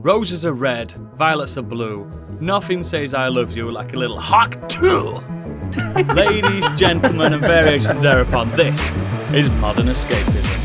Roses are red, violets are blue. Nothing says I love you like a little hawk too. Ladies, gentlemen, and variations thereupon, this is Modern Escapism.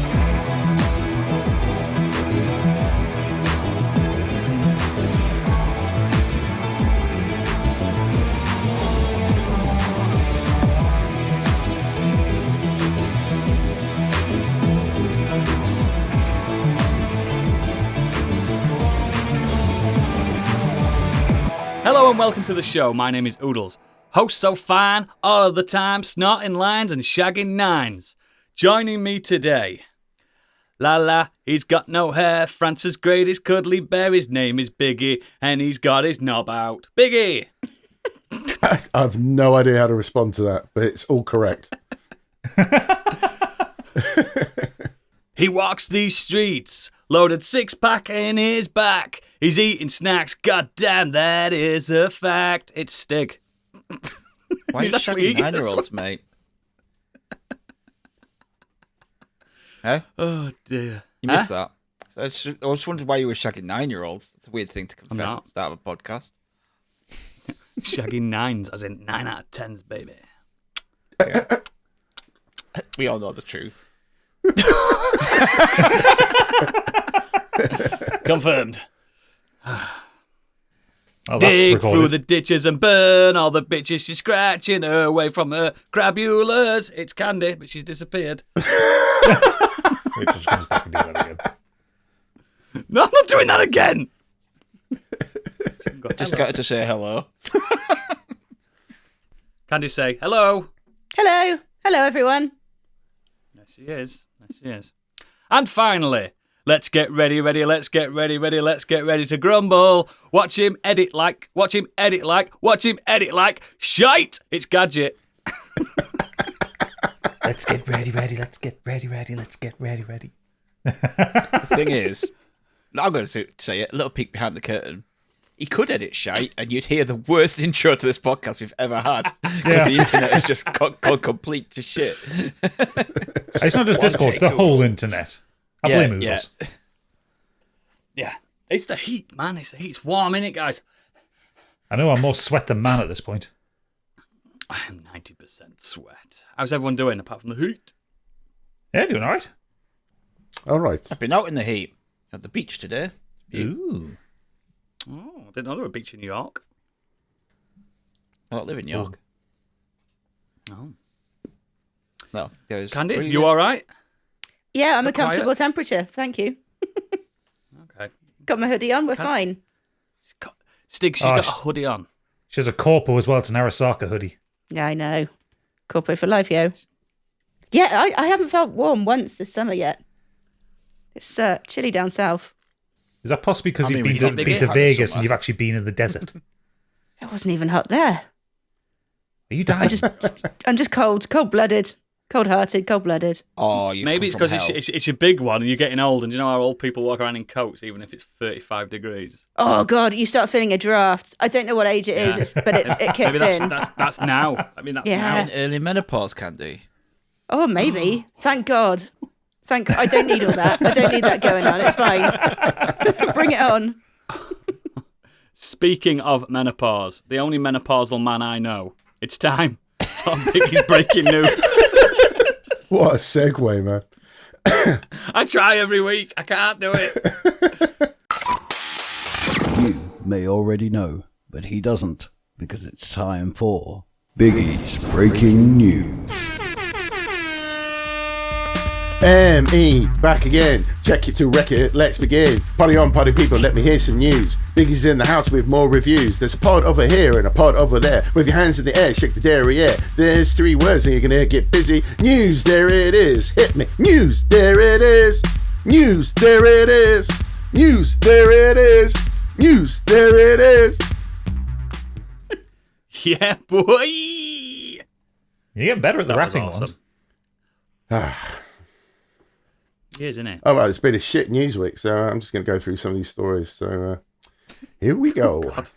Hello and welcome to the show. My name is Oodles. Host so fine, all of the time, snorting lines and shagging nines. Joining me today, la, he's got no hair, France's greatest cuddly bear, his name is Biggie, and he's got his knob out. Biggie! I have no idea how to respond to that, but it's all correct. He walks these streets, loaded six-pack in his back. He's eating snacks, goddamn, that is a fact. It's Stig. Why are you shagging 9-year-olds, mate? Huh? Oh, dear. You missed that. So I just wondered why you were shagging 9-year-olds. It's a weird thing to confess at the start of a podcast. Shagging nines, as in 9 out of 10s, baby. Yeah. We all know the truth. Confirmed. Oh, dig through the ditches and burn all the bitches. She's scratching her away from her crabulas. It's Candy, but she's disappeared. Wait, just comes back and do that again. No, I'm not doing that again. Just got to say hello. Candy, say hello. Hello. Hello, everyone. There she is. And finally, let's get ready to grumble. Watch him edit like shite. It's Gadget. Let's get ready. The thing is, I'm going to say it, a little peek behind the curtain. He could edit shite, and you'd hear the worst intro to this podcast we've ever had, because the internet has just gone complete to shit. It's not just Discord, the whole internet. I blame Oodles. Yeah. It's the heat, man. It's the heat. It's warm, innit, guys? I know I'm more sweat than man at this point. I am 90% sweat. How's everyone doing, apart from the heat? Yeah, doing all right. All right. I've been out in the heat at the beach today. Ooh. Oh, I didn't know there was a beach in New York. I don't live in York. Oh. No. Candy, you all right? Yeah, I'm a comfortable temperature. Thank you. Okay. Got my hoodie on. We're fine. Stig, she's got a hoodie on. She has a corpo as well. It's an Arasaka hoodie. Yeah, I know. Corporate for life, yo. Yeah, I haven't felt warm once this summer yet. It's chilly down south. Is that possibly because you've been to hot Vegas summer. and you've actually been in the desert? It wasn't even hot there. Are you dying? I'm just cold-blooded, cold-hearted, cold-blooded. Oh, maybe it's because it's a big one and you're getting old, and you know how old people walk around in coats even if it's 35 degrees. Oh God, you start feeling a draft. I don't know what age it is, but it kicks in. That's now. I mean, that's now. In early menopause, Candy. Oh, maybe. Thank God. I don't need all that. I don't need that going on. It's fine. Bring it on. Speaking of menopause, the only menopausal man I know, it's time for Biggie's breaking news. What a segue, man. I try every week. I can't do it. You may already know, but he doesn't, because it's time for Biggie's Breaking News. M.E. back again. Check it to record. Let's begin. Party on, party people. Let me hear some news. Biggie's in the house with more reviews. There's a pod over here and a pod over there. With your hands in the air, shake the derriere. There's 3 words and you're gonna get busy. News, there it is. Hit me. News, there it is. News, there it is. News, there it is. News, there it is. Yeah, boy. You're getting better at the That was rapping awesome. ones. It is, isn't it? Oh, well, it's been a shit news week, so I'm just going to go through some of these stories. So here we go. God.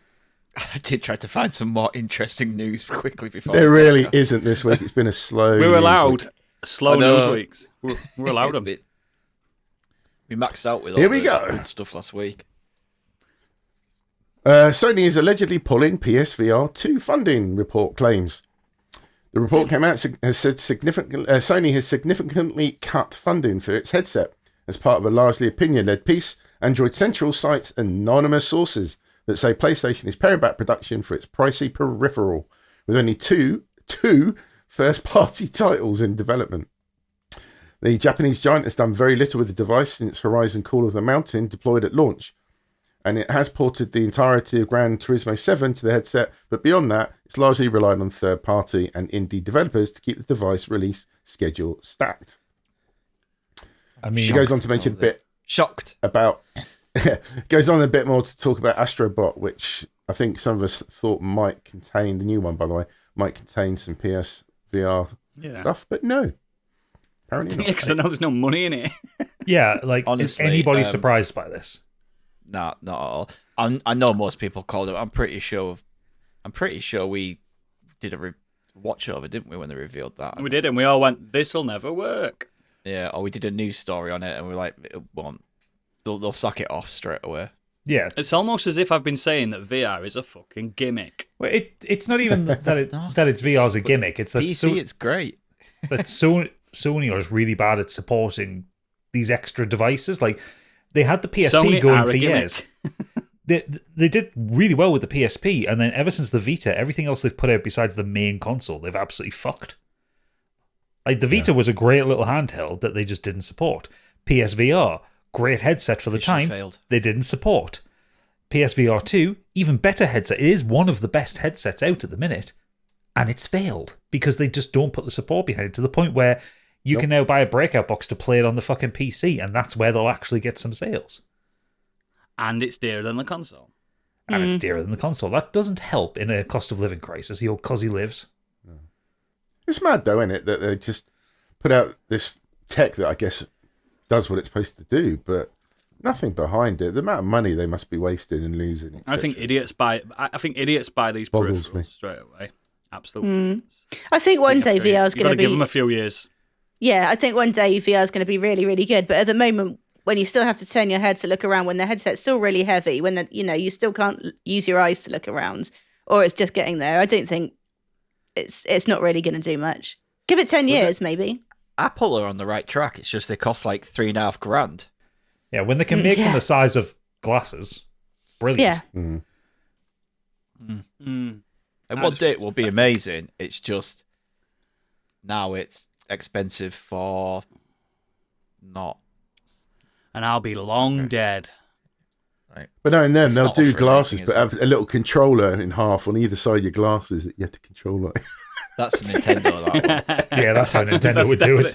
I did try to find some more interesting news quickly before. There really isn't this week. It's been a slow We're news allowed week. slow news weeks. We're allowed It's a them. bit- We maxed out with Here all we the go. good stuff last week. Sony is allegedly pulling PSVR 2 funding, report claims. The report came out has said Sony has significantly cut funding for its headset as part of a largely opinion-led piece. Android Central cites anonymous sources that say PlayStation is paring back production for its pricey peripheral, with only two first-party titles in development. The Japanese giant has done very little with the device since Horizon Call of the Mountain deployed at launch, and it has ported the entirety of Gran Turismo 7 to the headset, but beyond that, it's largely relied on third-party and indie developers to keep the device release schedule stacked. I mean, she goes on to mention a bit shocked about goes on a bit more to talk about Astrobot, which I think some of us thought might contain, the new one by the way, might contain some PSVR stuff, but no. Apparently not. Because I know there's no money in it. Yeah, like, honestly, is anybody surprised by this? No, not at all. I know most people called it. I'm pretty sure we did a watch over, didn't we, when they revealed that? We did, and we all went, "This'll never work." Yeah, or we did a news story on it, and we're like, "It won't. They'll suck it off straight away." Yeah, It's almost as if I've been saying that VR is a fucking gimmick. well, it's not even that it's VR's a gimmick. It's that PC, it's great. that Sony is really bad at supporting these extra devices. Like, they had the PSP Sony going are for a gimmick. years. They did really well with the PSP, and then ever since the Vita, everything else they've put out besides the main console, they've absolutely fucked. Like, the Vita was a great little handheld that they just didn't support. PSVR, great headset for the time, failed. they didn't support. PSVR 2, even better headset. It is one of the best headsets out at the minute, and it's failed because they just don't put the support behind it, to the point where you can now buy a breakout box to play it on the fucking PC, and that's where they'll actually get some sales. And it's dearer than the console. And it's dearer than the console. That doesn't help in a cost of living crisis. The old cosy lives. It's mad though, isn't it, that they just put out this tech that I guess does what it's supposed to do, but nothing behind it. The amount of money they must be wasting and losing. I think idiots buy. I think idiots buy these Boggles peripherals me. straight away. Absolutely. I think one day VR is You've got going to to be. give them a few years. Yeah, I think one day VR is going to be really, really good. But at the moment, when you still have to turn your head to look around, when the headset's still really heavy, when you still can't use your eyes to look around, or it's just getting there, I don't think it's not really going to do much. Give it 10 years, maybe. Apple are on the right track. It's just they cost like $3,500. Yeah, when they can make them the size of glasses, brilliant. Yeah. And one day it will be amazing. It's just now it's expensive for not. And I'll be long dead. Right. But knowing them, It's they'll not do offering glasses, anything, but is have a little controller in half on either side of your glasses that you have to control it. That's Nintendo, that one. Yeah, that's how Nintendo would do it.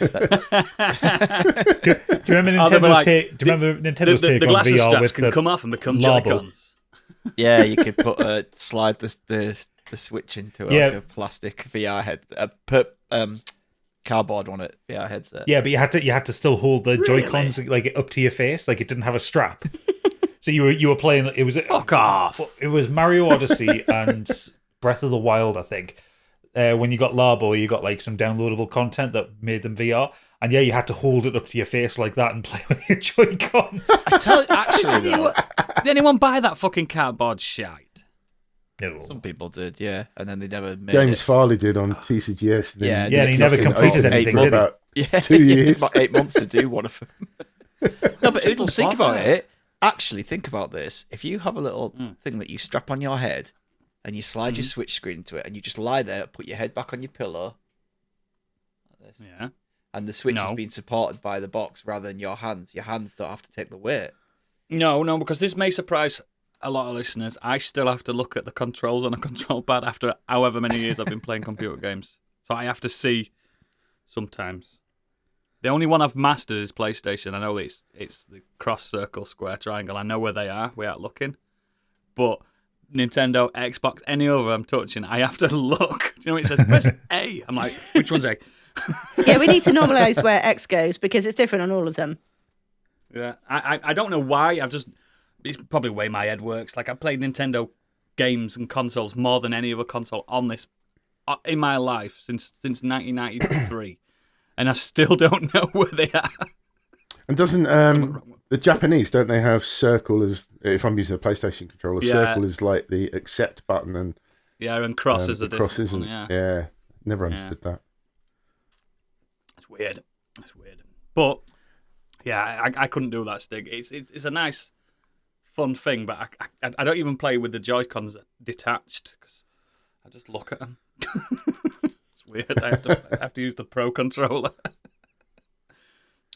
Do you remember Oh, they'll be Nintendo's like, take? Do you remember Nintendo's The take on glasses VR straps with can the come off and become Larble? Joy-Cons. Yeah, you could put slide the Switch into like a plastic VR head, put cardboard on it VR headset. Yeah, but you had to still hold the Joy-Cons like up to your face, like it didn't have a strap. So you were playing. It was Fuck off. It was Mario Odyssey and Breath of the Wild, I think. When you got Larbo, you got like some downloadable content that made them VR, and yeah, you had to hold it up to your face like that and play with your Joy-Cons. I tell you, actually, though, Did anyone buy that fucking cardboard shite? No. some people did, yeah, and then they never made James it. Farley did on TCGS. Yeah, Yeah, and he never completed anything, for did he? about Yeah, 2 it years. took about 8 months to do one of them. No, but people think about bother. it. Actually, think about this. If you have a little thing that you strap on your head and you slide your Switch screen into it and you just lie there, put your head back on your pillow, like this, Yeah. and the Switch No. is being supported by the box rather than your hands don't have to take the weight. No, because this may surprise a lot of listeners. I still have to look at the controls on a control pad after however many years I've been playing computer games. So I have to see sometimes. The only one I've mastered is PlayStation. I know it's the cross, circle, square, triangle. I know where they are without looking. But Nintendo, Xbox, any other I'm touching, I have to look. Do you know what it says? Press A. I'm like, which one's A? Yeah, we need to normalise where X goes because it's different on all of them. Yeah, I don't know why. It's probably the way my head works. Like, I've played Nintendo games and consoles more than any other console on this in my life since 1993, and I still don't know where they are. And doesn't the Japanese, don't they have circle as, if I'm using a PlayStation controller, circle is like the accept button, and and cross is a different cross isn't. one, Yeah, never understood that. It's weird. But yeah, I couldn't do that stick. It's a nice, fun thing, but I don't even play with the Joy-Cons detached because I just look at them. It's weird. I have to use the Pro controller.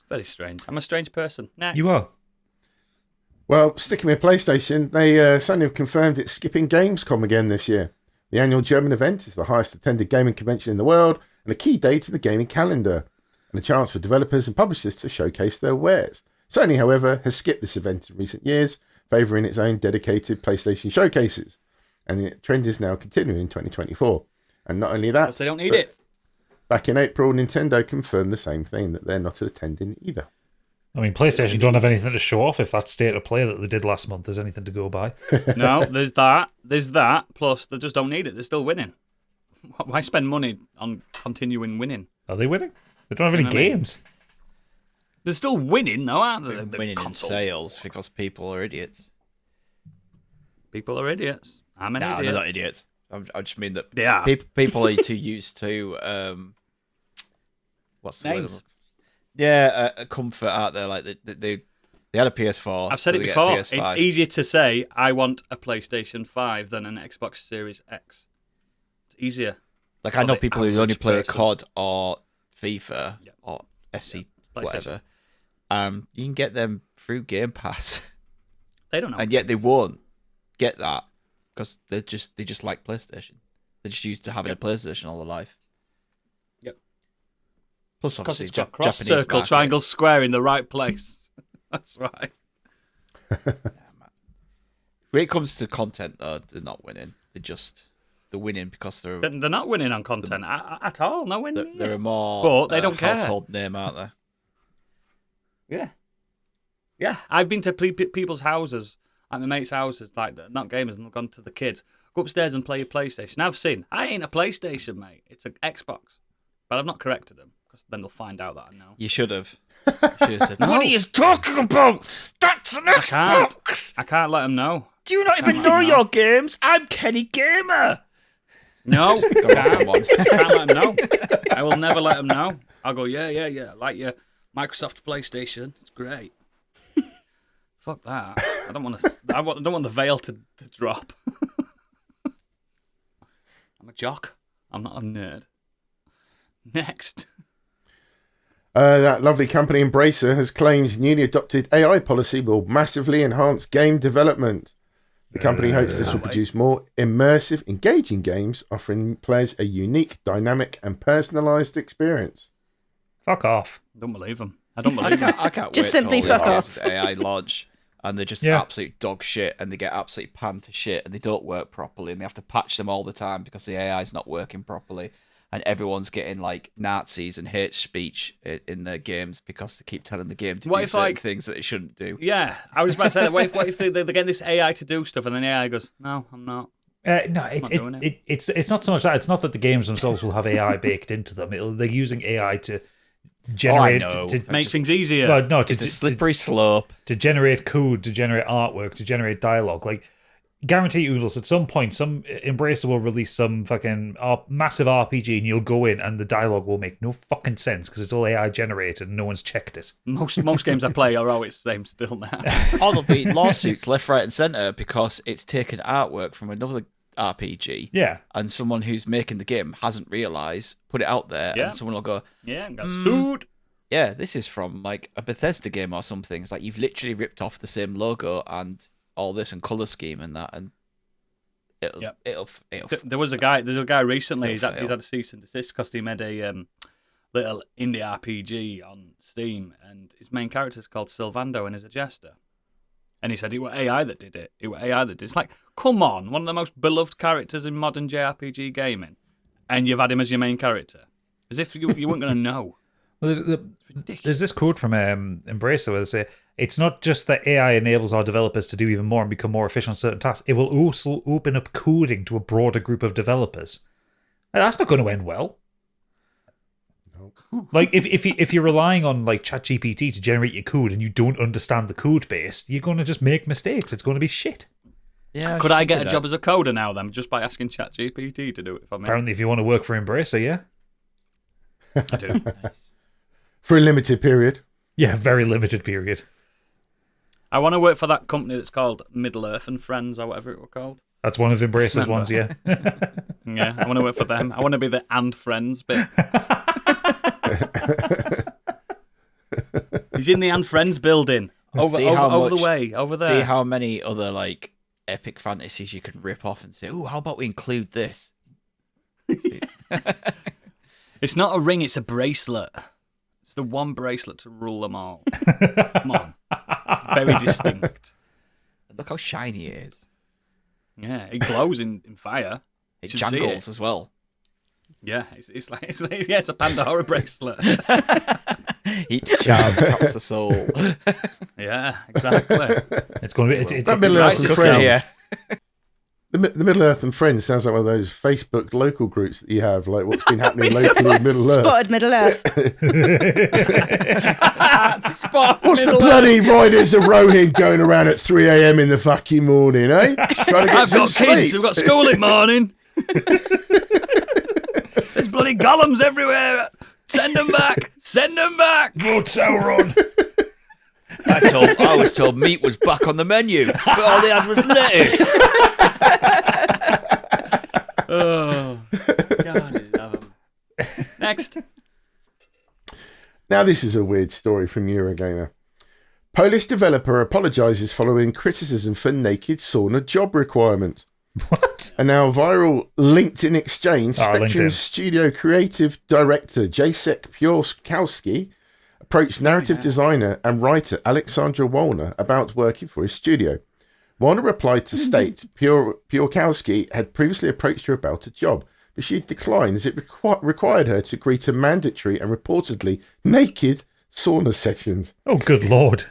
Very strange. I'm a strange person. Next. You are. Well, sticking with PlayStation, they suddenly have confirmed it's skipping Gamescom again this year. The annual German event is the highest attended gaming convention in the world and a key date in the gaming calendar, and a chance for developers and publishers to showcase their wares. Sony, however, has skipped this event in recent years, favouring its own dedicated PlayStation showcases, and the trend is now continuing in 2024. And not only that, because they don't need it. Back in April, Nintendo confirmed the same thing, that they're not attending either. I mean, PlayStation don't have anything to show off if that state of play that they did last month is anything to go by. No, there's that, plus they just don't need it. They're still winning. Why spend money on continuing winning? Are they winning? They don't have any games. They're still winning, though, aren't they? They're winning in sales because people are idiots. People are idiots. I'm an No, idiot. they're not idiots. I just mean that They are. people are too used to what's the Names. word? Yeah, a comfort out there. Like they had a PS4. I've said it they get a before. PS5. It's easier to say I want a PlayStation 5 than an Xbox Series X. It's easier. Like I know the people who only average play person. COD or FIFA or FC whatever. You can get them through Game Pass, They don't know. and yet they won't get that because they just like PlayStation. They're just used to having a PlayStation all their life. Yep. Plus, Because obviously, it's got cross, Japanese circle, market. triangle, square in the right place. That's right. When it comes to content, though, they're not winning. They're winning because they're They're not winning on content at all. No win. they're a more But they don't care. household name, aren't they? Yeah. Yeah. I've been to people's houses, like my mates' houses, like they're not gamers, and they've gone to the kids. Go upstairs and play your PlayStation. I've seen, I ain't a PlayStation, mate. It's an Xbox. But I've not corrected them, because then they'll find out that I know. You should have. Said, what are you talking about? That's an Xbox! I can't let them know. Do you not even know your games? I'm Kenny Gamer! No, Go off on one. can't let them know. I will never let them know. I'll go, yeah. I like your Microsoft PlayStation. It's great. Fuck that. I don't want the veil to drop. I'm a jock. I'm not a nerd. Next. That lovely company Embracer has claimed newly adopted AI policy will massively enhance game development. The company hopes this will produce more immersive, engaging games, offering players a unique, dynamic, and personalised experience. Fuck off. Don't believe them. I don't believe them. I can't Just wait simply till all fuck the off. AI launch, and they're just absolute dog shit, and they get absolutely panned to shit, and they don't work properly, and they have to patch them all the time because the AI is not working properly, and everyone's getting like Nazis and hate speech in their games because they keep telling the game to do certain things that it shouldn't do. Yeah, I was about to say that. What if they're getting this AI to do stuff, and then the AI goes, "No, I'm not." No, it's not so much that. It's not that the games themselves will have AI baked into them. They're using AI to generate to make things easier. Well, no, It's a slippery slope. to generate code, to generate artwork, to generate dialogue. Like, guarantee you, Oodles, at some point, some Embracer will release some fucking massive RPG, and you'll go in, and the dialogue will make no fucking sense because it's all AI generated, and no one's checked it. Most games I play are always the same still now. Or there'll be lawsuits left, right, and centre because it's taken artwork from another RPG. Yeah. And someone who's making the game hasn't realised, put it out there, Yeah. and someone will go, Yeah, and got sued. yeah, this is from like a Bethesda game or something. It's like you've literally ripped off the same logo and all this and colour scheme and that, and it'll There's a guy recently. He's It'll had fail. a cease and desist because he made a little indie RPG on Steam, and his main character is called Sylvando, and is a jester. And he said it was AI that did it. It was AI that did it. It's like, come on, one of the most beloved characters in modern JRPG gaming, and you've had him as your main character, as if you weren't going to know. Well, there's this quote from Embracer where they say, it's not just that AI enables our developers to do even more and become more efficient on certain tasks, it will also open up coding to a broader group of developers. And that's not going to end well. Like if you're relying on like ChatGPT to generate your code and you don't understand the code base, you're going to just make mistakes. It's going to be shit. Yeah. Could I get a job as a coder now then, just by asking ChatGPT to do it for me? Apparently, if you want to work for Embracer, yeah. I do. For a limited period. Yeah, very limited period. I want to work for that company that's called Middle Earth and Friends or whatever it was called. That's one of Embracer's ones, yeah. Yeah, I want to work for them. I want to be the and friends bit. He's in the and friends building. Over the way, over there. See how many other like epic fantasies you can rip off and say, "Oh, how about we include this?" It's not a ring, it's a bracelet. It's the one bracelet to rule them all. Come on. Very distinct. Look how shiny it is. Yeah, it glows in fire. It You should see jangles as well. Yeah, it's a Pandora bracelet. Each charm drops the soul. Yeah, exactly. It's going to be. That Middle Earth and Right, Friends. Yeah. The Middle Earth and Friends sounds like one of those Facebook local groups that you have, like what's been happening locally in Middle Earth. Spotted Middle Earth. Spot What's the Middle bloody riders of Ronin going around at 3 a.m. in the fucking morning, eh? Trying to get I've some got kids. sleep. I've got school in the morning. There's bloody golems everywhere. Send them back. Send them back. Vote Sauron. I was told meat was back on the menu, but all they had was lettuce. Oh, God, I love 'em. Next. Now this is a weird story from Eurogamer. Polish developer apologises following criticism for naked sauna job requirement. What? And now viral LinkedIn exchange, Spectrum LinkedIn. Studio creative director Jacek Piorkowski approached narrative designer and writer Alexandra Wolner about working for his studio. Wolner replied to state Piorkowski had previously approached her about a job, but she declined as it required her to agree to mandatory and reportedly naked sauna sessions. Oh, good lord.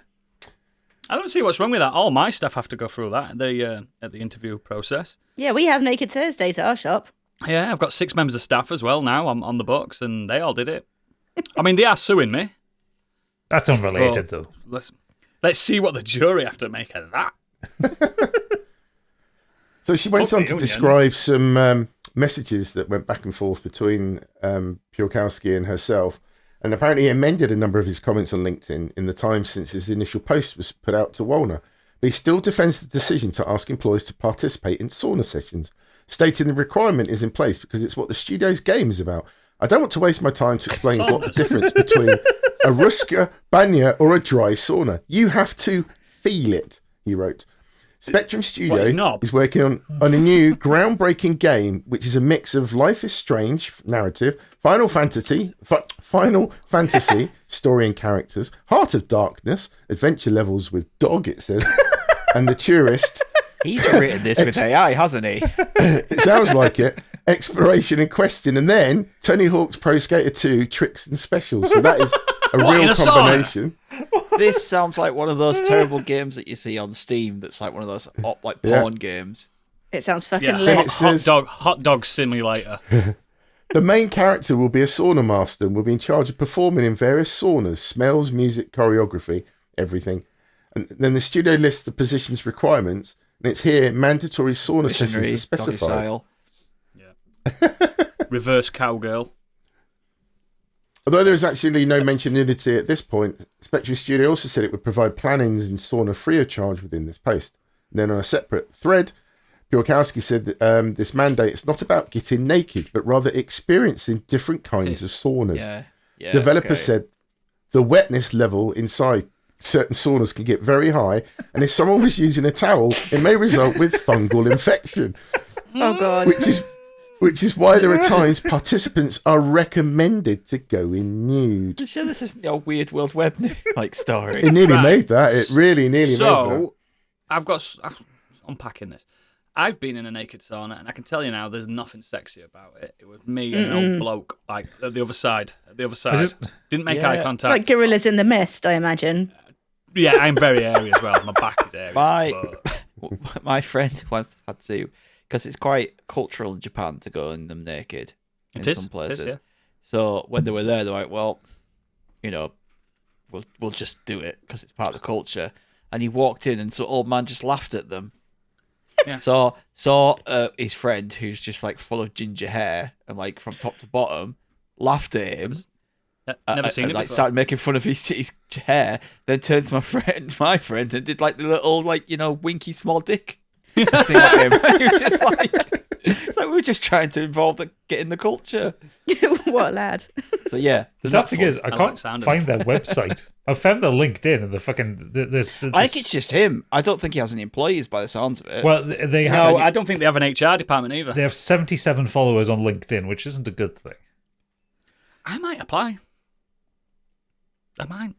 I don't see what's wrong with that. All my staff have to go through that at the interview process. Yeah, we have Naked Thursdays at our shop. Yeah, I've got 6 members of staff as well now. I'm on the books, and they all did it. I mean, they are suing me. That's unrelated, though. Let's see what the jury have to make of that. So she went Fuck on the to unions. describe some messages that went back and forth between Piorkowski and herself, and apparently he amended a number of his comments on LinkedIn in the time since his initial post was put out to Wolner. But he still defends the decision to ask employees to participate in sauna sessions, stating the requirement is in place because it's what the studio's game is about. I don't want to waste my time to explain what the difference between a ruska, banya, or a dry sauna. You have to feel it, he wrote. Spectrum Studio What, his knob? is working on a new groundbreaking game, which is a mix of Life is Strange narrative, Final Fantasy, story and characters, Heart of Darkness, adventure levels with dog, it says, and The Tourist. He's written this with AI, hasn't he? It sounds like it. Exploration and questing, and then Tony Hawk's Pro Skater 2 tricks and specials. So that is a What, in real a sauna? combination. This sounds like one of those terrible games that you see on Steam. That's like one of those porn games. It sounds fucking Yeah, lit. It says- hot dog simulator. The main character will be a sauna master and will be in charge of performing in various saunas, smells, music, choreography, everything. And then the studio lists the position's requirements, and it's here mandatory sauna sessions Missionary, are doggy specified. style. Reverse cowgirl. Although there is actually no mention of nudity at this point, Spectrum Studio also said it would provide plannings in sauna free of charge within this post. And then on a separate thread, Piorkowski said that this mandate is not about getting naked, but rather experiencing different kinds of saunas. Yeah. Developer okay. said the wetness level inside certain saunas can get very high, and if someone was using a towel, it may result with fungal infection, Oh, God. which is why there are times participants are recommended to go in nude. You sure this isn't your Weird World Web like story? It nearly Right. made that. It really nearly made that. So, I'm unpacking this. I've been in a naked sauna, and I can tell you now, there's nothing sexy about it. It was me and an old bloke, like at the other side. Didn't make eye It's contact. like Gorillas in the Mist, I imagine. Yeah, I'm very airy as well. My back is airy. but- My friend once had to, because it's quite cultural in Japan to go in them naked in It is, some it is, places. yeah. So when they were there, they're like, well, we'll just do it because it's part of the culture. And he walked in, and so old man just laughed at them. Yeah. Saw his friend, who's just like full of ginger hair and like from top to bottom, laughed at him. Never seen it like before. started making fun of his hair. Then turned to my friend, and did like the little winky small dick thing at him. And he was just like, it's like we were just trying to get in the culture. What a lad. So yeah, The they're tough not thing fun. is, I like can't sound of find it. their website. I found their LinkedIn and the fucking this. I think it's just him. I don't think he has any employees by the sounds of it. Well, they No, have I don't think they have an HR department either. they have 77 followers on LinkedIn, which isn't a good thing. I might apply. I might.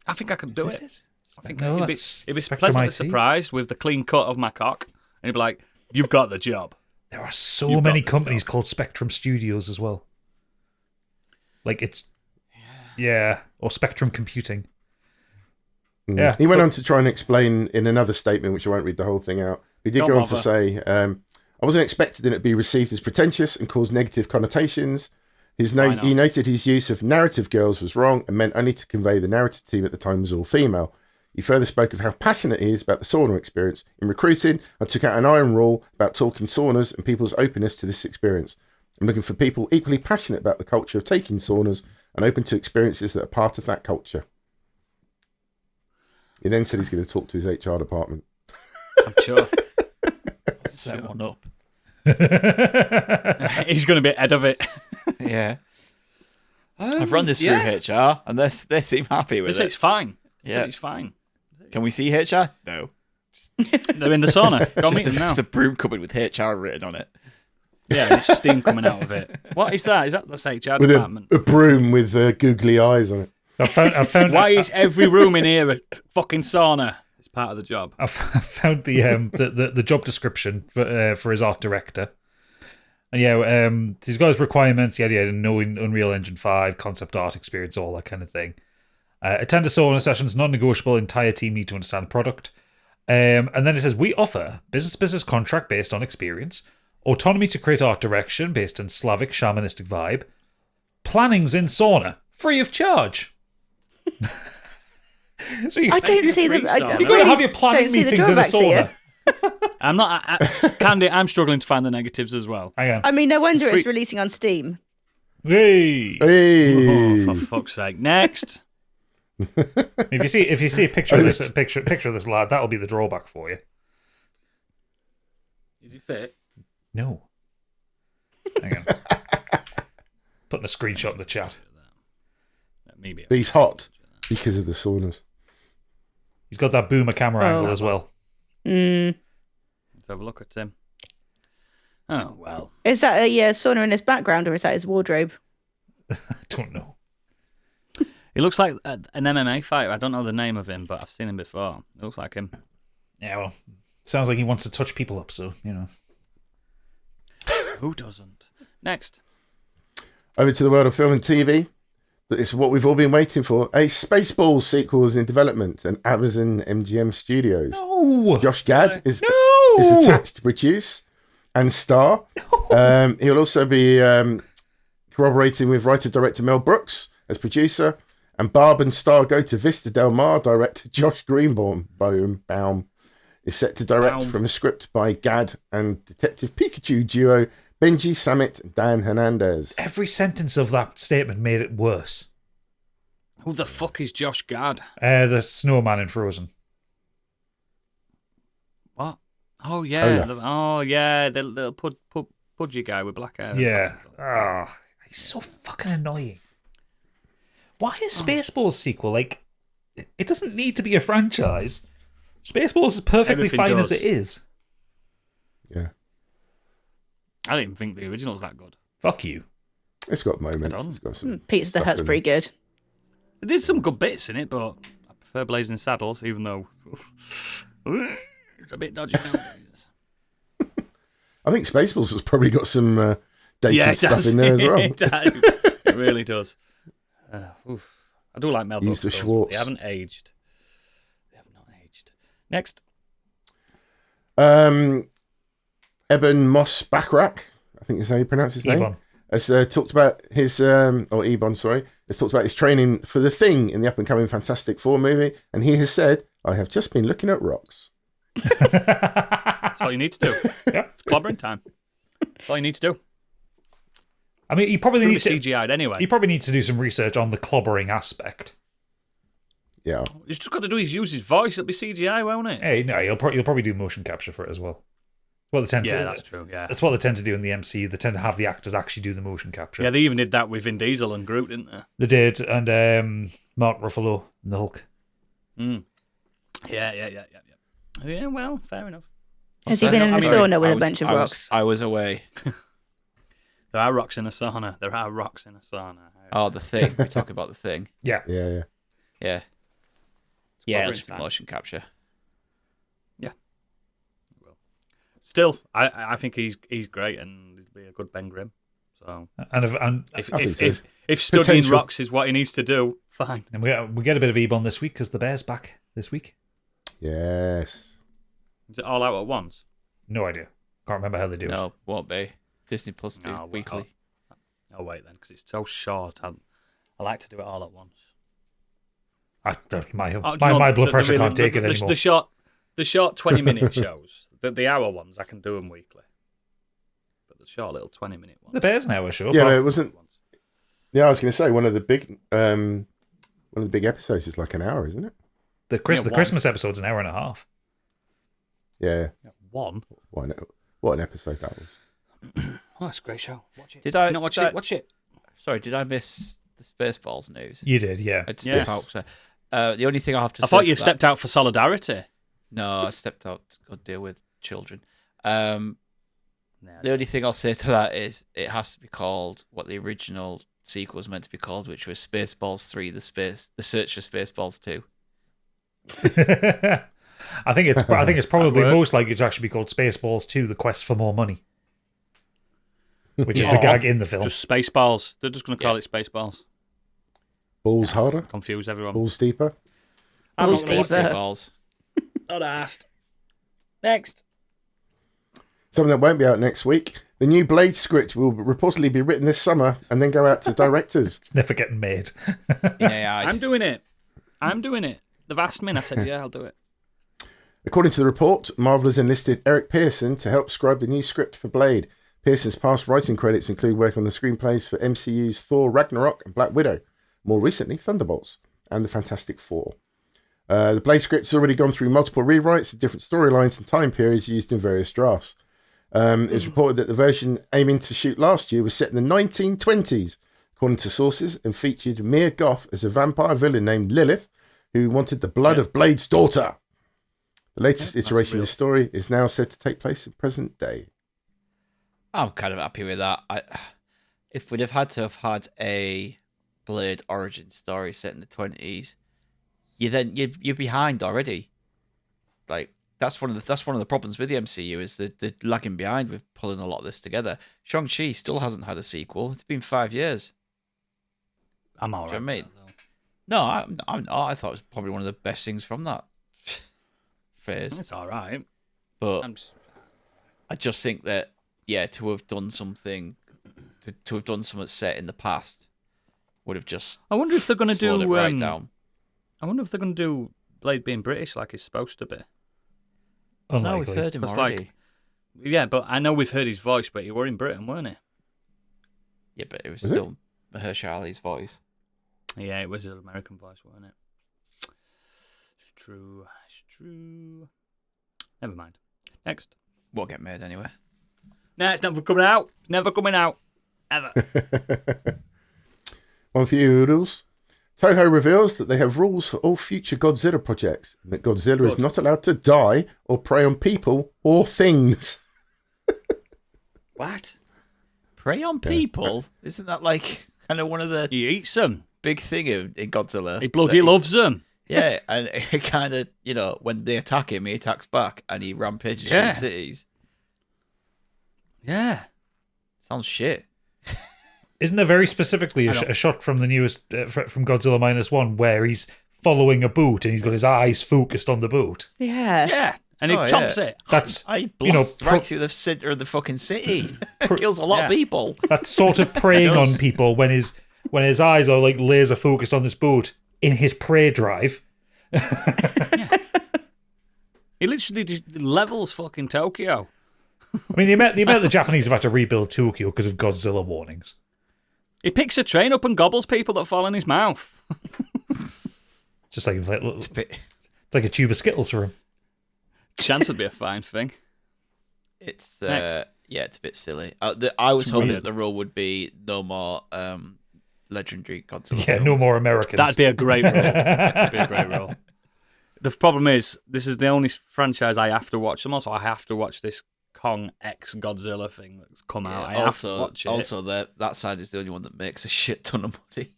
I think I could do it. I think No, he'd be that's Spectrum pleasantly IT. surprised with the clean cut of my cock, and he'd be like, "You've got the job." There are so You've many got the companies job. called Spectrum Studios as well. Like it's or Spectrum Computing. Yeah, He went on to try and explain in another statement, which I won't read the whole thing out. He did Don't go on to bother. say, I wasn't expecting it to be received as pretentious and cause negative connotations. Why not? He noted his use of narrative girls was wrong and meant only to convey the narrative team at the time was all female. He further spoke of how passionate he is about the sauna experience in recruiting and took out an iron rule about talking saunas and people's openness to this experience. I'm looking for people equally passionate about the culture of taking saunas and open to experiences that are part of that culture. He then said he's going to talk to his HR department. I'm sure Set one up. he's going to be head of it. Yeah. I've run this through HR, and they seem happy with They say it. it's fine. They say Yeah. it's fine. Can we see HR? No. They're in the sauna. Go meet them now. Just a broom cupboard with HR written on it. Yeah, there's steam coming out of it. What is that? Is that the HR With department? a broom with googly eyes on it. I found Why is every room in here a fucking sauna? It's part of the job. I found the job description for his art director. And yeah, he's got his requirements. Yeah, knowing Unreal Engine 5, concept art experience, all that kind of thing. Attend a sauna sessions, non-negotiable. Entire team need to understand the product. And then it says, we offer business contract based on experience, autonomy to create art direction based on Slavic shamanistic vibe, plannings in sauna, free of charge. So you, I don't you see free, the. I Sam. don't you're going to really have your planning don't see the meetings in a drawbacks here. sauna. I'm not. Candy, I'm struggling to find the negatives as well. Hang on. I mean, no wonder Free- it's releasing on Steam. Hey. Hey! Oh, for fuck's sake! Next. If you see a picture of this picture of this lad, that'll be the drawback for you. Is he fit? No. Hang on. Putting a screenshot in the chat. Maybe. He's hot because of the saunas. He's got that boomer camera angle as well. Mm. Let's have a look at him. Oh well. Is that a sauna in his background, or is that his wardrobe? I don't know. He looks like an MMA fighter. I don't know the name of him, but I've seen him before. It looks like him. Yeah, well, sounds like he wants to touch people up, so, you know. Who doesn't? Next. Over to the world of film and TV. It's what we've all been waiting for. A Spaceballs sequel is in development and Amazon MGM Studios. No! Josh Gad is No! attached to produce and star. He'll also be collaborating with writer-director Mel Brooks as producer. And Barb and star go to Vista Del Mar director Josh Greenbaum is set to direct Baum. from a script by Gad and Detective Pikachu duo Benji Samit and Dan Hernandez. Every sentence of that statement made it worse. Who the fuck is Josh Gad? The snowman in Frozen. What? Oh yeah. Oh, yeah. The little pudgy guy with black hair. Yeah. Ah, he's so fucking annoying. Why a Spaceballs sequel? Like, it doesn't need to be a franchise. Spaceballs is perfectly Everything fine does. as it is. Yeah, I didn't even think the original's that good. Fuck you. it's got moments. I don't. It's got some Peter's the stuff Hut's in pretty it. good. It did some good bits in it, but I prefer Blazing Saddles, even though it's a bit dodgy nowadays. I think Spaceballs has probably got some dated it stuff does. in there as well. It does. It really does. I do like Mel Use Brooks. the films, but Schwartz. They haven't aged. They have not aged. Next. Eben Moss Backrack, I think is how you pronounce his name. has talked about his, or Ebon, sorry, has talked about his training for The Thing in the up-and-coming Fantastic Four movie, and he has said, I have just been looking at rocks. That's all you need to do. Yeah, it's clobbering time. That's all you need to do. I mean, he probably needs to CGI'd anyway. He probably needs to do some research on the clobbering aspect. Yeah. He's just got to do is use his voice. It'll be CGI, won't it? Hey, no, he'll probably do motion capture for it as well. Well, they tend to. Yeah, that's true. Yeah, that's what they tend to do in the MCU. They tend to have the actors actually do the motion capture. Yeah, they even did that with Vin Diesel and Groot, didn't they? They did, and Mark Ruffalo and the Hulk. Mm. Yeah. Yeah, well, fair enough. Has he been in a sauna with a bunch of rocks? I was away. There are rocks in a sauna. There are rocks in a sauna. Oh, The Thing. We're talking about The Thing. Yeah. Yeah, it'll just be time. motion capture. Yeah. Still, I think he's great and he'll be a good Ben Grimm. So, and if studying rocks is what he needs to do, fine. And we get a bit of Ebon this week because the Bear's back this week. Yes. Is it all out at once? No idea. Can't remember how they do it. No, won't be. Disney Plus do weekly. I'll wait then because it's so short. I like to do it all at once. My blood pressure can't take it anymore. The short 20-minute shows, the hour ones, I can do them weekly. But the short little 20-minute ones. The Bear's an hour show. Yeah, but it wasn't. Yeah, I was going to say one of the big episodes is like an hour, isn't it? The Christmas episode's an hour and a half. Yeah. One. What an episode that was. Oh, that's a great show. Watch it. Did I not watch it? Watch it. Sorry, did I miss the Spaceballs news? You did, yeah. I'd step out. The only thing I have to say. I thought you stepped out for solidarity. No, I stepped out to go deal with children. The only thing I'll say to that is it has to be called what the original sequel was meant to be called, which was Spaceballs 3: The Search for Spaceballs 2. I think it's probably most likely to actually be called Spaceballs 2: The Quest for More Money, which is the gag in the film. Just Spaceballs. They're just going to call it Spaceballs. Balls harder. Confuse everyone. Balls deeper. Balls deeper. Balls. Not asked. Next. Something that won't be out next week. The new Blade script will reportedly be written this summer and then go out to directors. It's never getting made. I'm doing it. They've asked me and I said, yeah, I'll do it. According to the report, Marvel has enlisted Eric Pearson to help scribe the new script for Blade. Pearson's past writing credits include work on the screenplays for MCU's Thor Ragnarok and Black Widow. More recently, Thunderbolts and the Fantastic Four. The Blade script has already gone through multiple rewrites of different storylines and time periods used in various drafts. It's reported that the version aiming to shoot last year was set in the 1920s, according to sources, and featured Mia Goth as a vampire villain named Lilith, who wanted the blood of Blade's daughter. The latest iteration of the story is now said to take place in present day. I'm kind of happy with that. If we'd have had to have had a Blade origin story set in the 20s, you're behind already. Like that's one of the problems with the MCU is that they're lagging behind with pulling a lot of this together. Shang-Chi still hasn't had a sequel. It's been 5 years. I'm all right. You know what I mean? No, I'm not. I thought it was probably one of the best things from that phase. It's all right. But I just think that, to have done something, to have done something set in the past would have just. I wonder if they're going to do. It right down. I wonder if they're going to do Blade being British like he's supposed to be. Unlikely. No, we've heard him already. But I know we've heard his voice, but he were in Britain, weren't he? Yeah, but it was still Mahershala's voice. Yeah, it was an American voice, wasn't it? It's true. Never mind. Next. Won't get made anyway. Nah, it's never coming out. Never coming out. Ever. One for you, Oodles. Toho reveals that they have rules for all future Godzilla projects, and that Godzilla is not allowed to die or prey on people or things. What? Prey on people? Isn't that like kind of one of the He eats them. big thing in Godzilla? He bloody loves them. Yeah, and he kind of, when they attack him, he attacks back and he rampages through the cities. Yeah. Sounds shit. Isn't there very specifically a shot from the newest, from Godzilla -1, where he's following a boot and he's got his eyes focused on the boot? Yeah. Yeah. And he chomps it. That's I blast right through the center of the fucking city. Kills a lot of people. That's sort of preying on people when his eyes are like laser focused on this boat in his prey drive. He literally just levels fucking Tokyo. I mean, the amount the Japanese have had to rebuild Tokyo because of Godzilla warnings. He picks a train up and gobbles people that fall in his mouth. Just like it's like a tube of Skittles for him. Chance would be a fine thing. It's it's a bit silly. I was hoping that the rule would be no more legendary Godzilla. Yeah, no more Americans. That'd be a great rule. That'd be a great rule. The problem is, this is the only franchise I have to watch. And also, I have to watch this Kong X Godzilla thing that's come out. I have to watch it. Also, that side is the only one that makes a shit ton of money.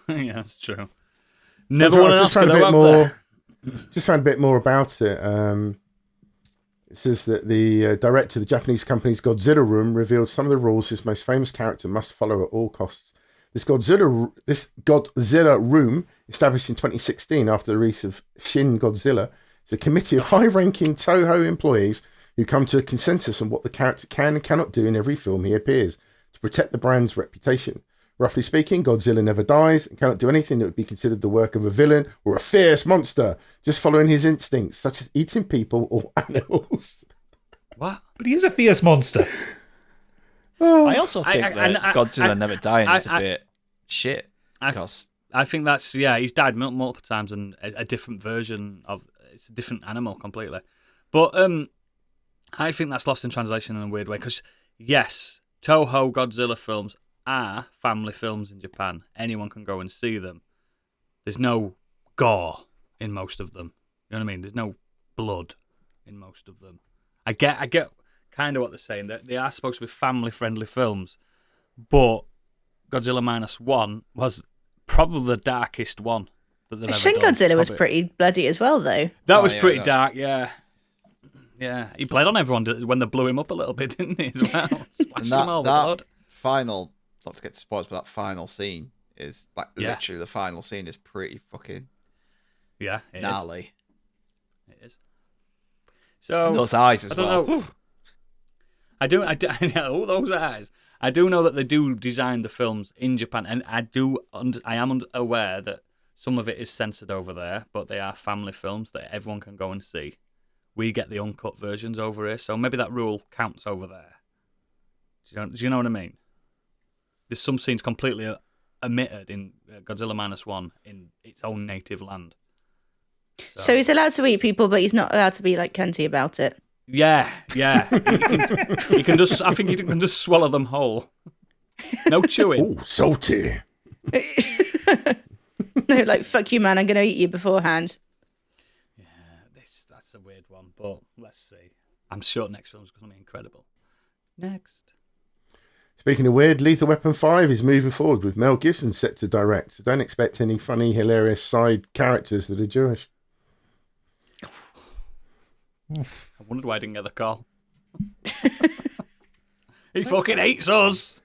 Yeah, that's true. Never won an Oscar, though, just found a bit more about it. It says that the director of the Japanese company's Godzilla Room revealed some of the rules his most famous character must follow at all costs. This Godzilla Room, established in 2016 after the release of Shin Godzilla, is a committee of high-ranking Toho employees who come to a consensus on what the character can and cannot do in every film he appears to protect the brand's reputation. Roughly speaking, Godzilla never dies and cannot do anything that would be considered the work of a villain or a fierce monster, just following his instincts, such as eating people or animals. What? But he is a fierce monster. I also think that Godzilla never dying is a bit shit. I think that's, he's died multiple times and a different version of, it's a different animal completely. But I think that's lost in translation in a weird way because, yes, Toho Godzilla films are family films in Japan. Anyone can go and see them. There's no gore in most of them. You know what I mean? There's no blood in most of them. I get kind of what they're saying. They are supposed to be family-friendly films, but Godzilla -1 was probably the darkest one that they've ever Shin done. Godzilla was pretty bloody as well, though. That was pretty dark, yeah. Yeah, he bled on everyone when they blew him up a little bit, didn't he, as well? Splashed them all with blood. Final, not to get to spoilers, but that final scene is, like, literally the final scene is pretty fucking gnarly. It is. So, and those eyes as I don't well. know. Oh, those eyes. I do know that they do design the films in Japan, and I am aware that some of it is censored over there, but they are family films that everyone can go and see. We get the uncut versions over here, so maybe that rule counts over there. Do you know what I mean? There's some scenes completely omitted in Godzilla -1 in its own native land. So he's allowed to eat people, but he's not allowed to be like cunty about it. Yeah. He can just. I think he can just swallow them whole. No chewing. Oh, salty. No, like, fuck you, man, I'm going to eat you beforehand. Yeah, that's a weird one, but let's see. I'm sure next film's going to be incredible. Next. Speaking of weird, Lethal Weapon 5 is moving forward with Mel Gibson set to direct, so don't expect any funny, hilarious side characters that are Jewish. I wondered why I didn't get the call. He fucking hates us.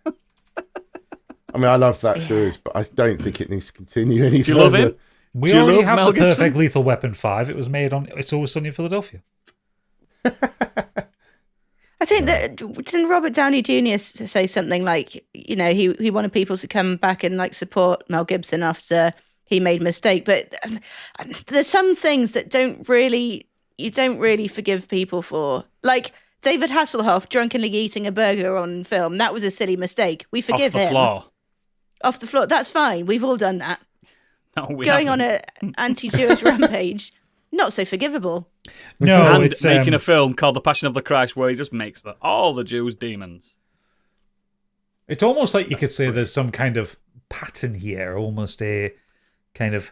I mean, I love that series, but I don't think it needs to continue any further. Do you love him? We Do you already love have Mel the Gibson? perfect Lethal Weapon 5. It was made on It's Always Sunny in Philadelphia. I think that, didn't Robert Downey Jr. say something like, you know, he wanted people to come back and like support Mel Gibson after he made a mistake. But there's some things that you don't really forgive people for. Like David Hasselhoff drunkenly eating a burger on film. That was a silly mistake. We forgive him. Off the floor. That's fine. We've all done that. No, we Going haven't. on an anti-Jewish rampage, not so forgivable. No, And it's making a film called The Passion of the Christ where he just makes all the Jews demons. It's almost like you could say there's some kind of pattern here, almost a kind of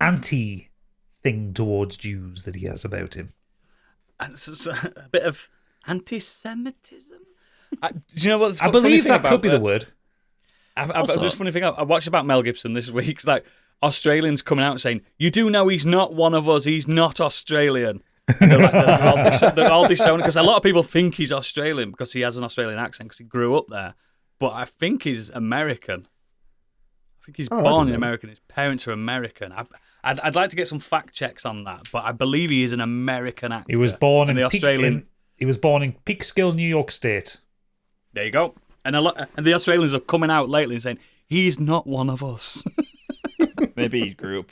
anti thing towards Jews that he has about him. And it's a bit of anti-Semitism. Do you know what's I believe that could be the word. Just funny thing, I watched about Mel Gibson this week. It's like Australians coming out and saying, "You do know he's not one of us. He's not Australian." And they're all disowning because a lot of people think he's Australian because he has an Australian accent because he grew up there. But I think he's American. I think he's born in America. His parents are American. I'd like to get some fact checks on that, but I believe he is an American actor. He was born in the Australian. He was born in Peekskill, New York State. There you go. And the Australians are coming out lately and saying he's not one of us. Maybe he grew up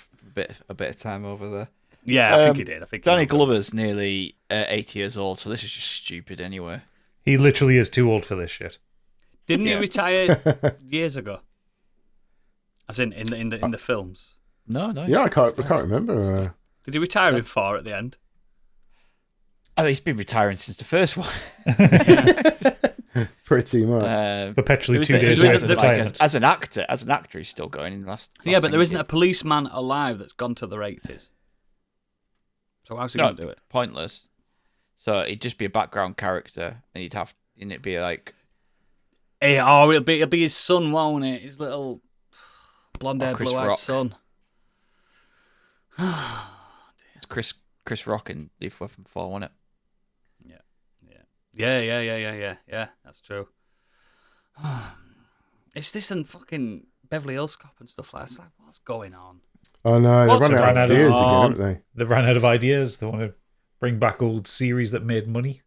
a bit of time over there. Yeah, I think he did. Danny Glover's nearly 80 years old, so this is just stupid anyway. He literally is too old for this shit. Didn't he retire years ago? As in the films. No. Yeah, I can't remember. Did he retire in 4 at the end? Oh, he's been retiring since the first one. Pretty much. Perpetually 2 days away from retirement. As an actor, he's still going in the last Yeah, but there thing isn't a policeman alive that's gone to the 80s. So how's he going to do it? Pointless. So he'd just be a background character, and it'd be like, Hey, it'll be his son, won't it? His little blonde-haired, Chris blue-eyed Rock. son. it's Chris Rock in Lethal Weapon 4, wasn't it? Yeah. That's true. It's this and fucking Beverly Hills Cop and stuff like that. It's like, what's going on? Oh no, What's they've run out of ideas again, haven't they? They've run out of ideas. They want to bring back old series that made money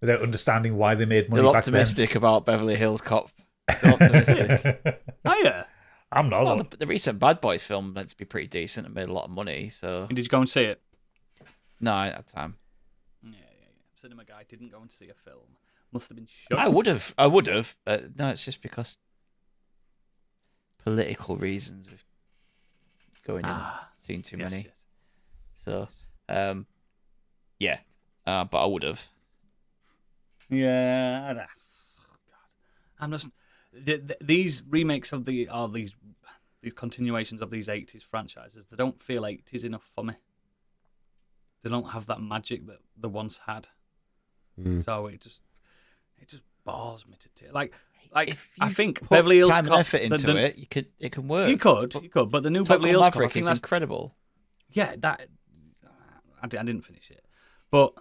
without understanding why they made money Still back then. optimistic about Beverly Hills Cop. Still optimistic. Oh, yeah. I'm not. Well, the recent Bad Boy film meant to be pretty decent and made a lot of money, so... Did you go and see it? No, I didn't have time. Yeah. Cinema guy didn't go and see a film. Must have been shocked. I would have. No, it's just because political reasons with going in, seeing too many. Yes. So, yeah, but I would have. Yeah. God. I'm just these remakes of these continuations of these 80s franchises. They don't feel 80s enough for me. They don't have that magic that they once had. So it just bores me to tears. Like I think Beverly Hills time Cop. and effort into it can work. You could, but the new Top Beverly Gun Hills Cop, I Maverick think is that's incredible. yeah. That I didn't finish it, but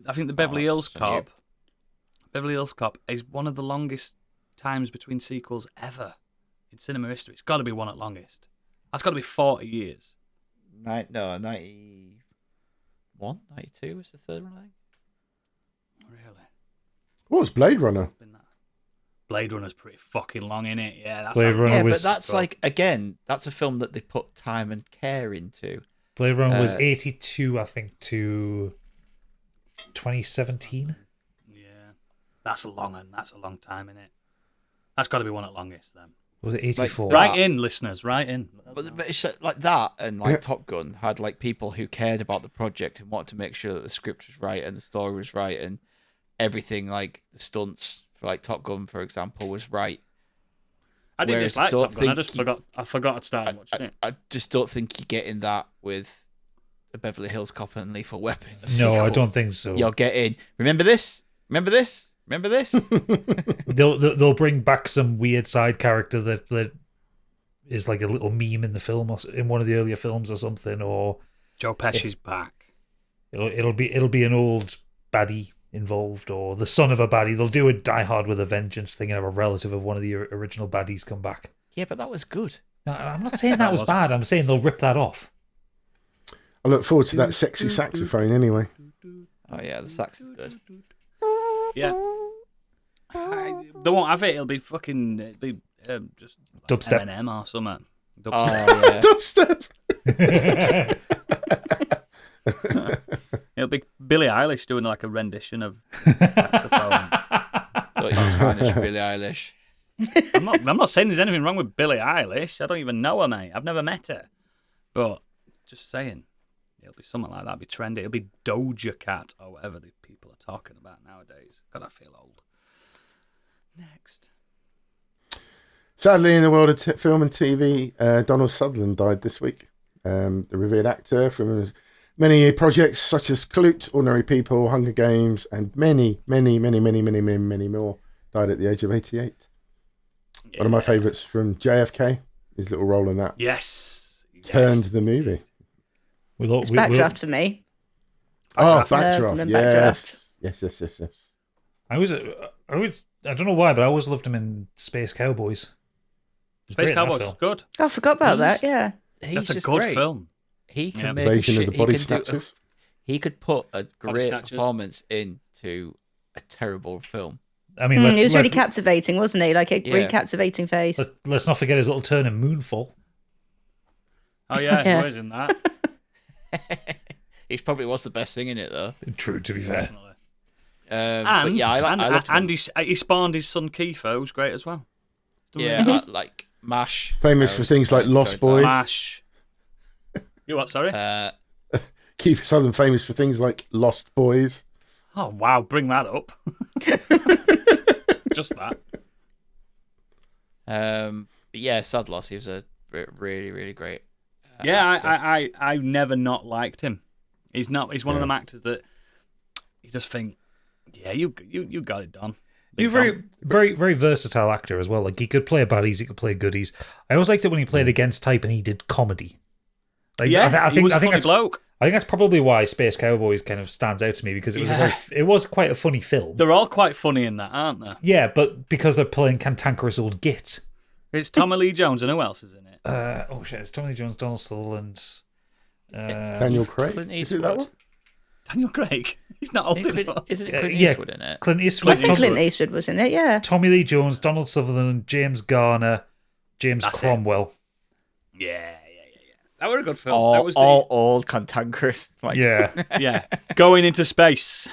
I think the Beverly Hills Cop is one of the longest times between sequels ever in cinema history. It's got to be one at longest. That's got to be 40 years. 91, 92 was the third one, I think. Really? What was Blade Runner? Blade Runner's pretty fucking long, innit? Yeah, that's Blade Runner Yeah, was. but that's like, again, that's a film that they put time and care into. Blade Runner was 82, I think, to 2017. Yeah, that's a long time, innit? That's got to be one at longest then. Was it 84? Right in, listeners, right in. But it's like that, and like Top Gun had like people who cared about the project and wanted to make sure that the script was right and the story was right and everything, like the stunts for like Top Gun, for example, was right. I didn't Whereas dislike don't Top Gun. I think just forgot I'd started watching it. I just don't think you're getting that with the Beverly Hills Cop and Lethal Weapon. No, I don't think so. You're getting. Remember this? Remember this? Remember this? They'll bring back some weird side character that is like a little meme in the film or in one of the earlier films or something, or Joe Pesci's back. It'll be an old baddie involved, or the son of a baddie. They'll do a Die Hard with a Vengeance thing and have a relative of one of the original baddies come back. Yeah, but that was good. No, I'm not saying that was bad. I'm saying they'll rip that off. I look forward to that sexy saxophone anyway. Oh yeah, the sax is good. Yeah. They won't have it. It'll be just like Dubstep. Eminem or something. Oh Dubstep. yeah. Dubstep. It'll be Billie Eilish doing like a rendition of saxophone. Thought you were Spanish, Billie Eilish. I'm not saying there's anything wrong with Billie Eilish. I don't even know her, mate. I've never met her. But just saying, it'll be something like that. It'll be trendy. It'll be Doja Cat or whatever the people are talking about nowadays. God, I feel old. Next. Sadly, in the world of film and TV, Donald Sutherland died this week. The revered actor from many projects such as Clute, Ordinary People, Hunger Games, and many more, died at the age of 88. Yeah. One of my favourites from JFK, his little role in that. Yes. Turned the movie. It's Backdraft for me. Backdraft. Backdraft. Yes. I don't know why, but I always loved him in Space Cowboys. Space Cowboys is good. Oh, I forgot about that. Yeah. That's a just good great. film. He can Yeah. make a Invasion shit. of the Body he can do- Snatchers. He could put a great Snatchers. performance into a terrible film. I mean, He was really let's, captivating, wasn't he? Like a really Yeah. captivating face. let's not forget his little turn in Moonfall. Oh yeah, Yeah. he was in that. He probably was the best thing in it, though. True, to be fair. Definitely. But And yeah, I loved him. and he spawned his son Kiefer, who's great as well. Yeah, like MASH. Famous for things like Lost enjoyed that. Boys. Mash. You what? Sorry. Kiefer Sutherland famous for things like Lost Boys. Oh wow, bring that up. Just that. But yeah, sad loss. He was a really, really great. Yeah, actor. I've never not liked him. He's one of them actors that you just think, yeah, you got it done. Big He's a very, fan. very, very versatile actor as well. Like, he could play baddies, he could play goodies. I always liked it when he played against type and he did comedy. Like, Yeah, he was a funny that's bloke. I think that's probably why Space Cowboys kind of stands out to me, because it was quite a funny film. They're all quite funny in that, aren't they? Yeah, but because they're playing cantankerous old gits. It's Tommy Lee Jones, and who else is in it? Oh shit! It's Tommy Lee Jones, Donald Sutherland, Daniel Craig. Clint Is it that Eastwood. one? Daniel Craig. He's not old Isn't enough. Clint yeah, Eastwood in it? Clint Eastwood, I think Clint Eastwood was in it, yeah. Tommy Lee Jones, Donald Sutherland, James Garner, James That's it. Yeah. Cromwell. That was a good film. All, that was all old cantankerous. Like, Yeah, yeah, going into space.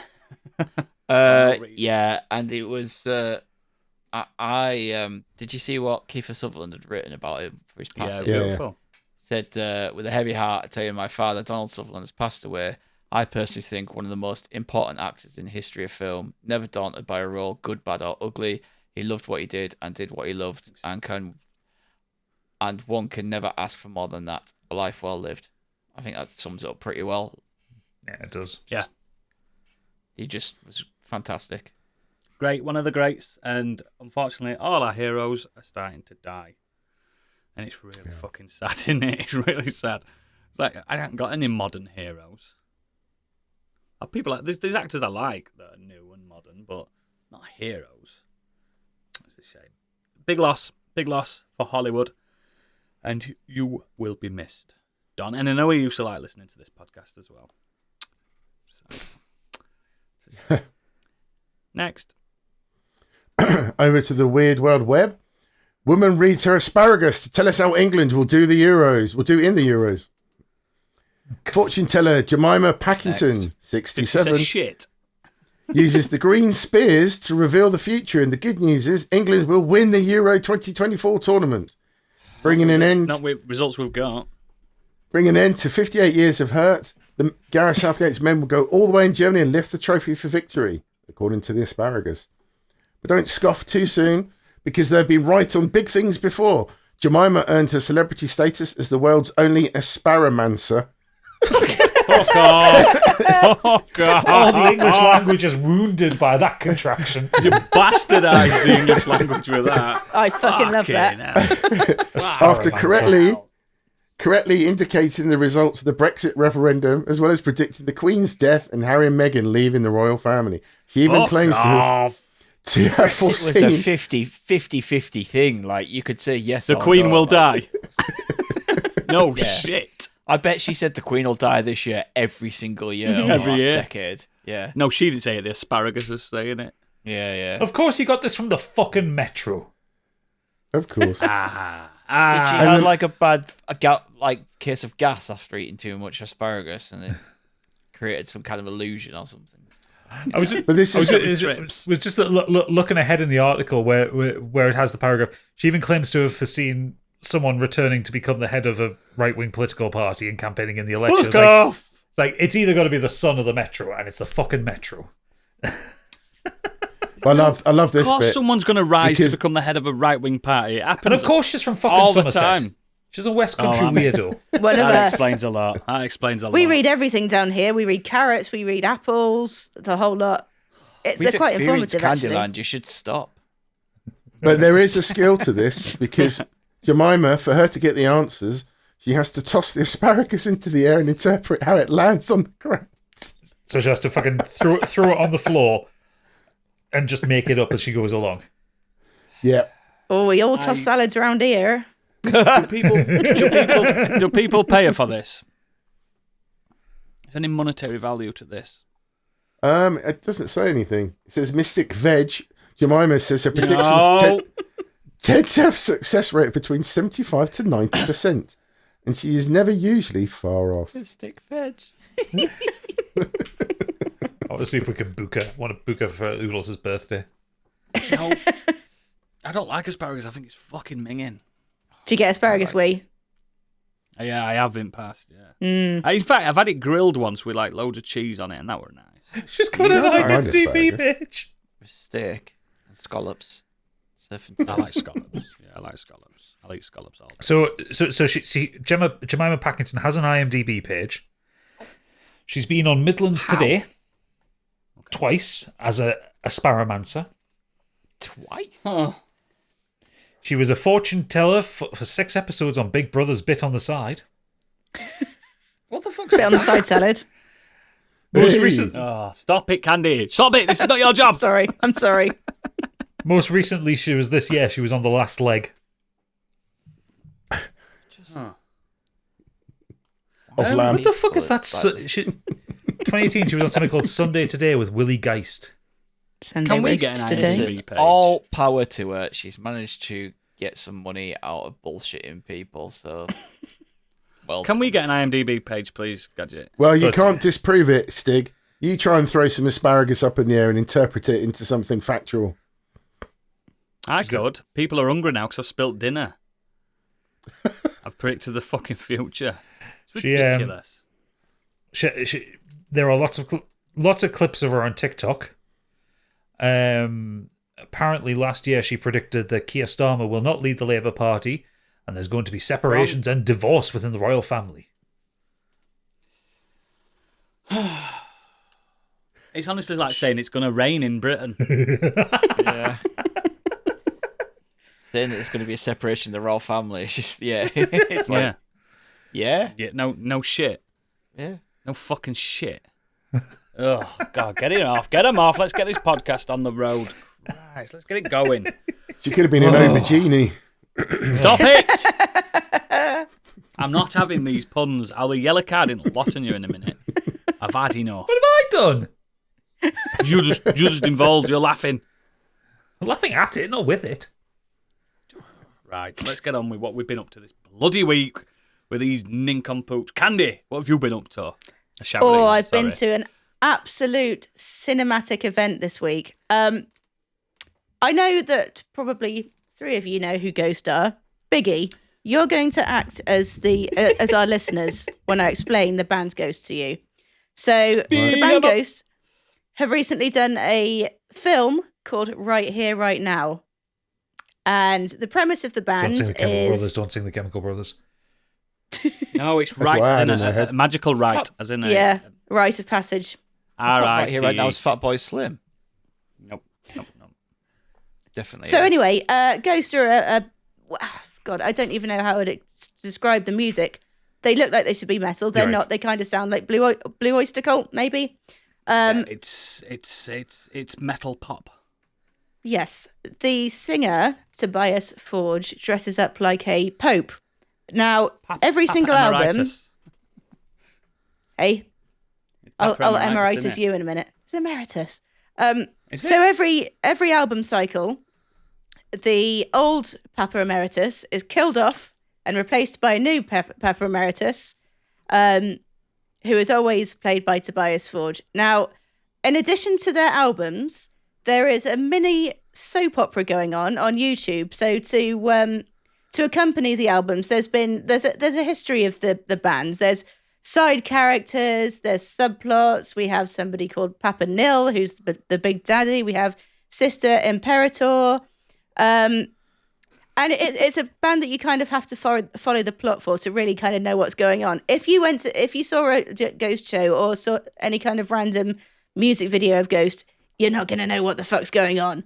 yeah, and it was. I did you see what Kiefer Sutherland had written about him for his passing? Yeah. Beautiful. Said, with a heavy heart, I tell you, my father, Donald Sutherland, has passed away. I personally think one of the most important actors in the history of film. Never daunted by a role, good, bad, or ugly. He loved what he did and did what he loved, and one can never ask for more than that. A life well lived. I think that sums it up pretty well. yeah, it does. Yeah. He just was fantastic. Great, one of the greats, and unfortunately, all our heroes are starting to die, and it's really fucking sad, isn't it? It's really sad. It's like I haven't got any modern heroes. People like there's actors I like that are new and modern, but not heroes. It's a shame. Big loss for Hollywood, and you will be missed, Don. And I know he used to like listening to this podcast as well. So, next. Over to the weird world web. Woman reads her asparagus to tell us how England will do in the Euros. Fortune teller Jemima Packington, Did she 67, say shit? uses the green spears to reveal the future. And the good news is England will win the Euro 2024 tournament, bringing an end Not with results we've got. to 58 years of hurt. The Gareth Southgate's men will go all the way in Germany and lift the trophy for victory, according to the asparagus. But don't scoff too soon, because they've been right on big things before. Jemima earned her celebrity status as the world's only Asparamancer. Fuck off. Fuck off. Oh, the English language is wounded by that contraction. You bastardised the English language with that. I fucking love that. After correctly indicating the results of the Brexit referendum, as well as predicting the Queen's death and Harry and Meghan leaving the royal family. He even claims to have It was a foreseen 50-50 thing. Like, you could say yes The or Queen no, will like- die. No shit. I bet she said the Queen will die this year every single year. over the Every last year. decade. Yeah. No, she didn't say it. The asparagus is saying it. Yeah. Of course, you got this from the fucking Metro. Of course. Did she have like a bad case of gas after eating too much asparagus, and it created some kind of illusion or something? I was just, But this is was just looking ahead in the article where it has the paragraph. She even claims to have foreseen someone returning to become the head of a right-wing political party and campaigning in the election. Fuck off. It's either got to be the son of the Metro, and it's the fucking Metro. I love this Of course, bit. someone going to rise because- to become the head of a right-wing party. It happens And of course, she's from fucking all the Somerset. time. She's a West Country weirdo. One of That us. explains a lot. That explains a lot. We read everything down here. We read carrots. We read apples. The whole lot. They're quite informative, actually. Candyland. You should stop. But there is a skill to this, because Jemima, for her to get the answers, she has to toss the asparagus into the air and interpret how it lands on the ground. So she has to fucking throw it on the floor and just make it up as she goes along. Yeah. Oh, we all toss salads around here. Do people pay her for this? Is there any monetary value to this? It doesn't say anything. It says Mystic Veg. Jemima says her predictions No. tend to have success rate between 75 to 90%, and she is never usually far off. Stick veg. I want to see if we can book her. I want to book her for Oodles' birthday. No. I don't like asparagus. I think it's fucking minging. Do you get asparagus wee? Yeah, I have in past, yeah. In fact, I've had it grilled once with like loads of cheese on it, and that were nice. She's got an don't mind IMDb asparagus. page. Steak and scallops. I like scallops. Yeah, I like scallops. I like scallops all day. So Jemima Packington has an IMDb page. She's been on Midlands Today twice as a Asparamancer. Twice? Oh. She was a fortune teller for 6 episodes on Big Brother's Bit on the Side. What the fuck's Bit on the side salad. Most Hey. recent, Oh, stop it, Candy. Stop it. This is not your job. Sorry, I'm sorry. most recently, she was this year. She was on The Last Leg. Of lamb. What the fuck is that? Well, 2018, she was on something called Sunday Today with Willie Geist. Sunday Can we roast get an today? IMDb page? all power to her. She's managed to get some money out of bullshitting people, so... Well, Can we get an IMDb page, please, Gadget? Well, you But- can't disprove it, Stig. You try and throw some asparagus up in the air and interpret it into something factual. I could. People are hungry now because I've spilt dinner. I've predicted the fucking future. It's She, ridiculous. There are lots of clips of her on TikTok. Apparently, last year she predicted that Keir Starmer will not lead the Labour Party, and there's going to be separations and divorce within the royal family. It's honestly like saying it's going to rain in Britain. yeah. Saying that there's going to be a separation in the royal family. It's just, yeah. It's like, Yeah. yeah. No shit. Yeah. No fucking shit. Oh, God, get it off. Get them off. Let's get this podcast on the road. Christ, let's get it going. She could have been an aubergine. Stop it! I'm not having these puns. I'll be yellow carding a lot on you in a minute. I've had enough. What have I done? You're just involved. You're laughing. I'm laughing at it, not with it. Right, let's get on with what we've been up to this bloody week with these nincompoops. Candy, what have you been up to? Oh, I've been to an absolute cinematic event this week. I know that probably 3 of you know who Ghost are. Biggie, you're going to act as as our listeners when I explain the band Ghost to you. So the band Ghost have recently done a film called Right Here, Right Now. And the premise of the band Don't sing the Chemical Brothers. is... Don't sing the Chemical Brothers. No, it's what right, I as had in in my a head. magical right, as in a... Yeah, rite of passage. Right here, right now is Fatboy Slim. Nope. Definitely. So is. anyway, Ghost are God, I don't even know how to describe the music. They look like they should be metal. They're Right. not. They kind of sound like Blue Oyster Cult, maybe. It's metal pop. Yes, the singer Tobias Forge dresses up like a pope. Now, every single album. Emeritus. Hey, I'll Emeritus, emeritus isn't it? you in a minute. It's emeritus. Is So it? every album cycle, the old Papa Emeritus is killed off and replaced by a new Papa Emeritus, who is always played by Tobias Forge. Now, in addition to their albums, there is a mini soap opera going on YouTube. So to accompany the albums, there's a history of the bands. There's side characters, there's subplots. We have somebody called Papa Nil, who's the big daddy. We have Sister Imperator. And it's a band that you kind of have to follow the plot for to really kind of know what's going on. If you saw a Ghost show or saw any kind of random music video of Ghost, you're not going to know what the fuck's going on.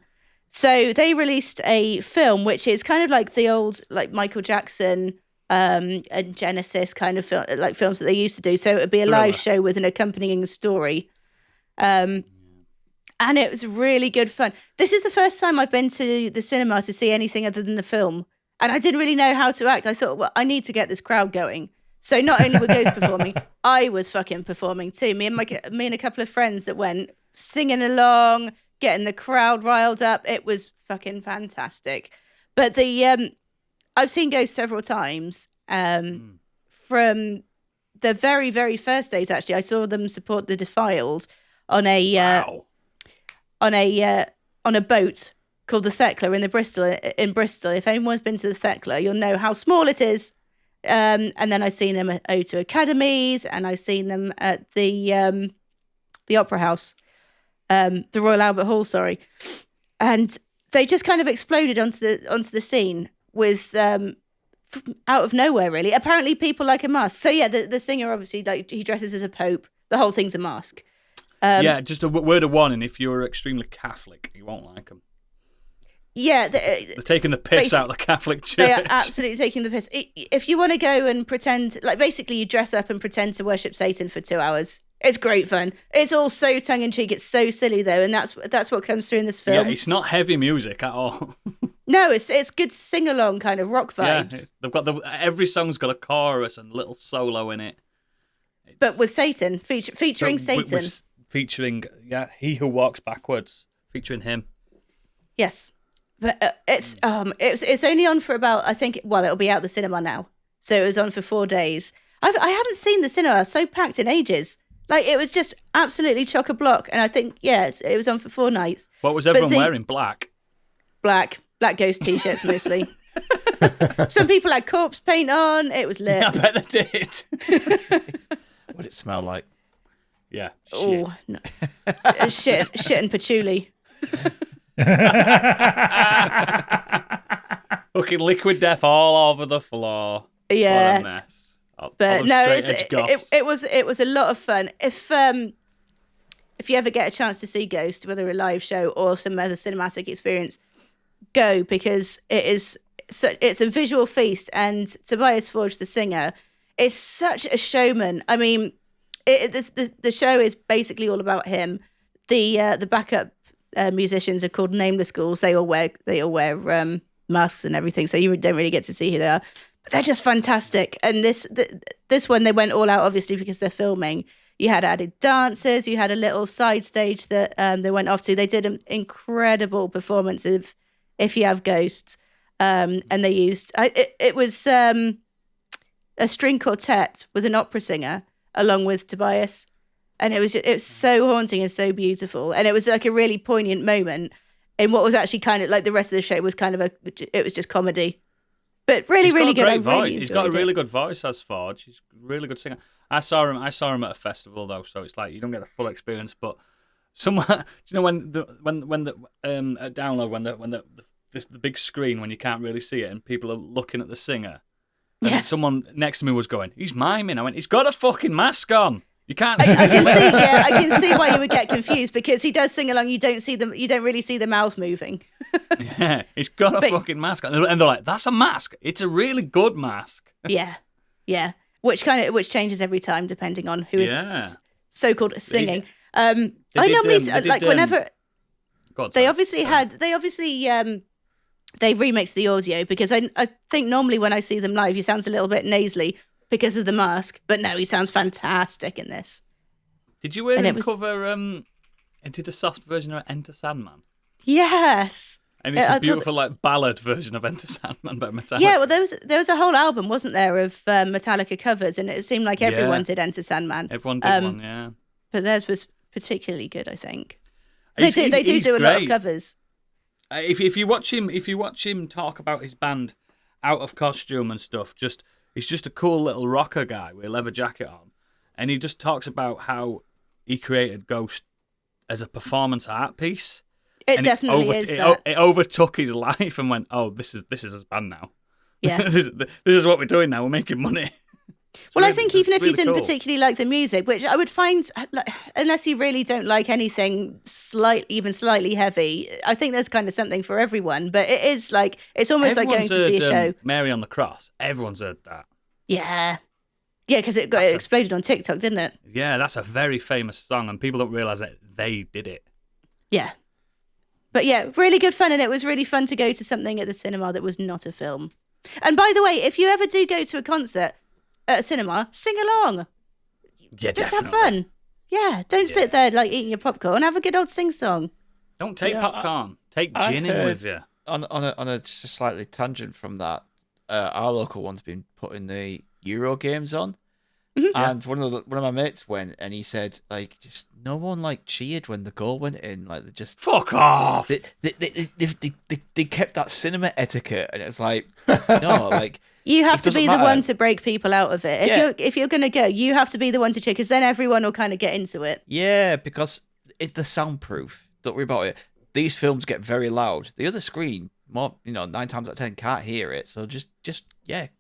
So they released a film, which is kind of like the old, like Michael Jackson and Genesis kind of like films that they used to do. So it would be a live show with an accompanying story. And it was really good fun. This is the first time I've been to the cinema to see anything other than the film. And I didn't really know how to act. I thought, well, I need to get this crowd going. So not only were Ghost performing, I was fucking performing too. Me and a couple of friends that went singing along, getting the crowd riled up. It was fucking fantastic. But I've seen Ghost several times. From the very, very first days, actually, I saw them support the Defiled on a boat called the Thekla in Bristol. If anyone's been to the Thekla, you'll know how small it is. And then I've seen them at O2 Academies, and I've seen them at the Opera House, the Royal Albert Hall, sorry. And they just kind of exploded onto the scene with out of nowhere, really. Apparently, people like a mask. So yeah, the singer obviously, like, he dresses as a pope. The whole thing's a mask. Yeah, just a word of warning: if you're extremely Catholic, you won't like them. Yeah, they're taking the piss out of the Catholic Church. They are absolutely taking the piss. If you want to go and pretend, like, basically you dress up and pretend to worship Satan for 2 hours. It's great fun. It's all so tongue in cheek. It's so silly though, and that's what comes through in this film. Yeah, it's not heavy music at all. No, it's good sing along kind of rock vibes. Yeah, they've got every song's got a chorus and a little solo in it. But with Satan, featuring Satan. Featuring he who walks backwards, featuring him. Yes. But it's only on for about, I think, it'll be out the cinema now. So it was on for 4 days. I haven't seen the cinema so packed in ages. Like, it was just absolutely chock-a-block. And I think, it was on for 4 nights. What was everyone wearing? Black Ghost t-shirts mostly. Some people had corpse paint on. It was lit. Yeah, I bet they did. What did it smell like? Yeah. Oh, no. shit and patchouli. Fucking liquid death all over the floor. Yeah. What a mess. But no, it was a lot of fun. If you ever get a chance to see Ghost, whether a live show or some other cinematic experience, go, because it's a visual feast. And Tobias Forge, the singer, is such a showman. I mean, the show is basically all about him. The backup musicians are called Nameless Ghouls. They all wear masks and everything, so you don't really get to see who they are. But they're just fantastic. And this one, they went all out, obviously, because they're filming. You had added dancers. You had a little side stage that they went off to. They did an incredible performance of If You Have Ghosts, and they used it was a string quartet with an opera singer along with Tobias, and it was so haunting and so beautiful, and it was like a really poignant moment in what was actually kind of like the rest of the show was kind of it was just comedy, but really good. He's got a really good voice as Forge. He's a really good singer. I saw him at a festival though, so it's like you don't get the full experience. But somewhere, you know, when the download when the big screen when you can't really see it and people are looking at the singer, and someone next to me was going, "He's miming." I went, "He's got a fucking mask on. You can't." I can see why you would get confused, because he does sing along. You don't really see the mouth moving. Yeah, he's got a fucking mask on, and they're like, "That's a mask. It's a really good mask." Yeah. Which changes every time depending on who is so-called singing. I normally whenever they remix the audio, because I think normally when I see them live, he sounds a little bit nasally because of the mask, but no, he sounds fantastic in this. Did you hear him cover? He did a soft version of Enter Sandman. Yes. And it's a beautiful ballad version of Enter Sandman by Metallica. Yeah, well, there was a whole album, wasn't there, of Metallica covers, and it seemed like everyone did Enter Sandman. Everyone did one, yeah. But theirs was particularly good, I think. They do a lot of covers. If you watch him talk about his band out of costume and stuff, he's just a cool little rocker guy with a leather jacket on, and he just talks about how he created Ghost as a performance art piece. It definitely is that. It overtook his life and went, "Oh, this is his band now. Yeah, this is what we're doing now. We're making money." I think even if you didn't particularly like the music, which I would find, unless you really don't like anything even slightly heavy, I think there's kind of something for everyone. But it is it's almost like going to see a show. Mary on the Cross. Everyone's heard that. Yeah, because it exploded on TikTok, didn't it? Yeah, that's a very famous song, and people don't realise that they did it. Yeah. But yeah, really good fun, and it was really fun to go to something at the cinema that was not a film. And by the way, if you ever do go to a concert at a cinema, sing along. Yeah, Just definitely. have fun. Yeah, don't sit there like eating your popcorn. Have a good old sing song. Don't take Yeah, popcorn. Take I gin in heard- with you. On a just a slightly tangent from that, our local one's been putting the Euro games on, and one of my mates went and he said like just no one like cheered when the goal went in, like they just Fuck off. they kept that cinema etiquette, and it's like no, like You have it to doesn't be the matter. one to break people out of it. Yeah. If you're gonna go, you have to be the one to cheer, because then everyone will kind of get into it. Yeah, because they're soundproof. Don't worry about it. These films get very loud. The other screen, 9 times out of 10 can't hear it. So just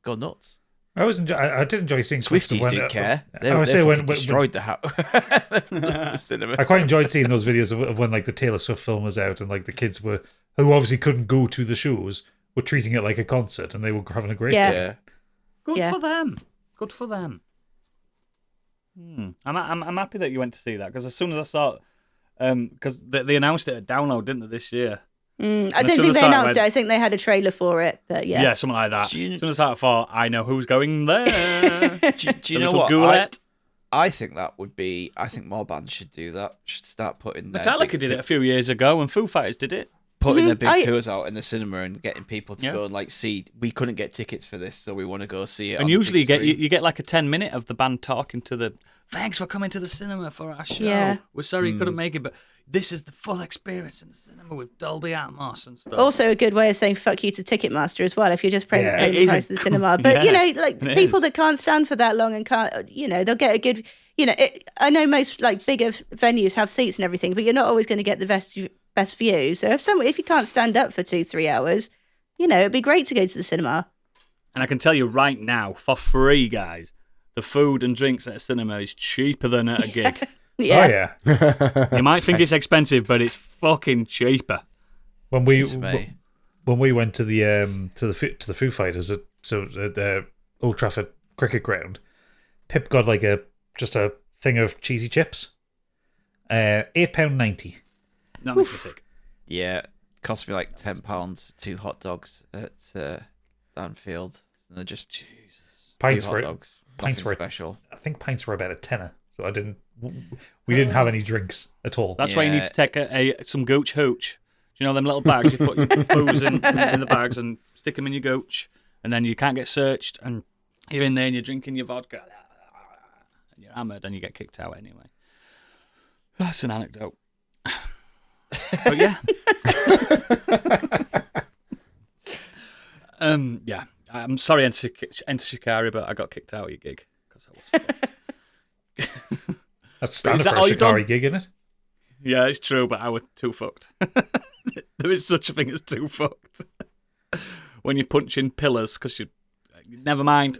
go nuts. I did enjoy seeing clips of Swifties didn't care. They I would say fucking when destroyed the cinema. I quite enjoyed seeing those videos of when like the Taylor Swift film was out and like the kids who obviously couldn't go to the shows were treating it like a concert and they were having a great Yeah. time. Yeah. Good Yeah. for them. Good for them. I'm happy that you went to see that, because as soon as I saw, because they announced it at Download, didn't they, this year? I as don't soon think as they I announced read- it. I think they had a trailer for it. But yeah. Yeah, something like that. Do you- As soon as I thought, I know who's going there. Do you know little what? Goulet. I think that would be. I think more bands should do that. Should start putting their Metallica big- did it a few years ago, and Foo Fighters did it. putting their big I- tours out in the cinema and getting people to Yeah. go and like see. We couldn't get tickets for this, so we want to go see it. And usually you get like a 10-minute of the band talking to the, thanks for coming to the cinema for our show. Yeah. We're sorry you couldn't make it, but this is the full experience in the cinema with Dolby Atmos and stuff. Also, a good way of saying fuck you to Ticketmaster as well, if you're just paying, Yeah. paying It the is a price of the good- cinema. But, yeah, like it people is. that can't stand for that long and can't, they'll get a good, I know most like bigger venues have seats and everything, but you're not always going to get the best view. So if you can't stand up for 2-3 hours, it'd be great to go to the cinema. And I can tell you right now, for free, guys, the food and drinks at a cinema is cheaper than at a gig. Yeah. Oh yeah. You might think it's expensive, but it's fucking cheaper. When we It's me. when we went to the Foo Fighters at the Old Trafford cricket ground, Pip got like just a thing of cheesy chips. £8.90. That makes me sick. Yeah, cost me like £10, 2 hot dogs at Anfield, and they're just Pints 2 were hot dogs. pints Nothing were special. I think pints were about a tenner. So we didn't have any drinks at all. That's why you need Yeah. to take some gooch hooch. Do you know them little bags? You put your booze in the bags and stick them in your gooch, and then you can't get searched, and you're in there and you're drinking your vodka, and you're hammered, and you get kicked out anyway. That's an anecdote. But yeah. Yeah. I'm sorry, Enter Shikari, but I got kicked out of your gig because I was fucked. That's standard Is that for a all you've done? Shikari gig, isn't it? Yeah, it's true, but I was too fucked. There is such a thing as too fucked. When you punch in pillars, because you... Never mind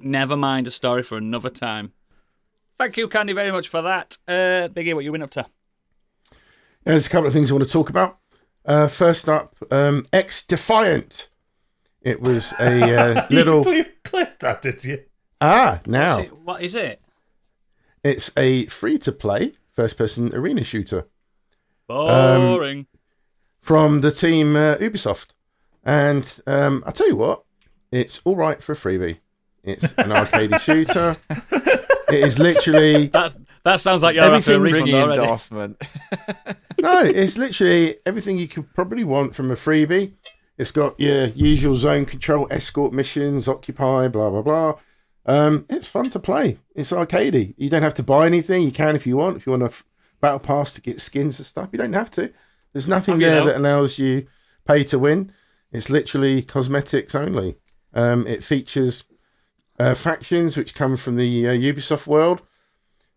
a story for another time. Thank you, Candy, very much for that. Biggie, what you been up to? There's a couple of things I want to talk about. First up, XDefiant. It was a little... You played that, did you? Now. What is it? It's a free-to-play first-person arena shooter Boring. from the team Ubisoft. And I'll tell you what, it's all right for a freebie. It's an arcade shooter. It is literally... That sounds like you're after a Everything refund Ringing already. endorsement. No, it's literally everything you could probably want from a freebie. It's got your usual zone control, escort missions, occupy, blah, blah, blah. It's fun to play. It's arcadey. You don't have to buy anything. You can if you want. If you want a battle pass to get skins and stuff, you don't have to. There's nothing Have you there though? that allows you pay to win. It's literally cosmetics only. It features factions which come from the Ubisoft world.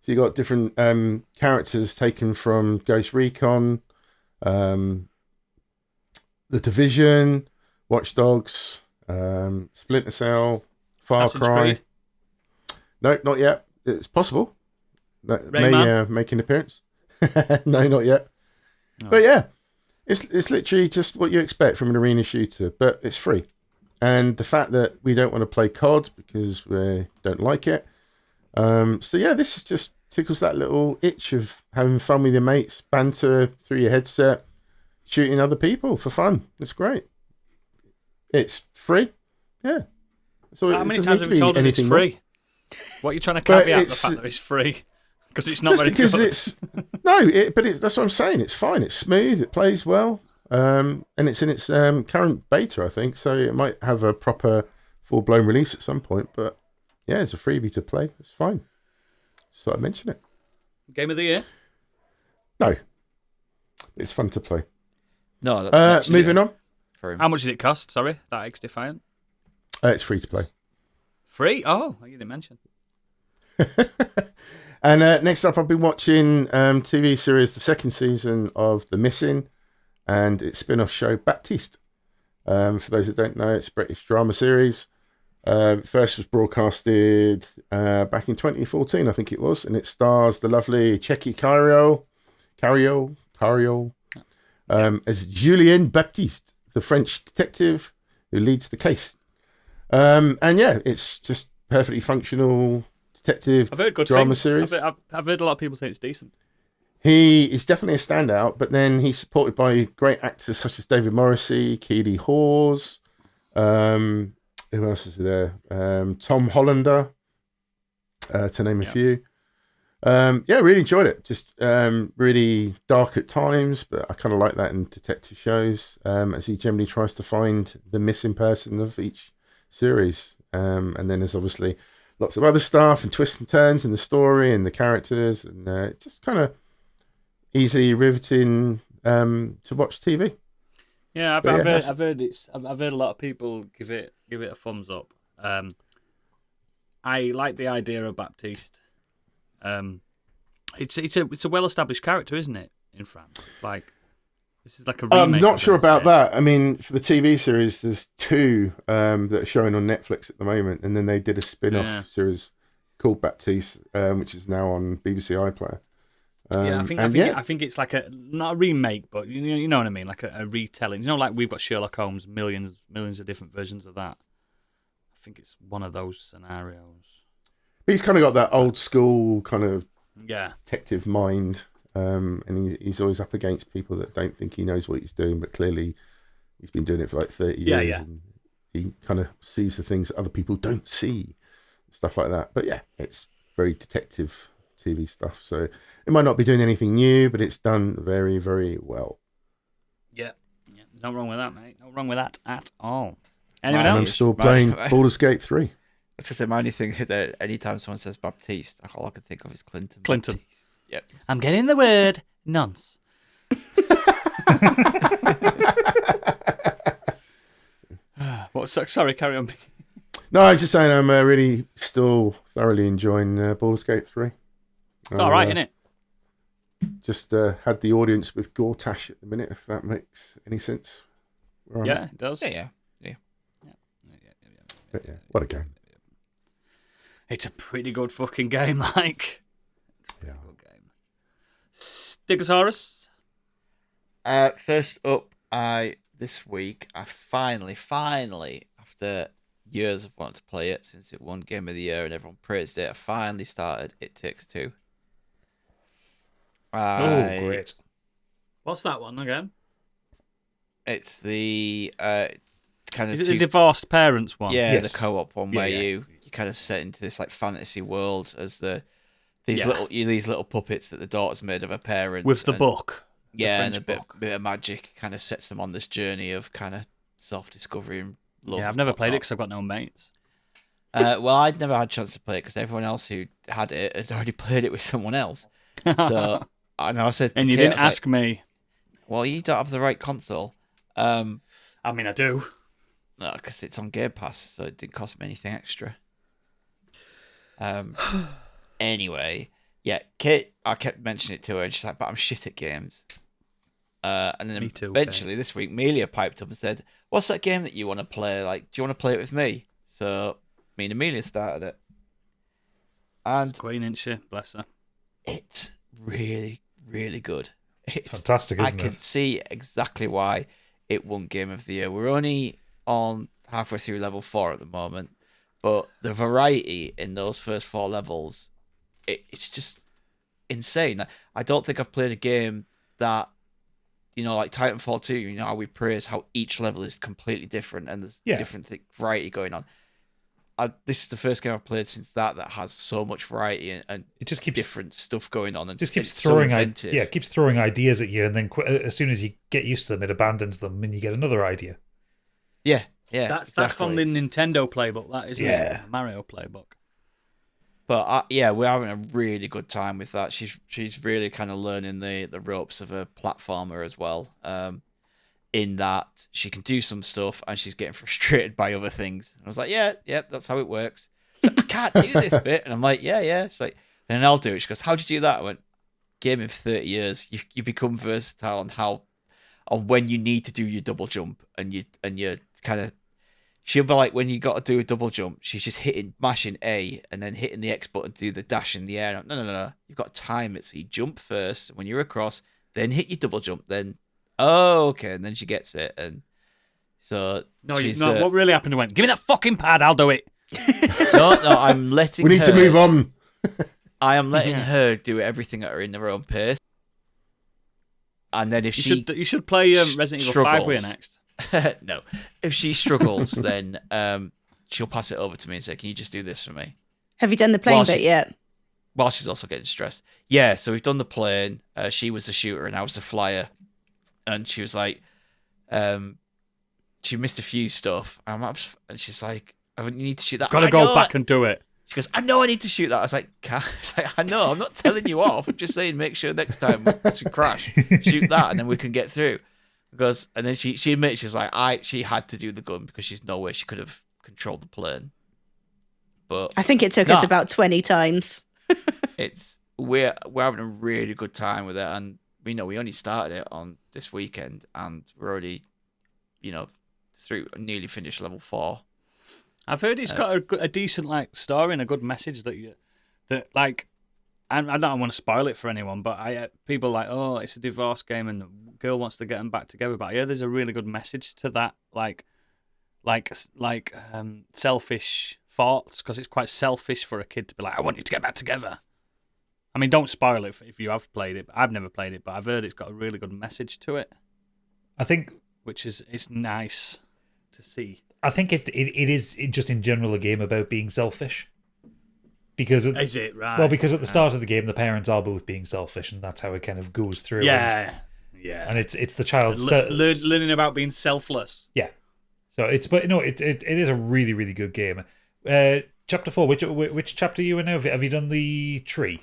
So you got different characters taken from Ghost Recon, The Division, Watch Dogs, Splinter Cell, Far Assassin's Cry. Creed. No, not yet. It's possible. That may Rayman? make an appearance. No, not yet. But yeah, it's literally just what you expect from an arena shooter, but it's free. And the fact that we don't want to play COD because we don't like it. So yeah, this just tickles that little itch of having fun with your mates, banter through your headset, shooting other people for fun. It's great. It's free. Yeah. So How it many doesn't times need have to you be told us it's anything more. free? What are you trying to But caveat the it's- fact that it's free? Because it's not Just very because good. it's that's what I'm saying. It's fine. It's smooth. It plays well, and it's in its current beta, I think. So it might have a proper full-blown release at some point. But yeah, it's a freebie to play. It's fine. So I mention it. Game of the year? No, it's fun to play. No, that's next Moving year on. for him. How much does it cost? Sorry, that XDefiant? It's free to play. Free? Oh, you didn't mention. And next up, I've been watching TV series, the second season of The Missing, and its spin-off show Baptiste. For those that don't know, it's a British drama series. First was broadcasted back in 2014, I think it was, and it stars the lovely Checky Cario, as Julien Baptiste, the French detective who leads the case. And yeah, it's just perfectly functional detective I've heard good drama things. series. I've heard a lot of people say it's decent. He is definitely a standout, but then he's supported by great actors such as David Morrissey, Keely Hawes, who else is there? Tom Hollander, to name a few. Yeah, really enjoyed it. Just really dark at times, but I kind of like that in detective shows, as he generally tries to find the missing person of each series. And then there's obviously lots of other stuff and twists and turns in the story and the characters, and just kind of easy riveting to watch TV. Yeah, I've But yeah, heard a lot of people give it a thumbs up. I like the idea of Baptiste. It's a well established character, isn't it, in France? Like, this is like a remake. I'm not of sure it, about isn't it? that. I mean, for the TV series, there's two that are showing on Netflix at the moment, and then they did a spin-off Yeah. series called Baptiste, which is now on BBC iPlayer. Yeah, I and think it's like not a remake, but you know what I mean, like a retelling. You know, like we've got Sherlock Holmes, millions of different versions of that. I think it's one of those scenarios. he's kind of got that old school kind of Yeah, detective mind, and he's always up against people that don't think he knows what he's doing, but clearly he's been doing it for like 30 Yeah, years, yeah. and he kind of sees the things that other people don't see, stuff like that. But yeah, it's very detective TV stuff, so it might not be doing anything new, but it's done very, very well. yeah. No wrong with that, mate. No wrong with that at all. Anyone And I'm else? still playing Baldur's Gate 3. Because my only thing that anytime someone says Baptiste, all I can think of is Clinton. Clinton. Baptiste. Yep. I'm getting the word nonce. Sorry, carry on. No, I'm just saying I'm really still thoroughly enjoying Baldur's Gate 3. It's all right, isn't it? Just had the audience with Gortash at the minute, if that makes any sense. Where I'm Yeah, at. it does. Yeah. But yeah, what a game. It's a pretty good fucking game, like. Yeah. Good game. Stegosaurus. First up, this week I finally, after years of wanting to play it since it won Game of the Year and everyone praised it, I finally started It Takes Two. Oh, great. What's that one again? It's the kind of Is it the divorced parents one? yeah, Yes. the co-op one where Yeah. you kind of set into this like fantasy world as these Yeah. little puppets that the daughter's made of her parents With the and- book. The yeah, French and a book. bit of magic kind of sets them on this journey of kind of self-discovery and love. Yeah, I've and never played it whatnot. because I've got no mates. Well, I'd never had a chance to play it because everyone else who had it had already played it with someone else. So I know I said, to And you Kate, didn't I was ask me. like, well, you don't have the right console. I mean, I do. No, because it's on Game Pass, so it didn't cost me anything extra. Anyway, yeah, Kate, I kept mentioning it to her, and she's like, "But I'm shit at games." And then Me too, eventually this week, Melia piped up and said, "What's that game that you want to play? Like, do you want to play it with me?" So me and Amelia started it, and Queen, ain't she? Bless her. it's really, really good. It's fantastic, isn't I can it? see exactly why it won Game of the Year. We're only on halfway through level 4 at the moment, but the variety in those first 4 levels, it's just insane. I don't think I've played a game that, like Titanfall 2, how we praise how each level is completely different and there's Yeah. different variety going on. this is the first game I've played since that has so much variety and It just keeps different stuff going on, and just keeps it's so throwing inventive. it keeps throwing ideas at you, and then as soon as you get used to them, it abandons them, and you get another idea. Yeah. That's from the Nintendo playbook. That isn't Yeah. the Mario playbook. But we're having a really good time with that. She's really kind of learning the ropes of a platformer as well. In that she can do some stuff and she's getting frustrated by other things. And I was like, yeah, that's how it works. She's like, I can't do this bit, and I'm like, yeah. She's like, and then I'll do it. She goes, how'd you do that? I went, gaming for 30 years. You become versatile on when you need to do your double jump, and you kind of. She'll be like, when you got to do a double jump, she's just mashing A and then hitting the X button to do the dash in the air. No. You've got to time it. So you jump first when you're across, then hit your double jump, then, okay. And then she gets it. And so. What really happened? Went, give me that fucking pad, I'll do it. No, I'm letting We need to move on. I am letting her do everything at her in her own pace. And then if you should play Resident Evil 5 with her next. No, if she struggles, then she'll pass it over to me and say, "Can you just do this for me?" Have you done the plane bit yet? While she's also getting stressed. Yeah, so we've done the plane. She was the shooter and I was the flyer, and she was like, she missed a few stuff, and she's like, "You need to shoot that." Gotta go back and do it. She goes, I know I need to shoot that. I was like, I know, I'm not telling you off. I'm just saying, make sure next time once we crash, shoot that, and then we can get through. And then she admits, she's like, she had to do the gun because she's no way she could have controlled the plane. But I think it took us about 20 times. we're having a really good time with it, and we only started it on this weekend, and we're already, through nearly finished level 4. I've heard it's got a decent story and a good message and I don't want to spoil it for anyone, but people are like, oh, it's a divorce game and the girl wants to get them back together. But there's a really good message to that, selfish thoughts, because it's quite selfish for a kid to be like, I want you to get back together. I mean, don't spoil it if you have played it. I've never played it, but I've heard it's got a really good message to it. I think, which is it's nice to see. I think it is just in general a game about being selfish. Because is it right? Well, because at the start of the game, the parents are both being selfish, and that's how it kind of goes through. Yeah. And it's the child learning about being selfless. Yeah. So it is a really, really good game. Chapter 4. Which chapter are you in now? Have you done the tree?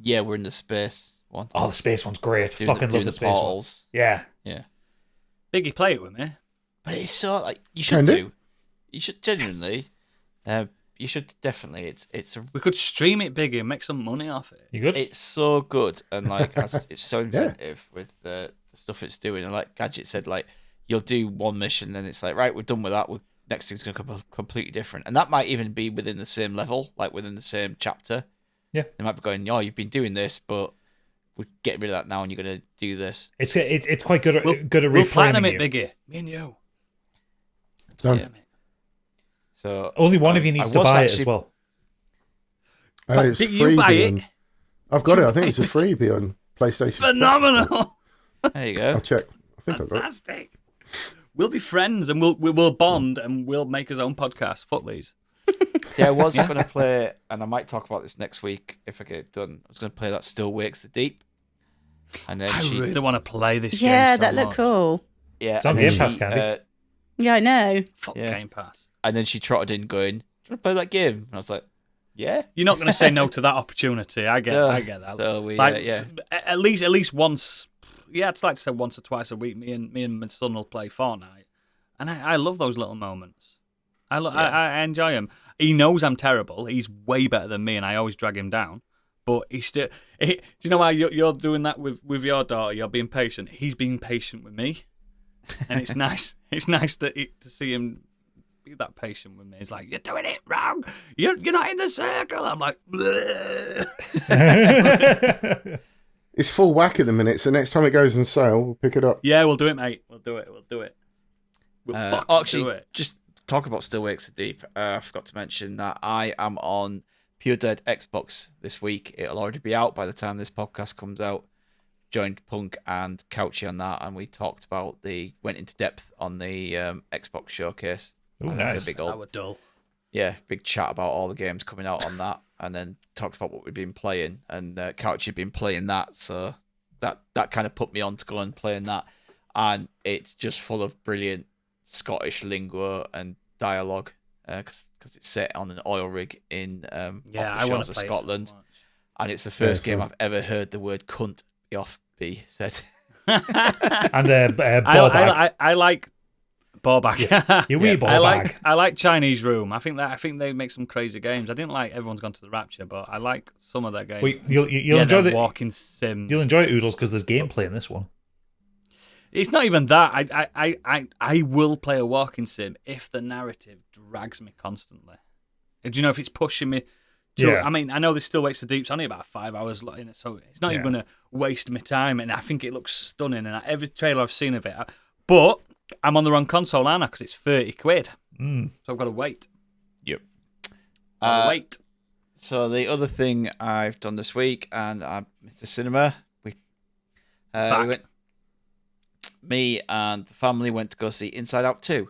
Yeah, we're in the space one. Oh, the space one's great. Fucking love the space portals. One. Yeah. Yeah. Biggie, play it with me. But it's so you should do. You should genuinely. You should definitely. We could stream it, Biggie, and make some money off it. You good? It's so good, and it's so inventive with the stuff it's doing. And like Gadget said, you'll do one mission, and it's like, right, we're done with that. Next thing's going to come completely different, and that might even be within the same level, within the same chapter. Yeah, they might be going, oh, you've been doing this, but we're getting rid of that now, and you're going to do this. It's quite good at reframing we'll platinum it, Biggie. Me and you. Done. Yeah, mate. So only one of you needs to buy it as well. It's you buy it. I've got it. I think it's a freebie on PlayStation. Phenomenal. There you go. I'll check. I think I've got it. Fantastic. We'll be friends, and we'll bond, and we'll make his own podcast. Fuck these. Yeah, I was going to play, and I might talk about this next week if I get it done. I was going to play that Still Wakes the Deep. And then I really want to play this game. Yeah, so that looked cool. Yeah, it's on Game Pass, Candy. Yeah, I know. Fuck Game Pass. And then she trotted in going, do you want to play that game? And I was like, yeah. You're not going to say no to that opportunity. I get that. So we, at least once. Yeah, I'd like to say once or twice a week. Me and my son will play Fortnite, and I love those little moments. I enjoy them. He knows I'm terrible. He's way better than me, and I always drag him down. But he's still. Do you know why you're doing that with your daughter? You're being patient. He's being patient with me, and it's nice. It's nice to see him be that patient with me. He's like, you're doing it wrong. You're not in the circle. I'm like, it's full whack at the minute, so next time it goes on sale, we'll pick it up. Yeah, we'll do it, mate. We'll do it. We'll actually, do it. Just talk about Still Wakes the Deep. I forgot to mention that I am on Pure Dead Xbox this week. It'll already be out by the time this podcast comes out. Joined Punk and Couchy on that, and we talked about went into depth on the Xbox showcase. Oh, nice. That was dull. big chat about all the games coming out on that, and then talked about what we've been playing. And Couch had been playing that, so that kind of put me on to go and playing that. And it's just full of brilliant Scottish lingo and dialogue, because it's set on an oil rig in off the shores of Scotland. So and it's the first game I've ever heard the word cunt be said. And ball bag. I like ball bag. Yeah, your wee ball bag. I like Chinese Room. I think they make some crazy games. I didn't like Everyone's Gone to the Rapture, but I like some of their games. Well, you'll enjoy the walking sim. You'll enjoy it, Oodles, because there's gameplay in this one. It's not even that. I will play a walking sim if the narrative drags me constantly. Do you know if it's pushing me? I mean, I know there's still waits to deep. It's only about 5 hours in it, so it's not even going to waste my time. And I think it looks stunning. And every trailer I've seen of it, but I'm on the wrong console, aren't I? Because it's £30. So I've got to wait. Yep. Wait. So the other thing I've done this week, and I missed the cinema. We went. Me and the family went to go see Inside Out 2.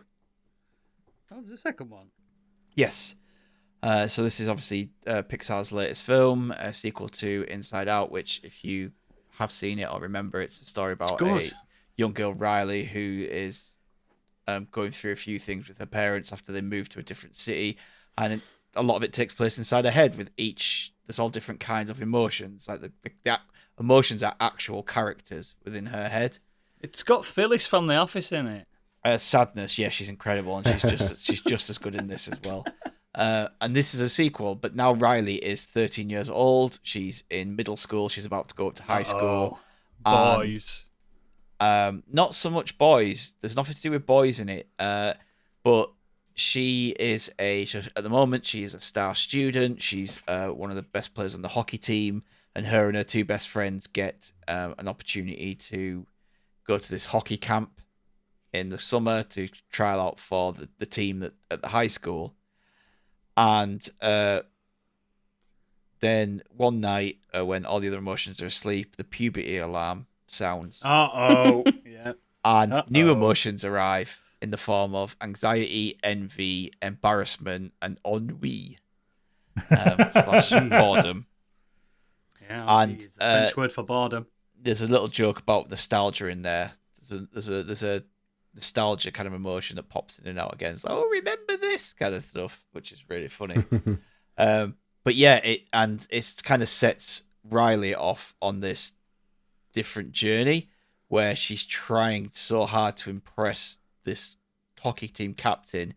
That was the second one. Yes. So this is obviously Pixar's latest film, a sequel to Inside Out, which, if you have seen it or remember, it's a story about a young girl, Riley, who is going through a few things with her parents after they move to a different city. And a lot of it takes place inside her head with there's all different kinds of emotions. Like the emotions are actual characters within her head. It's got Phyllis from The Office in it. Sadness, yeah, she's incredible, and she's just as good in this as well. And this is a sequel, but now Riley is 13 years old. She's in middle school. She's about to go up to high school. Boys. Not so much boys. There's nothing to do with boys in it. But she is at the moment, she is a star student. She's one of the best players on the hockey team, and her and her two best friends get an opportunity to go to this hockey camp in the summer to trial out for the team at the high school. And then one night, when all the other emotions are asleep, the puberty alarm sounds. Yeah. And new emotions arrive in the form of anxiety, envy, embarrassment, and ennui. Slash boredom. Yeah, and French word for boredom. There's a little joke about nostalgia in there. There's a nostalgia kind of emotion that pops in and out again. It's like, oh, remember this kind of stuff, which is really funny. But yeah, it kind of sets Riley off on this different journey where she's trying so hard to impress this hockey team captain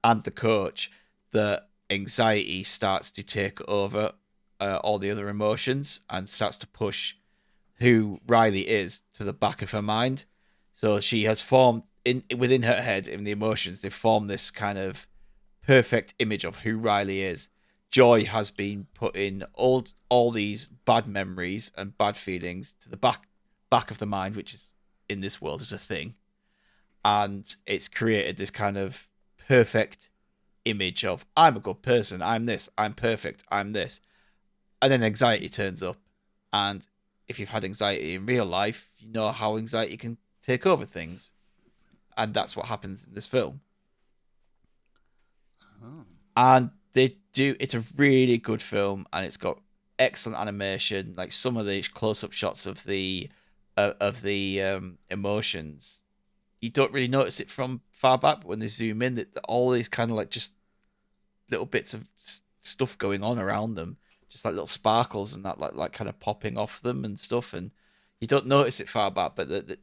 and the coach that anxiety starts to take over all the other emotions and starts to push who Riley is to the back of her mind. So she has formed within her head, in the emotions, they've formed this kind of perfect image of who Riley is. Joy has been put in all these bad memories and bad feelings to the back of the mind, which is in this world is a thing. And it's created this kind of perfect image of, I'm a good person, I'm this, I'm perfect, I'm this. And then anxiety turns up. And if you've had anxiety in real life, you know how anxiety can take over things. And that's what happens in this film. And it's a really good film, and it's got excellent animation. Like some of the close-up shots of the emotions, you don't really notice it from far back, but when they zoom in, that all these kind of like just little bits of stuff going on around them, just like little sparkles and that like kind of popping off them and stuff, and you don't notice it far back, but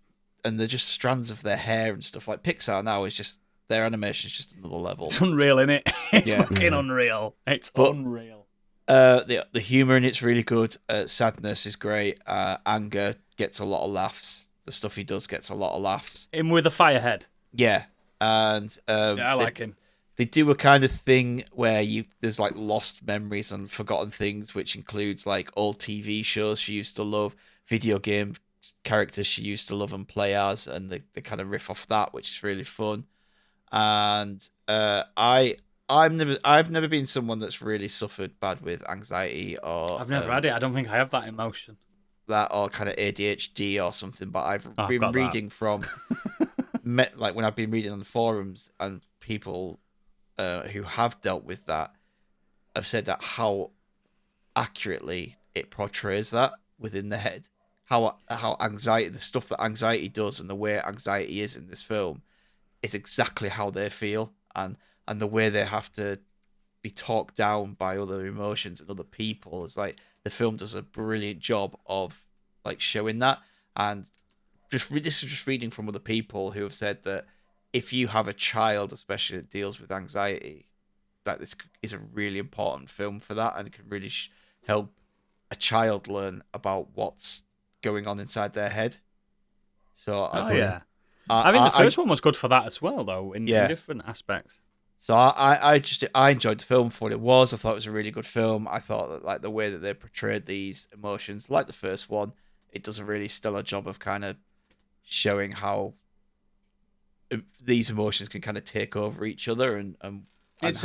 and they're just strands of their hair and stuff. Like Pixar now is just, their animation is just another level. It's unreal, isn't it? It's fucking unreal. It's unreal. The humor in it's really good. Sadness is great. Anger gets a lot of laughs. The stuff he does gets a lot of laughs. Him with a fire head. Yeah, and I like him. They do a kind of thing where there's like lost memories and forgotten things, which includes like old TV shows she used to love, video game characters she used to love and play as, and they kind of riff off that, which is really fun. And I've never been someone that's really suffered bad with anxiety or I've never had it. I don't think I have that emotion. That or kind of ADHD or something. But I've been reading from like when I've been reading on the forums and people who have dealt with that have said that how accurately it portrays that within the head, how anxiety, the stuff that anxiety does, and the way anxiety is in this film, is exactly how they feel, and the way they have to be talked down by other emotions and other people. It's like the film does a brilliant job of like showing that. And this is just reading from other people who have said that if you have a child, especially that deals with anxiety, that this is a really important film for that, and it can really help a child learn about what's going on inside their head. So I think the first one was good for that as well, though, in different aspects. So I enjoyed the film for what it was. I thought it was a really good film. I thought that like the way that they portrayed these emotions, like the first one, it does a really stellar job of kind of showing how these emotions can kind of take over each other, and it's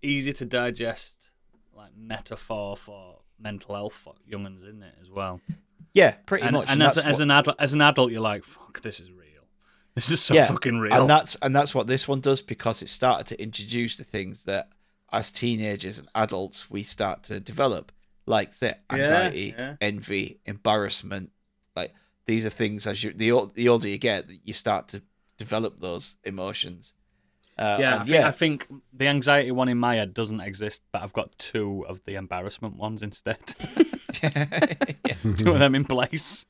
easy to digest like metaphor for mental health for young'uns, isn't it, as well? Yeah, pretty much. And as an adult, you're like, fuck, this is real. This is so fucking real. And that's what this one does, because it started to introduce the things that as teenagers and adults we start to develop, like say anxiety, envy, embarrassment. Like these are things as the older you get, you start to develop those emotions. I think the anxiety one in my head doesn't exist, but I've got two of the embarrassment ones instead. Two of them in place.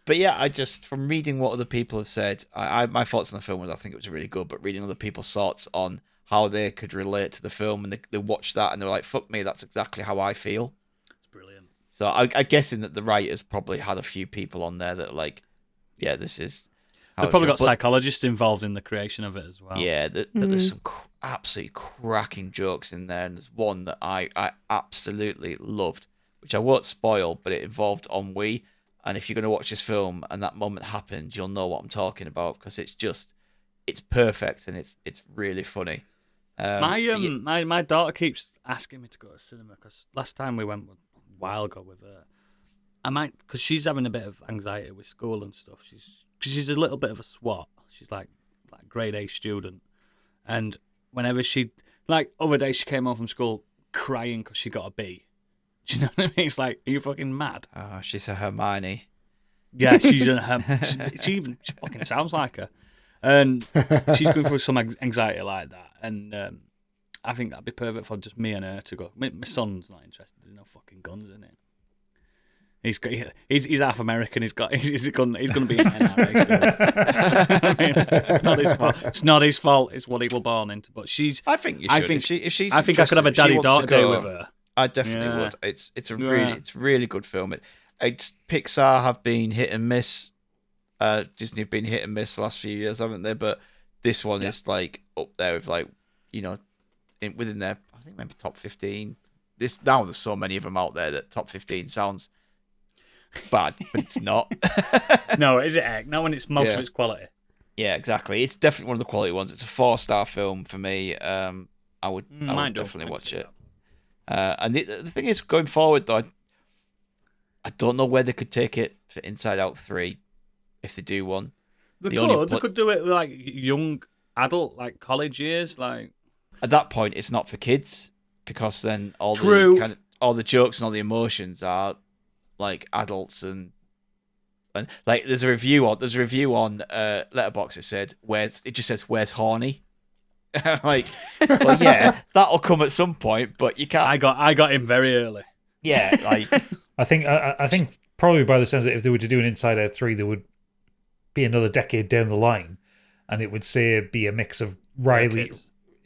But yeah, I just, from reading what other people have said, my thoughts on the film was I think it was really good, but reading other people's thoughts on how they could relate to the film, and they watched that and they were like, fuck me, that's exactly how I feel. It's brilliant. So I'm guessing that the writers probably had a few people on there that are like, yeah, this is... They've probably got psychologists involved in the creation of it as well. Yeah, there's some absolutely cracking jokes in there, and there's one that I absolutely loved, which I won't spoil, but it involved ennui. And if you're going to watch this film and that moment happens, you'll know what I'm talking about, because it's perfect and it's really funny. My daughter keeps asking me to go to cinema, because last time we went a while ago with her, because she's having a bit of anxiety with school and stuff. She's a little bit of a swot. She's like grade A student, and whenever other day she came home from school crying because she got a B. Do you know what I mean? It's like, are you fucking mad? Oh, she's a Hermione. Yeah, she's she fucking sounds like her, and she's going through some anxiety like that. And I think that'd be perfect for just me and her to go. My son's not interested. There's no fucking guns in it. He's half American. He's going to be an NRA soon. I mean, not his fault. It's not his fault. It's what he was born into. But I think you should. I think I could have a daddy-daughter day with her. I definitely would. It's really good film. It's Pixar have been hit and miss. Disney have been hit and miss the last few years, haven't they? But this one is like up there with within their, I think maybe top 15. Now there's so many of them out there that top 15 sounds bad, but it's not. No, is it? Heck? Not when it's most of its quality. Yeah, exactly. It's definitely one of the quality ones. It's a 4-star film for me. I would definitely watch it. And the thing is, going forward though, I don't know where they could take it for Inside Out 3 if they do one. They could do it like young adult, like college years. Like at that point, it's not for kids, because then all the jokes and all the emotions are like adults, and like there's a review on Letterboxd that said where's horny. Like, well, yeah, that'll come at some point, but you can't. I got him very early. Yeah, like I think probably by the sense that if they were to do an Inside Out 3, there would be another decade down the line, and it would be a mix of Riley.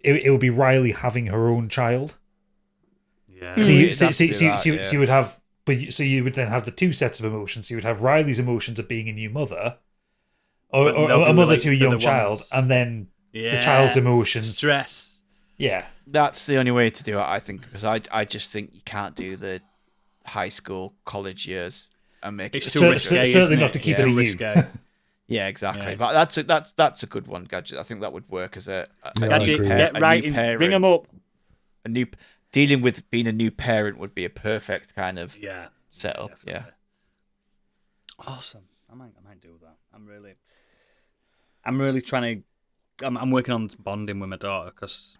It would be Riley having her own child. Yeah. So you would have, so you would then have the two sets of emotions. So you would have Riley's emotions of being a new mother, or a mother to a young child, and then the child's emotions, stress. Yeah, that's the only way to do it, I think, because I just think you can't do the high school, college years and make it's it too risky. Certainly not to keep it risky. Yeah, exactly. Yeah, but that's a good one, Gadget. I think that would work as Gadget. Get right in, bring them up. Dealing with being a new parent would be a perfect kind of setup. Definitely. Yeah. Awesome. I might do that. I'm really trying to I'm working on bonding with my daughter because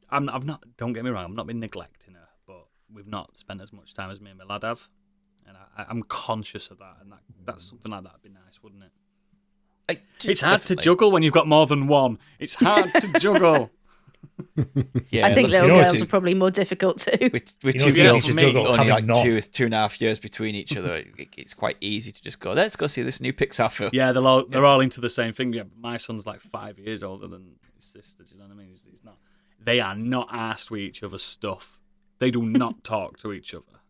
I've not. Don't get me wrong, I've not been neglecting her, but we've not spent as much time as me and my lad have, and I'm conscious of that. And that's something like that'd be nice, wouldn't it? It's hard to juggle when you've got more than one. It's hard to juggle. Yeah, I think little girls are probably more difficult too. With You know, two it's girls easy to juggle, only having like not. 2.5 years between each other, it's quite easy to just go, let's go see this new Pixar film. Yeah, they're all into the same thing. Yeah, my son's like 5 years older than his sister. Do you know what I mean? He's not. They are not arsed with each other's stuff. They do not talk to each other.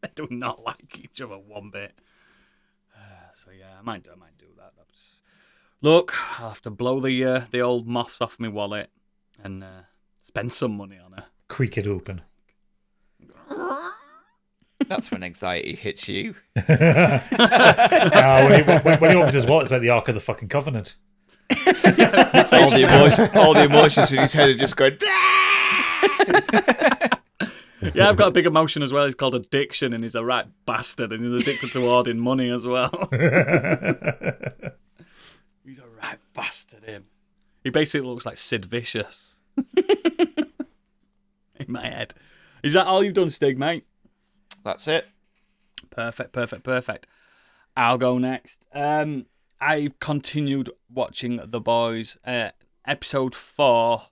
They do not like each other one bit. So yeah, I might do that. Look, I'll have to blow the old moths off my wallet and spend some money on her. Creak it open. That's when anxiety hits you. When he opens his wallet, it's like the Ark of the fucking Covenant. all the emotions in his head are just going. Yeah, I've got a big emotion as well. It's called addiction, and he's a right bastard, and he's addicted to hoarding money as well. He's a right bastard, him. He basically looks like Sid Vicious. In my head. Is that all you've done, Stig, mate? That's it. Perfect. I'll go next. I've continued watching The Boys. Episode 4.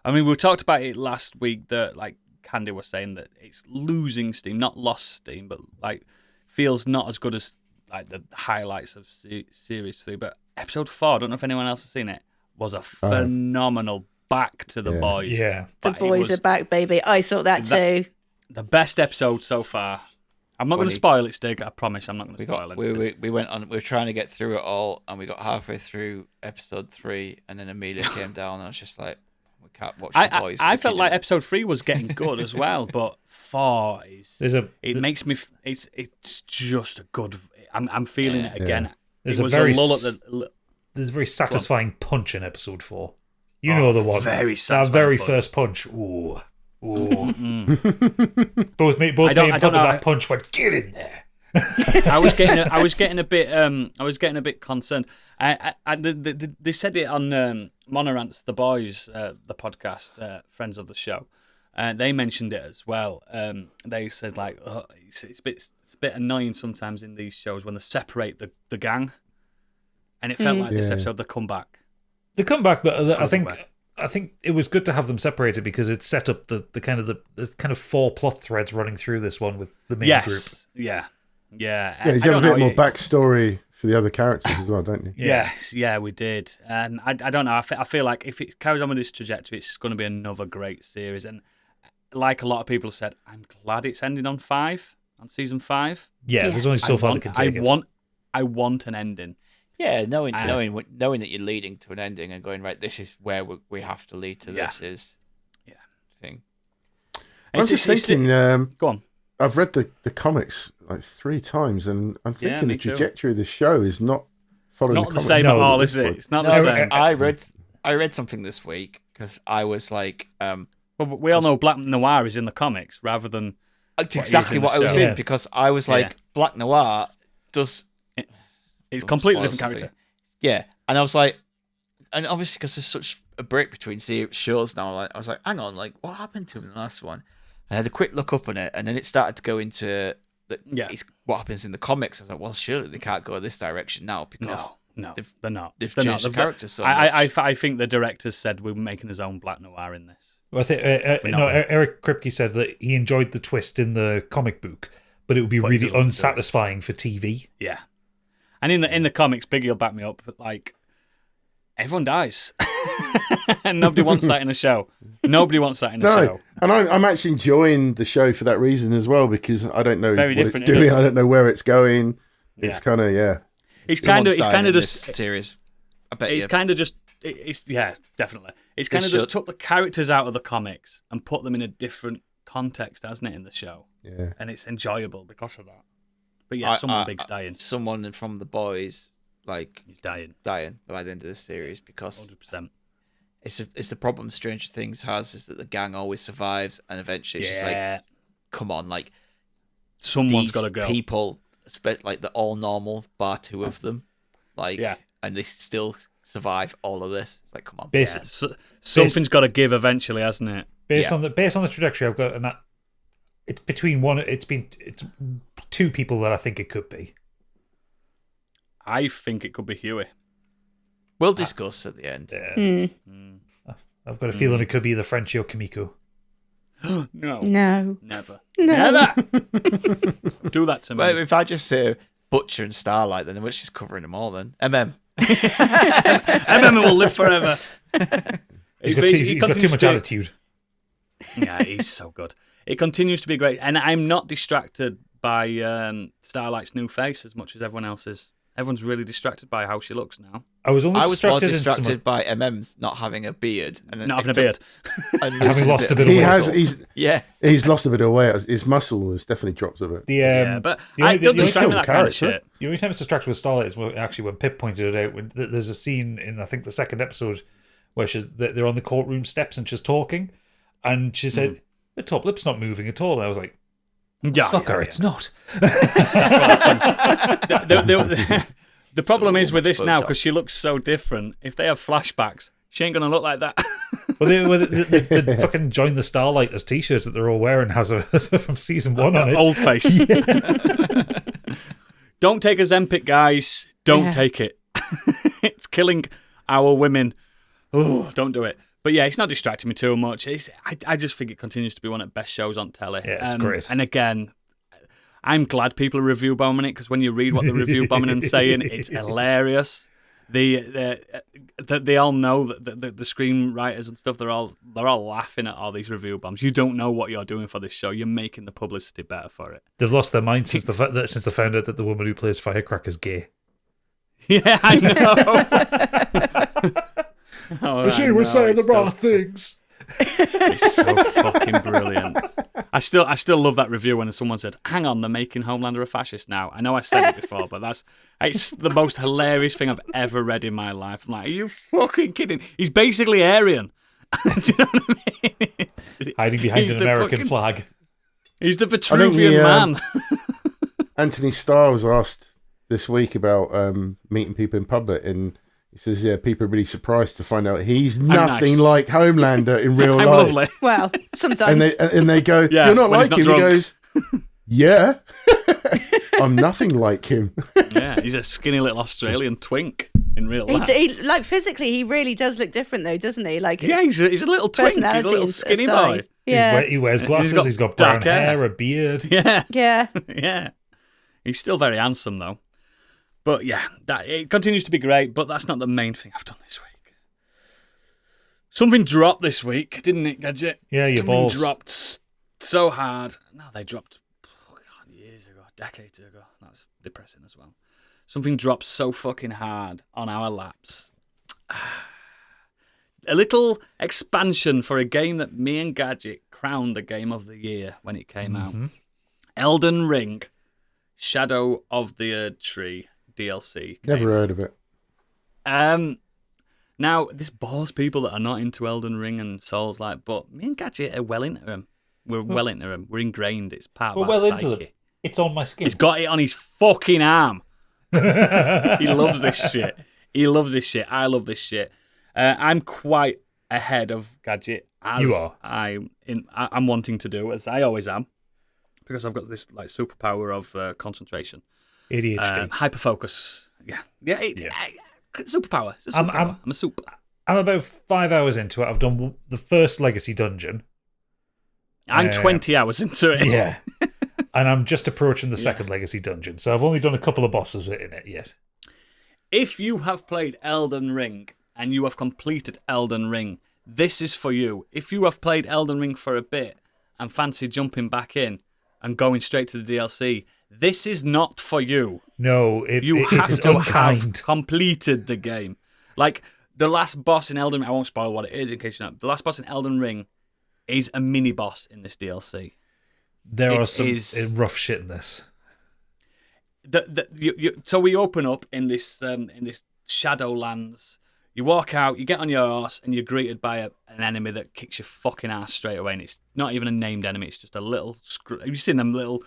I mean, we talked about it last week that, like, Candy was saying that it's losing steam, not lost steam, but, like, feels not as good as, like, the highlights of Series 3. But episode 4, I don't know if anyone else has seen it, was a phenomenal back to The Boys. Yeah. The boys are back, baby. I thought that too. The best episode so far. I'm not going to spoil it, Stig. I promise I'm not going to spoil it. We went on. We were trying to get through it all, and we got halfway through episode 3, and then Amelia came down, and I was just like, we can't watch The Boys. I felt like episode 3 was getting good as well, but 4 is. Makes me. It's just a good. I'm feeling it again. There's it a was very a lull at the. There's a very satisfying punch in episode 4. You know the one. Very that satisfying. very punch. first punch. Ooh. Both me and that punch went, get in there. I was getting a bit concerned. They said it on Monorant's The Boys, the podcast, friends of the show. They mentioned it as well. They said like it's a bit annoying sometimes in these shows when they separate the gang, and it felt like this episode they come back. They come back, but I think it was good to have them separated because it set up the kind of 4 plot threads running through this one with the main group. Yeah. You have a bit more backstory for the other characters as well, don't you? Yes, we did. I don't know. I feel like if it carries on with this trajectory, it's going to be another great series. And like a lot of people said, I'm glad it's ending on season 5. Yeah, there's only so far they can take it. I want an ending. Yeah, knowing that you're leading to an ending and going, right, this is where we have to lead to this is thing. I was just thinking, go on. I've read the comics like 3 times, and I'm thinking the too. trajectory of the show is not following not the comics. the same at all, is it? It's not the same. I read something this week because I was like, well, we all know Black Noir is in the comics rather than. It's exactly what I was in because I was like, Black Noir does. It's a completely different character. Yeah, and I was like, and obviously because there's such a break between shows now, I was like, hang on, like what happened to him in the last one? I had a quick look up on it, and then it started to go into what happens in the comics. I was like, well, surely they can't go this direction now because no, they're not. They've changed the characters so much. I think the directors said we're making his own Black Noir in this. Well, I think Eric Kripke said that he enjoyed the twist in the comic book, but it would be really unsatisfying for TV. Yeah. And in the comics, Biggie will back me up, but like everyone dies. And nobody wants that in a show. Nobody wants that in a show. And I'm actually enjoying the show for that reason as well, because I don't know what it's doing. Isn't it? I don't know where it's going. It's kind of It's kind of just series. I bet it's kind of just it's definitely. It's kind of just took the characters out of the comics and put them in a different context, hasn't it, in the show? Yeah. And it's enjoyable because of that. But yeah, someone big's dying. Someone from The Boys, like he's dying by the end of the series because 100%. It's the problem Stranger Things has is that the gang always survives, and eventually it's just like, come on, like someone's got to go. People, like they're all normal, bar 2 of them, like, and they still survive all of this. It's like, come on. Something's got to give eventually, hasn't it? Based on the trajectory I've got, it's between it's two people that I think it could be. I think it could be Huey. We'll discuss at the end. Yeah. I've got a feeling it could be either Frenchie or Kimiko. No. No. Never. No. Never. Do that to me. Well, if I just say Butcher and Starlight, then we're just covering them all then. MM. MM will live forever. He's got too much attitude. Yeah, he's so good. It continues to be great. And I'm not distracted by Starlight's new face as much as everyone else is. Everyone's really distracted by how she looks now. I was more distracted by MM's not having a beard. And then not having a beard. Having lost a bit of weight. He's lost a bit of weight. His muscle has definitely dropped a bit. But I don't distract with that kind of shit. The only time it's distracted with Starlight is when Pip pointed it out. There's a scene in, I think, the second episode where they're on the courtroom steps and she's talking. And she said, the top lip's not moving at all. And I was like, it's not. That's what happens. The problem is with this now, because she looks so different, if they have flashbacks, she ain't going to look like that. They fucking join the Starlight as t-shirts that they're all wearing has from season 1 on it. Old face. Don't take a Zempic, guys. Don't take it. It's killing our women. Oh, don't do it. But yeah, it's not distracting me too much. I just think it continues to be one of the best shows on telly. Yeah, it's great. And again, I'm glad people are review bombing it, because when you read what the review bombing and saying, it's hilarious. They all know that the screenwriters and stuff, they're all laughing at all these review bombs. You don't know what you're doing for this show. You're making the publicity better for it. They've lost their mind since they found out that the woman who plays Firecracker's gay. Yeah, I know. But she was saying the wrong things. It's so fucking brilliant. I still love that review when someone said, hang on, they're making Homelander a fascist now. I know I said it before, but it's the most hilarious thing I've ever read in my life. I'm like, are you fucking kidding? He's basically Aryan. Do you know what I mean? Hiding behind an American flag. He's the Vitruvian man. Anthony Starr was asked this week about meeting people in public, and he says, people are really surprised to find out he's nothing like Homelander in real life. Lovely. Well, sometimes. And they go, you're not like him. He goes, yeah, I'm nothing like him. Yeah, he's a skinny little Australian twink in real life. Like physically, he really does look different though, doesn't he? Like he's a little twink. He's a little skinny boy. Yeah. He wears glasses. He's got brown hair, a beard. Yeah. Yeah. Yeah. He's still very handsome though. But yeah, it continues to be great, but that's not the main thing I've done this week. Something dropped this week, didn't it, Gadget? Yeah, your balls. Something dropped so hard. No, they dropped years ago, decades ago. That's depressing as well. Something dropped so fucking hard on our laps. A little expansion for a game that me and Gadget crowned the game of the year when it came out. Elden Ring, Shadow of the Erdtree DLC. Never heard of it. Now, this bores people that are not into Elden Ring and Souls-like, but me and Gadget are well into them. We're well into them. We're ingrained. It's part of our psyche. Into them. It's on my skin. He's got it on his fucking arm. He loves this shit. He loves this shit. I love this shit. I'm quite ahead of Gadget, as you are. I'm wanting to do, as I always am, because I've got this like superpower of concentration. ADHD. Hyperfocus. Yeah. Superpower. It's a superpower. I'm a soup. I'm about 5 hours into it. I've done the first Legacy dungeon. I'm 20 hours into it. Yeah. And I'm just approaching the second Legacy dungeon. So I've only done a couple of bosses in it yet. If you have played Elden Ring and you have completed Elden Ring, this is for you. If you have played Elden Ring for a bit and fancy jumping back in and going straight to the DLC, this is not for you. No, you have to have completed the game. Like the last boss in Elden Ring, I won't spoil what it is in case you know. The last boss in Elden Ring is a mini boss in this DLC. There are some rough shit in this. So we open up in this Shadowlands. You walk out, you get on your horse, and you're greeted by an enemy that kicks your fucking ass straight away. And it's not even a named enemy; it's just a little. Have you seen them little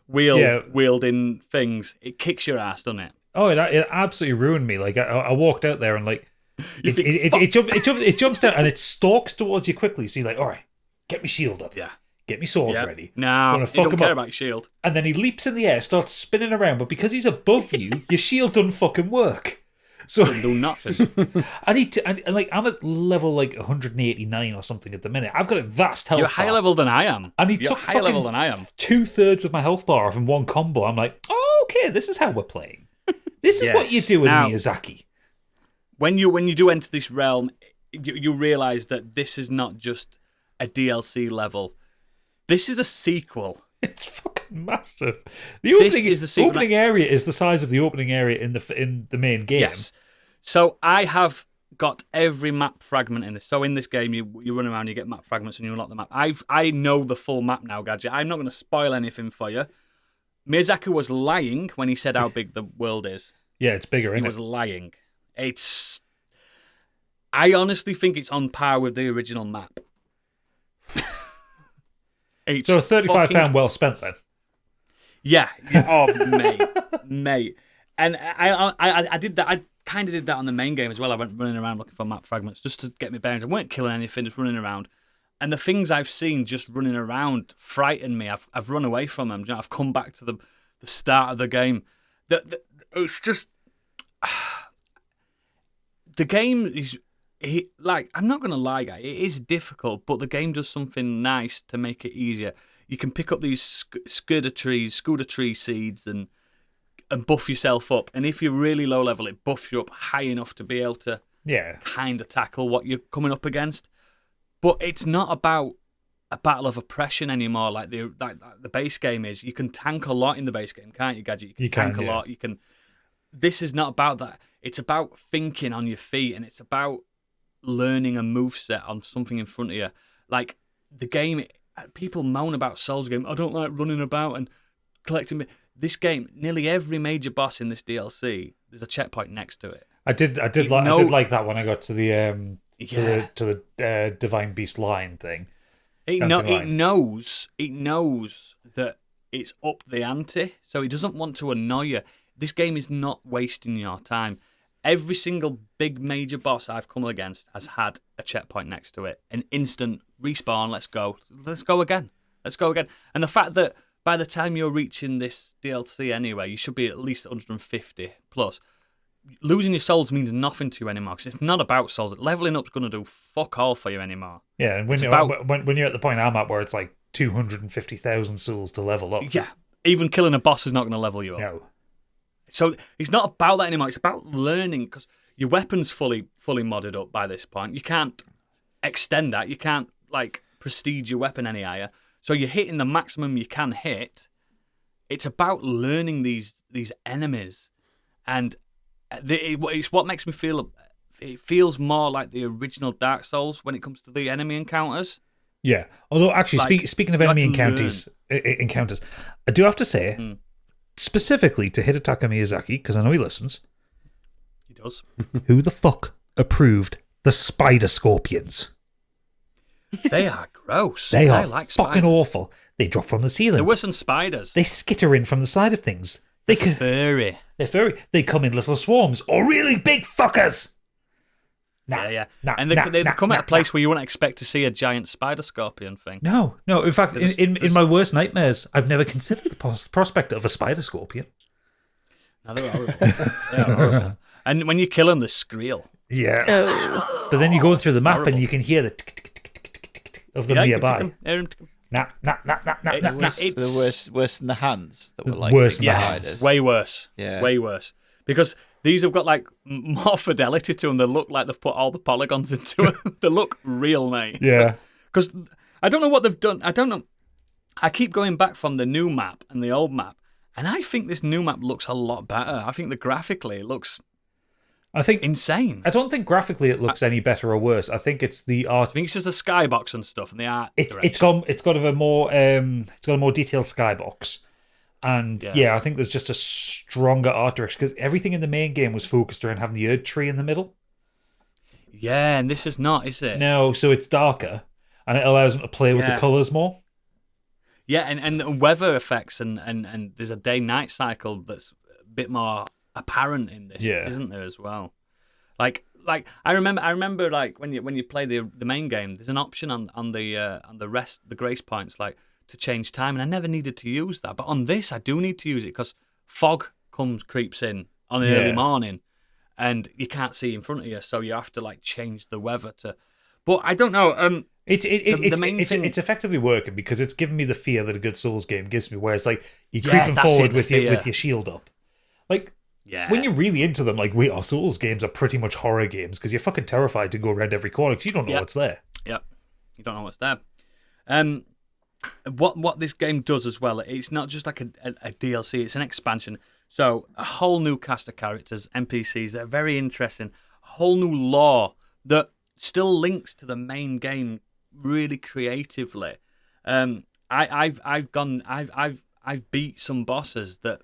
wielding things? It kicks your ass, doesn't it? Oh, it absolutely ruined me. Like I walked out there and like It jumps down and it stalks towards you quickly. So you're like, all right, get me shield up. Yeah. Get me sword ready. No, you don't care about your shield. And then he leaps in the air, starts spinning around, but because he's above you, your shield doesn't fucking work. So Doesn't do nothing. I need to, and like, I'm at level like 189 or something at the minute. I've got a vast health You're bar. higher level than I am. And he You're took higher level than I am. 2/3 of my health bar off in one combo. I'm like, oh, okay, this is how we're playing. This is what you do in Now, Miyazaki. When you do enter this realm, you realize that this is not just a DLC level. This is a sequel. It's fucking massive. The opening, is the sequel. opening area is the size of the opening area in the main game. Yes. So I have got every map fragment in this. So in this game, you run around, you get map fragments, and you unlock the map. I know the full map now, Gadget. I'm not going to spoil anything for you. Miyazaki was lying when he said how big the world is. Yeah, it's bigger, He isn't was lying. I honestly think it's on par with the original map. It's So £35 fucking- well spent then. Yeah. Oh, mate. And I did that. I kind of did that on the main game as well. I went running around looking for map fragments just to get my bearings. I weren't killing anything, just running around. And the things I've seen just running around frighten me. I've run away from them. You know, I've come back to the start of the game. It's just the game is. I'm not going to lie, guy. It is difficult, but the game does something nice to make it easier. You can pick up these scooter tree seeds and buff yourself up. And if you're really low level, it buffs you up high enough to be able to kind of tackle what you're coming up against. But it's not about a battle of oppression anymore like the base game is. You can tank a lot in the base game, can't you, Gadget? You can tank a lot. You can. This is not about that. It's about thinking on your feet, and it's about learning a moveset on something in front of you. Like the game, people moan about Souls game. I don't like running about and collecting. This game, nearly every major boss in this DLC, there's a checkpoint next to it. I did like that when I got to the Divine Beast line thing. It knows that it's up the ante, so it doesn't want to annoy you. This game is not wasting your time. Every single big major boss I've come against has had a checkpoint next to it. An instant respawn, let's go again. And the fact that by the time you're reaching this DLC anyway, you should be at least 150 plus. Losing your souls means nothing to you anymore because it's not about souls. Leveling up's going to do fuck all for you anymore. Yeah, and when you're at the point I'm at where it's like 250,000 souls to level up. Yeah, even killing a boss is not going to level you up. No. So it's not about that anymore. It's about learning because your weapon's fully modded up by this point. You can't extend that. You can't prestige your weapon any higher. So you're hitting the maximum you can hit. It's about learning these enemies, and it's what makes me feel. It feels more like the original Dark Souls when it comes to the enemy encounters. Yeah. Although actually, speaking of enemy encounters, I do have to say. Specifically to Hidetaka Miyazaki, because I know he listens. He does. Who the fuck approved the spider scorpions? They are gross. They are like fucking awful. They drop from the ceiling. They're worse than spiders. They skitter in from the side of things. They're furry. They're furry. They come in little swarms or really big fuckers. Yeah. And they come at a place where you wouldn't expect to see a giant spider scorpion thing. No. In fact, in my worst nightmares, I've never considered the prospect of a spider scorpion. No, they're horrible. And when you kill them, they scrill. Yeah. But then you go through the map and you can hear the tick of them nearby. Nah. They're worse than the hands that were like worse than big the spiders. hands. Way worse. Yeah. Way worse. Because these have got more fidelity to them. They look like they've put all the polygons into them. They look real, mate. Yeah. Because I don't know what they've done. I don't know. I keep going back from the new map and the old map, and I think this new map looks a lot better. I think that graphically it looks insane. I don't think graphically it looks any better or worse. I think it's the art. I think it's just the skybox and stuff and the art. It's got a more detailed skybox. And I think there's just a stronger art direction because everything in the main game was focused around having the Erdtree in the middle. Yeah, and this is not, is it? No, so it's darker and it allows them to play with the colours more. Yeah, and weather effects and there's a day-night cycle that's a bit more apparent in this, isn't there, as well? Like like I remember like when you play the main game, there's an option on the grace points like to change time, and I never needed to use that. But on this, I do need to use it because fog creeps in on an early morning, and you can't see in front of you, so you have to like change the weather to. But I don't know. It's effectively working because it's giving me the fear that a good Souls game gives me, where it's like you're creeping forward with your shield up, like. Yeah. When you're really into them, like our Souls games are pretty much horror games because you're fucking terrified to go around every corner because you don't know what's there. Yep, you don't know what's there. What this game does as well, it's not just like a DLC; it's an expansion. So a whole new cast of characters, NPCs that are very interesting. A whole new lore that still links to the main game really creatively. I've beat some bosses that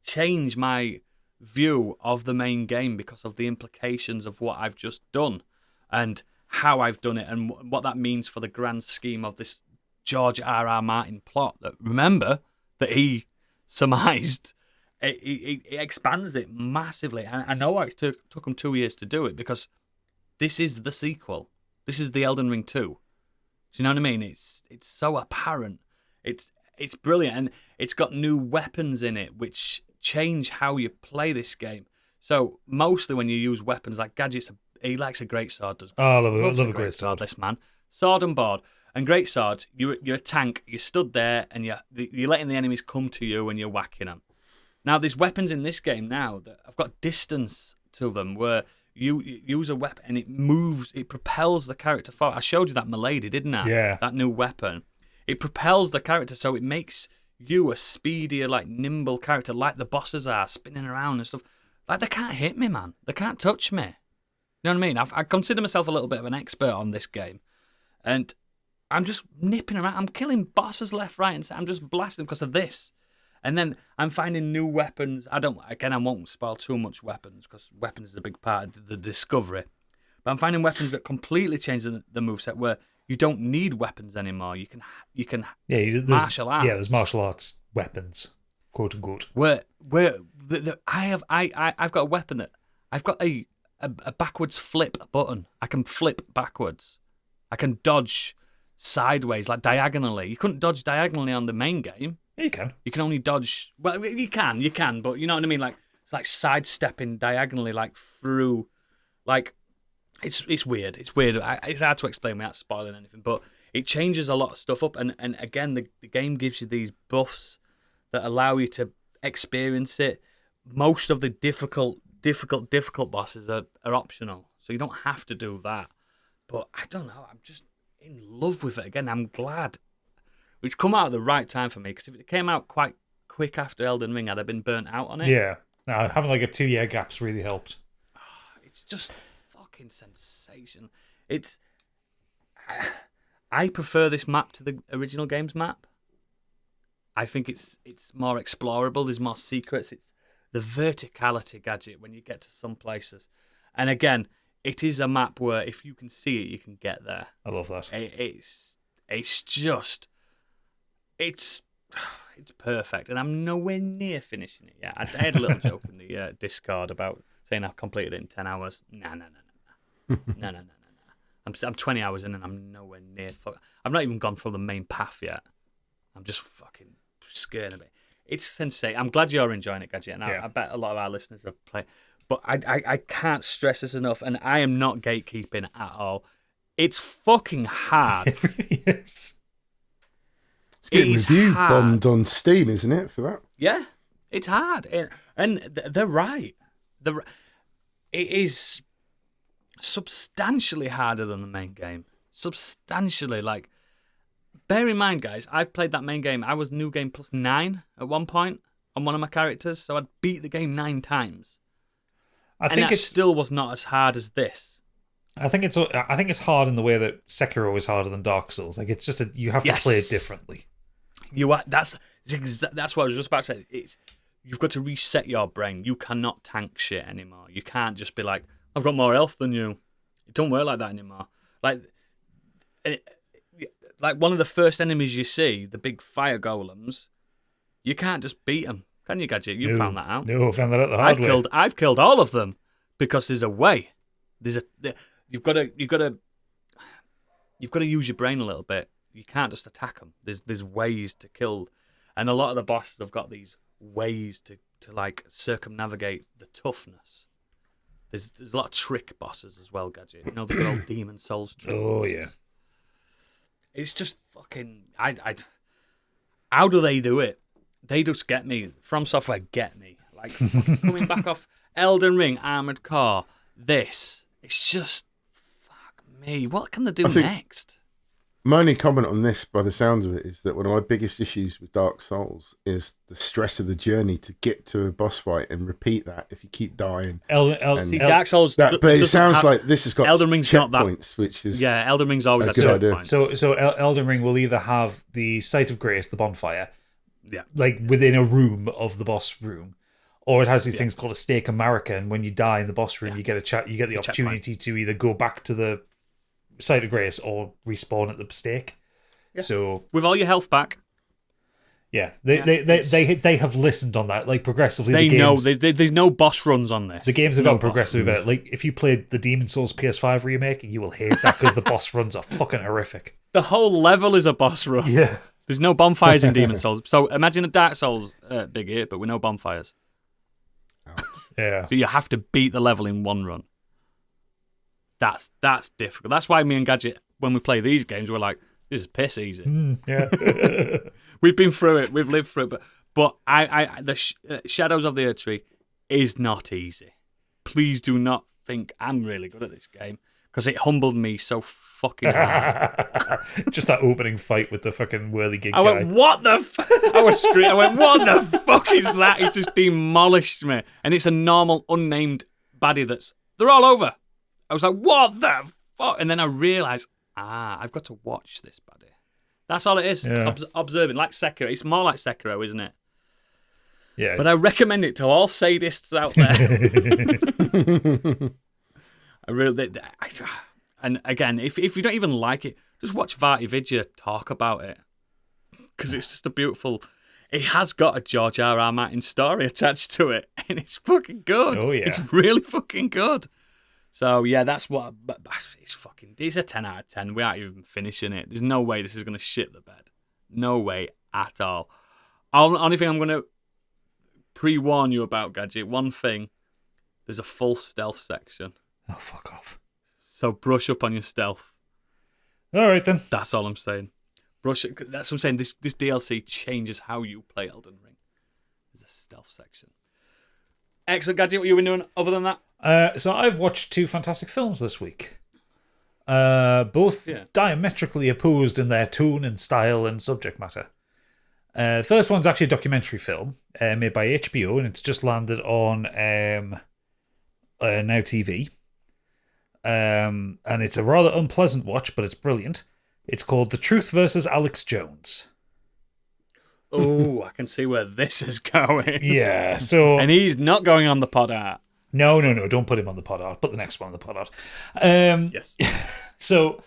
change my view of the main game because of the implications of what I've just done and how I've done it and what that means for the grand scheme of this George R.R. Martin plot. That remember that he surmised. It expands it massively. I know why it took him 2 years to do it because this is the sequel. This is the Elden Ring 2. Do you know what I mean? It's so apparent. It's brilliant, and it's got new weapons in it which change how you play this game. So mostly when you use weapons like gadgets, he likes a great sword. Does I love a great sword. This man, sword and board, and great swords. You're a tank. You stood there and you're letting the enemies come to you and you're whacking them. Now there's weapons in this game now that have got distance to them where you use a weapon and it moves, it propels the character forward. I showed you that Milady, didn't I? Yeah. That new weapon. It propels the character, so it makes you a speedier, like nimble character, like the bosses are, spinning around and stuff. Like they can't hit me, man. They can't touch me. You know what I mean? I consider myself a little bit of an expert on this game, and I'm just nipping around. I'm killing bosses left, right, and center. I'm just blasting because of this. And then I'm finding new weapons. I won't spoil too much weapons because weapons is a big part of the discovery. But I'm finding weapons that completely change the moveset where you don't need weapons anymore. You can martial arts. Yeah, there's martial arts weapons, quote unquote. I've got a weapon that I've got a backwards flip button. I can flip backwards. I can dodge sideways, like diagonally. You couldn't dodge diagonally on the main game. Yeah, you can. You can only dodge. Well, you can, but you know what I mean. Like it's like sidestepping diagonally, like through, like. It's weird. It's weird. It's hard to explain without spoiling anything, but it changes a lot of stuff up. And again, the game gives you these buffs that allow you to experience it. Most of the difficult bosses are optional, so you don't have to do that. But I don't know. I'm just in love with it again. I'm glad it's come out at the right time for me because if it came out quite quick after Elden Ring, I'd have been burnt out on it. Yeah. No, having like a 2-year gap's really helped. It's just. Sensation. I prefer this map to the original game's map. I think it's more explorable. There's more secrets. It's the verticality gadget when you get to some places, and again, it is a map where if you can see it, you can get there. I love that. It's perfect, and I'm nowhere near finishing it yet. I had a little joke in the Discord about saying I've completed it in 10 hours. No. No. I'm 20 hours in and I'm nowhere near. I've not even gone through the main path yet. I'm just fucking scared of it. It's sensation. I'm glad you're enjoying it, Gadget, and I bet a lot of our listeners have played. But I can't stress this enough, and I am not gatekeeping at all. It's fucking hard. It really is. It's getting review bombed on Steam, isn't it, for that? Yeah, it's hard. And they're right. It is substantially harder than the main game. Substantially. Like, bear in mind, guys, I've played that main game. I was New Game Plus 9 at one point on one of my characters, so I'd beat the game 9 times. I think it still was not as hard as this. I think it's hard in the way that Sekiro is harder than Dark Souls. Like, it's just you have to play it differently. That's what I was just about to say. You've got to reset your brain. You cannot tank shit anymore. You can't just be like, I've got more health than you. It don't work like that anymore. Like one of the first enemies you see, the big fire golems, you can't just beat them, can you, Gadget? You found that out. No, I found that out the hard way. I've killed all of them because there's a way. You've got to use your brain a little bit. You can't just attack them. There's ways to kill, and a lot of the bosses have got these ways to like circumnavigate the toughness. There's a lot of trick bosses as well, Gadget. You know, the good old Demon Souls trick. Oh yeah. It's just fucking. How do they do it? They just get me. From Software get me. Like coming back off Elden Ring, Armored Core. This. It's just fuck me. What can they do next? My only comment on this, by the sounds of it, is that one of my biggest issues with Dark Souls is the stress of the journey to get to a boss fight and repeat that if you keep dying. Dark Souls. But it sounds like this has got Elden Ring's not that. Checkpoints, which is Elden Ring's always a a good idea. checkpoint. So Elden Ring will either have the Site of Grace, the bonfire, Yeah. like within a room of the boss room, or it has these things called a stake America, and when you die in the boss room, you get the opportunity to either go back to the Site of Grace or respawn at the stake. Yeah. So with all your health back, they have listened on that, like progressively. they know there's no boss runs on this. The games have No gone boss progressively runs. better. Like if you played the Demon Souls PS5 remake, you will hate that because the boss runs are fucking horrific. The whole level is a boss run. Yeah. There's no bonfires in Demon Souls. So imagine a Dark Souls big hit, but with no bonfires. Yeah. So you have to beat the level in one run. That's difficult. That's why me and Gadget, when we play these games, we're like, this is piss easy. Yeah. We've been through it. We've lived through it. But Shadows of the Erdtree is not easy. Please do not think I'm really good at this game, because it humbled me so fucking hard. Just that opening fight with the fucking whirly gig I guy. went, what the I was screaming. I went, what the fuck is that? It just demolished me. And it's a normal, unnamed baddie they're all over. I was like, what the fuck? And then I realised, I've got to watch this baddie. That's all it is. Yeah. Observing, like Sekiro. It's more like Sekiro, isn't it? Yeah. But I recommend it to all sadists out there. And again, if you don't even like it, just watch Varty Vidya talk about it, because it's just a beautiful. It has got a George R.R. Martin story attached to it, and it's fucking good. Oh yeah, it's really fucking good. So yeah, that's what. It's a 10 out of 10. We aren't even finishing it. There's no way this is gonna shit the bed. No way at all. Only thing I'm gonna pre-warn you about, Gadget. One thing: there's a full stealth section. Oh, fuck off. So brush up on your stealth. All right, then. That's all I'm saying. That's what I'm saying. This DLC changes how you play Elden Ring. There's a stealth section. Excellent, Gadget. What you been doing other than that? So I've watched 2 fantastic films this week. Both diametrically opposed in their tone and style and subject matter. First one's actually a documentary film made by HBO, and it's just landed on Now TV. And it's a rather unpleasant watch, but it's brilliant. It's called The Truth versus Alex Jones. Oh, I can see where this is going. Yeah, so... And he's not going on the pod art. No, don't put him on the pod art. Put the next one on the pod art. Yes. So,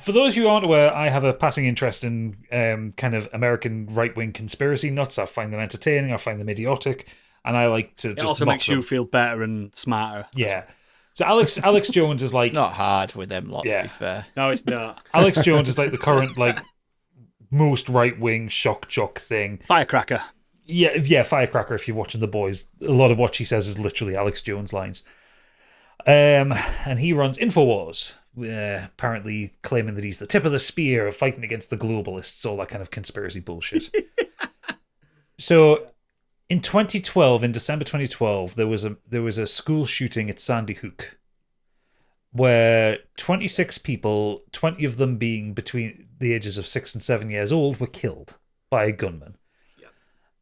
for those who aren't aware, I have a passing interest in kind of American right-wing conspiracy nuts. I find them entertaining. I find them idiotic. And I like to just It also mock makes them. you feel better and smarter. Yeah. So Alex Jones is like... Not hard with them lot, to be fair. No, it's not. Alex Jones is like the current, like, most right-wing shock jock thing. Firecracker. Yeah, Firecracker, if you're watching The Boys. A lot of what she says is literally Alex Jones lines. And he runs InfoWars, apparently claiming that he's the tip of the spear of fighting against the globalists, all that kind of conspiracy bullshit. So, in 2012, in December 2012, there was a school shooting at Sandy Hook, where 26 people, 20 of them being between the ages of 6 and 7 years old, were killed by a gunman.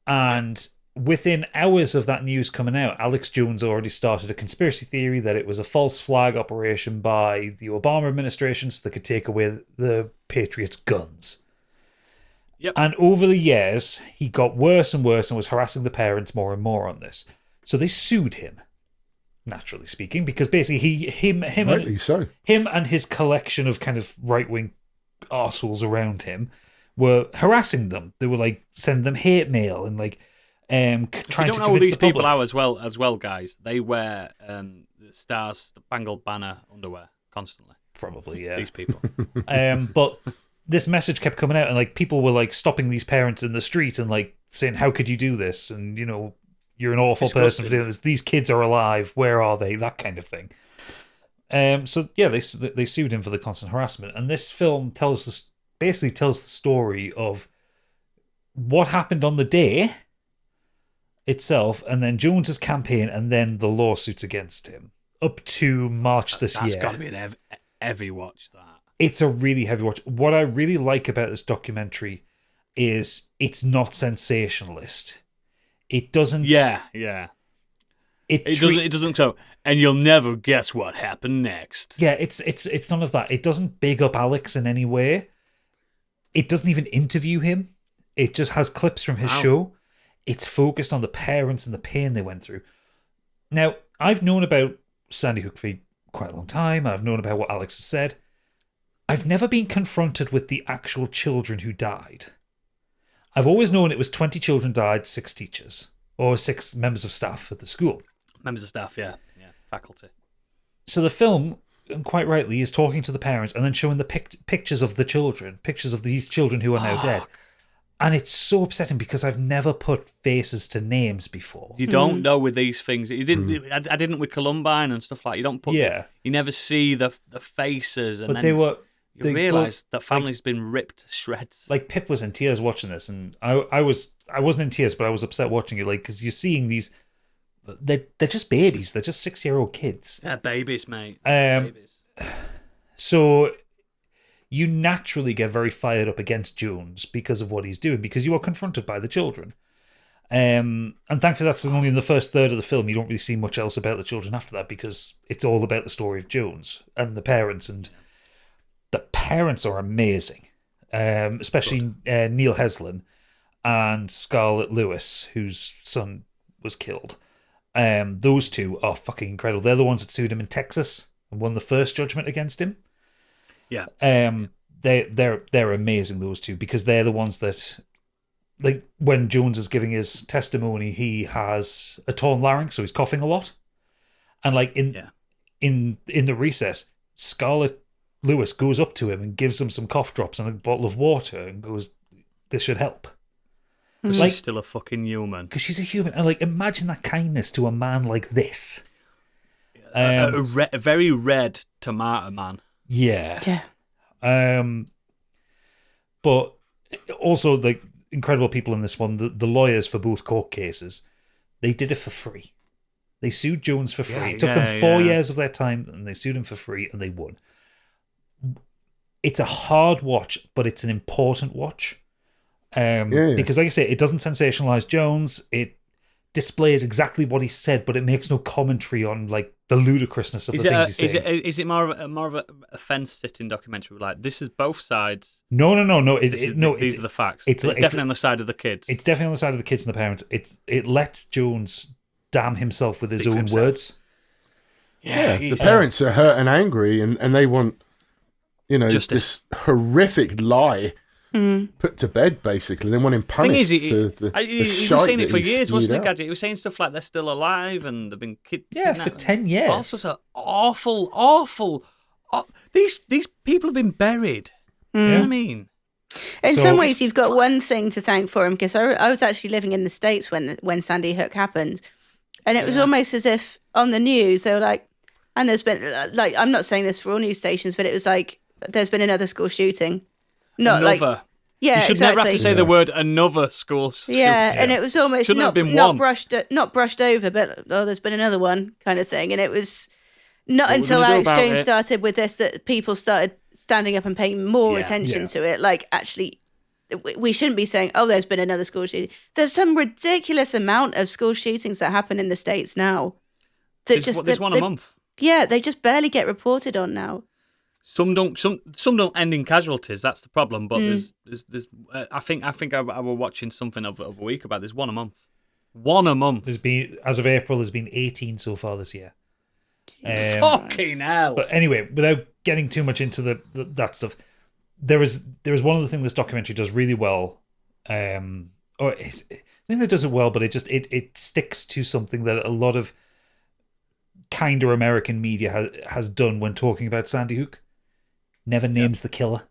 And within hours of that news coming out, Alex Jones already started a conspiracy theory that it was a false flag operation by the Obama administration so they could take away the Patriots' guns. Yep. And over the years, he got worse and worse and was harassing the parents more and more on this. So they sued him, naturally speaking, because basically him and his collection of kind of right-wing arseholes around him were harassing them. They were like sending them hate mail and like trying you to don't know who convince these the people public. are as well, guys. They wear the Stars Spangled Banner underwear constantly. Probably, yeah. These people. But this message kept coming out, and like people were like stopping these parents in the street and like saying, "How could you do this?" And you know, you're an awful person for doing this. These kids are alive. Where are they? That kind of thing. So yeah, they sued him for the constant harassment, and this film basically tells the story of what happened on the day itself, and then Jones's campaign, and then the lawsuits against him up to March this year. That's got to be an heavy watch. That it's a really heavy watch. What I really like about this documentary is it's not sensationalist. It doesn't. Yeah. It doesn't so, and you'll never guess what happened next. Yeah, it's none of that. It doesn't big up Alex in any way. It doesn't even interview him. It just has clips from his show. It's focused on the parents and the pain they went through. Now, I've known about Sandy Hook for quite a long time. I've known about what Alex has said. I've never been confronted with the actual children who died. I've always known it was 20 children died, 6 teachers, or 6 members of staff at the school. Members of staff, yeah, faculty. So the film, quite rightly, is talking to the parents and then showing the pictures of the children, pictures of these children who are now dead. And it's so upsetting because I've never put faces to names before. You don't know with these things. You didn't. I didn't with Columbine and stuff like. You don't put. Yeah. You never see the faces, and But then they were. you realise that family's been ripped to shreds. Like Pip was in tears watching this, and I wasn't in tears, but I was upset watching it. Like because you're seeing these, they're just babies. They're just 6-year-old kids. They're babies, mate. Babies. So you naturally get very fired up against Jones because of what he's doing, because you are confronted by the children. And thankfully that's only in the first third of the film. You don't really see much else about the children after that because it's all about the story of Jones and the parents. And the parents are amazing, especially Neil Heslin and Scarlett Lewis, whose son was killed. Those two are fucking incredible. They're the ones that sued him in Texas and won the first judgment against him. Yeah. They're amazing, those two, because they're the ones that, like, when Jones is giving his testimony, he has a torn larynx, so he's coughing a lot. And like in the recess, Scarlett Lewis goes up to him and gives him some cough drops and a bottle of water and goes, "This should help." She's still a fucking human. Because she's a human. And like, imagine that kindness to a man like this. A very red tomato man. Yeah. But also, like, incredible people in this one, the lawyers for both court cases, they did it for free. They sued Jones for free. It took them 4 years of their time, and they sued him for free, and they won. It's a hard watch, but it's an important watch. Because, like I say, it doesn't sensationalize Jones. It displays exactly what he said, but it makes no commentary on like the ludicrousness of the things he's saying. Is it more of a fence-sitting documentary? Like, this is both sides. No. These are the facts. It's definitely on the side of the kids. It's definitely on the side of the kids and the parents. It lets Jones damn himself with his own words. Yeah, the parents are hurt and angry, and they want, justice. This horrific lie put to bed. Basically, they want him punished. He was saying it for years, wasn't it, Gadget? He was saying stuff like they're still alive and they've been kidnapped. Yeah, for 10 years. All sorts of awful. These people have been buried. You know what I mean? In some ways, you've got one thing to thank for him, because I was actually living in the States when Sandy Hook happened, and it was almost as if on the news they were like, and there's been, like, I'm not saying this for all news stations, but it was like, there's been another school shooting. Not another. Like, yeah, you should exactly. never have to say the word another school shooting. Yeah, and it was almost not brushed over, but there's been another one kind of thing, and it was not until Alex Jones started with this that people started standing up and paying more attention to it. Like, actually, we shouldn't be saying, there's been another school shooting. There's some ridiculous amount of school shootings that happen in the States now. There's one a month. Yeah, they just barely get reported on now. Some don't end in casualties. That's the problem. But there's I think I was watching something of a week about this. One a month. There's been, as of April, there's been 18 so far this year. Fucking hell! But anyway, without getting too much into that stuff, there is one of the things this documentary does really well, or I think that does it well, but it sticks to something that a lot of kinder American media has done when talking about Sandy Hook. Never names the killer.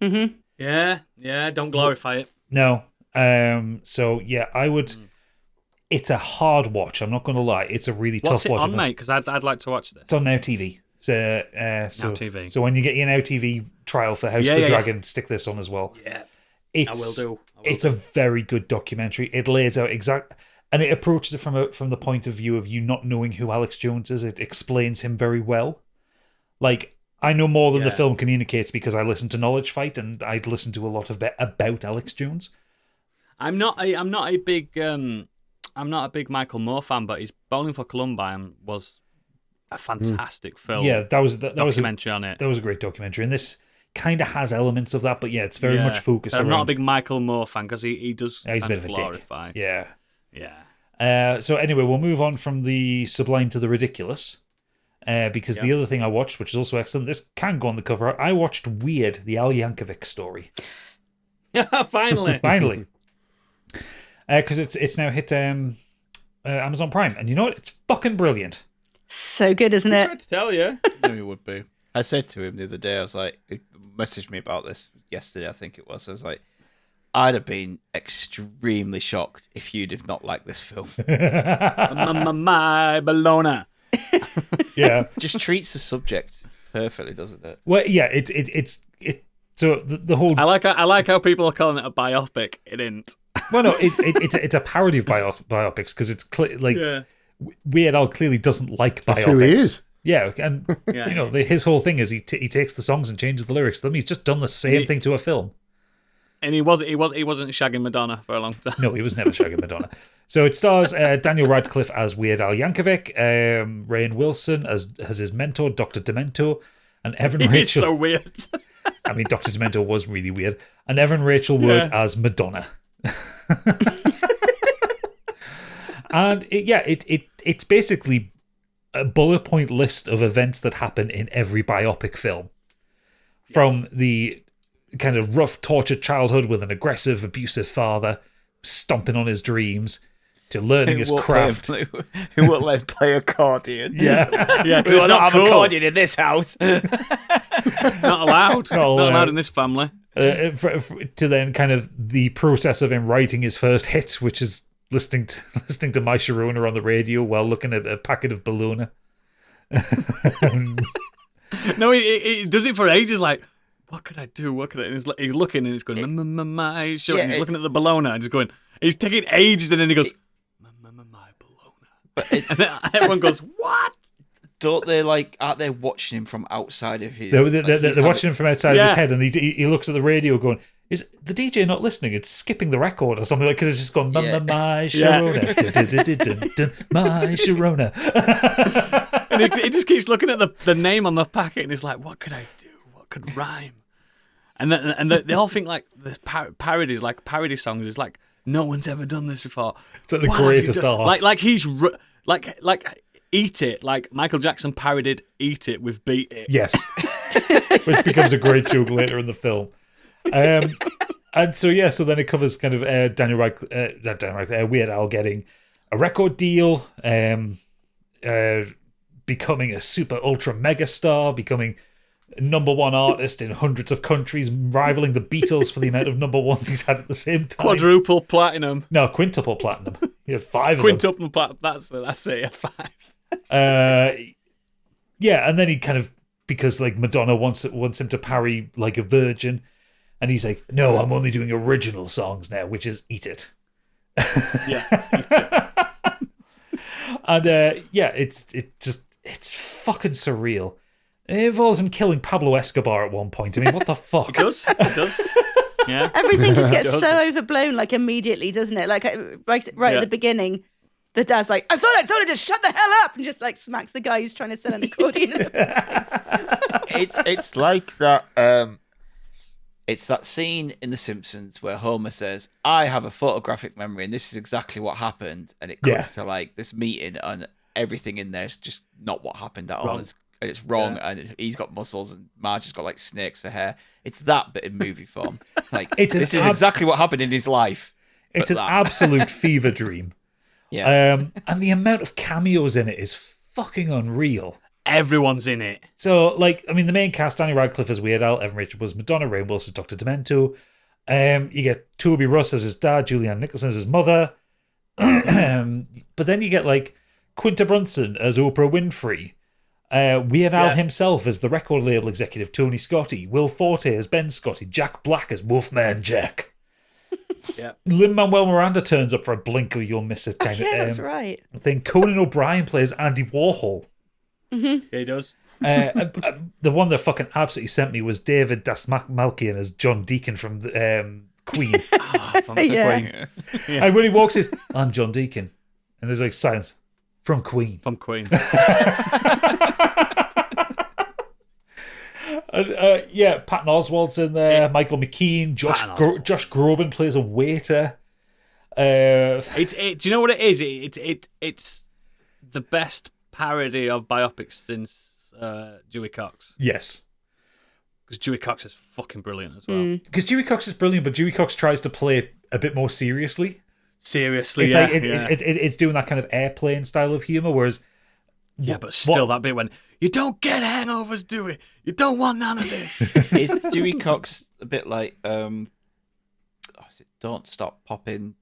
Mm-hmm. Yeah, don't glorify it. No. So yeah, I would. It's a hard watch. I'm not going to lie. It's a really What's tough watch. What's it on, mate? Because I'd like to watch this. It's on Now TV. So Now TV. So when you get your Now TV trial for House of the Dragon, stick this on as well. Yeah, I will do. It's a very good documentary. It lays out and it approaches it from the point of view of you not knowing who Alex Jones is. It explains him very well. Like, I know more than the film communicates because I listen to Knowledge Fight and I'd listen to a lot of about Alex Jones. I'm not a big Michael Moore fan, but his Bowling for Columbine was a fantastic film. Yeah, that was a documentary on it. That was a great documentary, and this kind of has elements of that, but yeah, it's very much focused. I'm not a big Michael Moore fan because he does he's a bit of a glorify. Dick. Yeah. So anyway, we'll move on from the sublime to the ridiculous. Because the other thing I watched, which is also excellent, this can go on the cover. I watched Weird, the Al Yankovic story. Finally. Because it's now hit Amazon Prime, and you know what? It's fucking brilliant. So good, isn't I it? tried to tell you. I knew he would be. I said to him the other day, I was like, he messaged me about this yesterday, I think it was. I was like, I'd have been extremely shocked if you'd have not liked this film. My Bologna. Yeah. Just treats the subject perfectly, doesn't it? Well, yeah, it's so the whole. I like how people are calling it a biopic. It ain't. Well, no, it's a parody of biopics because it's Weird Al clearly doesn't like biopics. That's who he is. Yeah, and you know his whole thing is he takes the songs and changes the lyrics to them. He's just done the same thing to a film. And he wasn't shagging Madonna for a long time. No, he was never shagging Madonna. So it stars Daniel Radcliffe as Weird Al Yankovic, Rainn Wilson as his mentor, Dr. Demento, and Evan Rachel. He's so weird. I mean, Dr. Demento was really weird. And Evan Rachel Wood as Madonna. And it's basically a bullet point list of events that happen in every biopic film. From the kind of rough, tortured childhood with an aggressive, abusive father stomping on his dreams to learning his craft. Who won't let him play accordion? Yeah. Yeah, We will not have accordion in this house. Not allowed. Not allowed in this family. To then kind of the process of him writing his first hit, which is listening to My Sharona on the radio while looking at a packet of bologna. No, he does it for ages. Like, what could I do? And he's looking and he's going, my Sharona. And he's looking at the bologna and he's going. He's taking ages, and then he goes, my bologna. And then everyone goes, what? Don't they aren't they watching him from outside of his... They're watching him from outside of his head, and he looks at the radio going, is the DJ not listening? It's skipping the record or something, because it's just going, my Sharona, my Sharona. And he just keeps looking at the name on the packet, and he's like, what could I do? What could rhyme? And they all think like this parodies, like parody songs, is like, no one's ever done this before. It's like the greatest art. Like he's like Eat It, like Michael Jackson parodied Eat It with Beat It. Yes, which becomes a great joke later in the film. And so then it covers kind of Weird Al getting a record deal, becoming a super ultra mega star, becoming #1 artist in hundreds of countries, rivaling the Beatles for the amount of #1s he's had at the same time. Quadruple platinum. No, quintuple platinum. He had 5 of them. Quintuple platinum. That's it. 5. And then he kind of, because like Madonna wants him to parry like a virgin, and he's like, no, I'm only doing original songs now, which is Eat It. Yeah. And it's fucking surreal. It involves him killing Pablo Escobar at one point. I mean, what the fuck? It does. Yeah. Everything just gets so overblown, like immediately, doesn't it? Like right at the beginning, the dad's like, I told her to shut the hell up, and just like smacks the guy who's trying to sell an accordion in the face. It's like that. It's that scene in The Simpsons where Homer says, I have a photographic memory and this is exactly what happened. And it cuts to like this meeting and everything in there is just not what happened at all. It's wrong, and he's got muscles and Marge has got like snakes for hair. It's that, but in movie form. Like, this is exactly what happened in his life. It's an absolute fever dream. Yeah. And the amount of cameos in it is fucking unreal. Everyone's in it. So, like, I mean, the main cast: Danny Radcliffe as Weird Al, Evan Rachel was Madonna, Rainn Wilson as Dr. Demento. You get Toby Russ as his dad, Julianne Nicholson as his mother. But then you get like Quinta Brunson as Oprah Winfrey. Weird Al himself as the record label executive Tony Scotti, Will Forte as Ben Scotti, Jack Black as Wolfman Jack. Yeah. Lin-Manuel Miranda turns up for a blink or you'll miss it kind of that's right. thing. Conan O'Brien plays Andy Warhol. Yeah, he does. The one that fucking absolutely sent me was David Dastmalchian as John Deacon from Queen. From the Yeah. Queen. And when he walks in, I'm John Deacon. And there's like silence. From Queen. From Queen. Patton Oswalt's in there. Michael McKean. Josh Groban plays a waiter. Do you know what it is? It's the best parody of biopics since Dewey Cox. Yes. Because Dewey Cox is fucking brilliant as well. Because Dewey Cox is brilliant, but Dewey Cox tries to play it a bit more seriously. Seriously, It's yeah. like it's doing that kind of airplane style of humor, whereas Yeah, but still, that bit when you don't get hangovers, Dewey. You don't want none of this. Is Dewey Cox a bit like is it Don't Stop Popping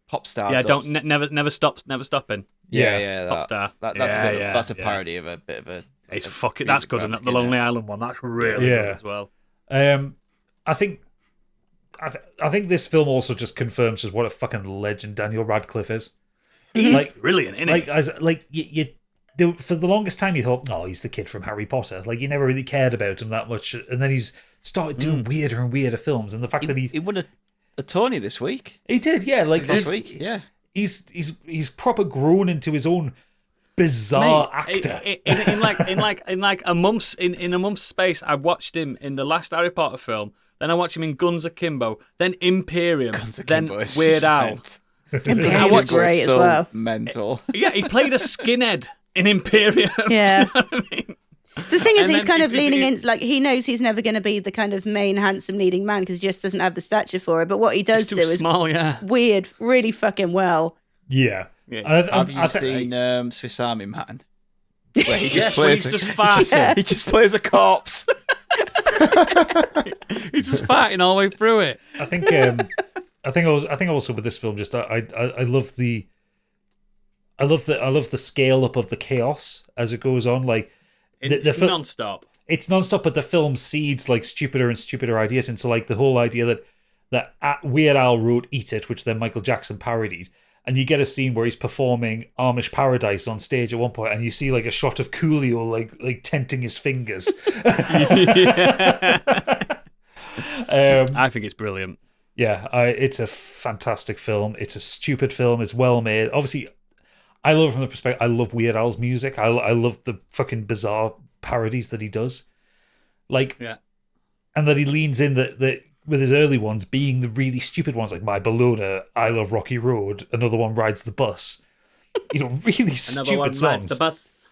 Pop Star? Yeah, never stopping. Yeah, Pop Star. That's a parody of a bit of a. It's fucking. That's good, and the Lonely Island one. That's really good as well. I think this film also just confirms just what a fucking legend Daniel Radcliffe is. He's Like- brilliant, isn't he? For the longest time you thought, oh, he's the kid from Harry Potter. Like you never really cared about him that much, and then he's started doing weirder and weirder films. And the fact that He won a Tony this week. he did, yeah, like Last week, yeah. he's proper grown into his own bizarre actor. In like a month's in a month's space, I watched him in the last Harry Potter film. Then I watched him in Guns Akimbo. Then Imperium. then Akimbo is Weird just Al. meant. Imperium was great as So well. mental. Yeah, he played a skinhead in Imperium. Yeah. Do you know what I mean? The thing is, And he's then kind of leaning he- in, like, he knows he's never going to be the kind of main, handsome leading man because he just doesn't have the stature for it. But what he does He's do too is small, yeah. weird, really fucking well. Yeah. Yeah. Have you seen Swiss Army Man? Where he just Yes, when plays. he's just farting. He just plays a corpse. He's just farting all the way through it. I think also with this film, just I love the scale up of the chaos as it goes on. Like It's non-stop. it's non-stop, but the film seeds like stupider and stupider ideas into like the whole idea that Weird Al wrote "Eat It," which then Michael Jackson parodied. And you get a scene where he's performing Amish Paradise on stage at one point, and you see like a shot of Coolio like tenting his fingers. I think it's brilliant. Yeah, it's a fantastic film. It's a stupid film. It's well made. Obviously, I love it from the perspective. I love Weird Al's music. I love the fucking bizarre parodies that he does. Like, Yeah. and that he leans in that with his early ones being the really stupid ones, like My Bologna, I Love Rocky Road, another one Rides the Bus. You know, really Another stupid one songs. rides the bus.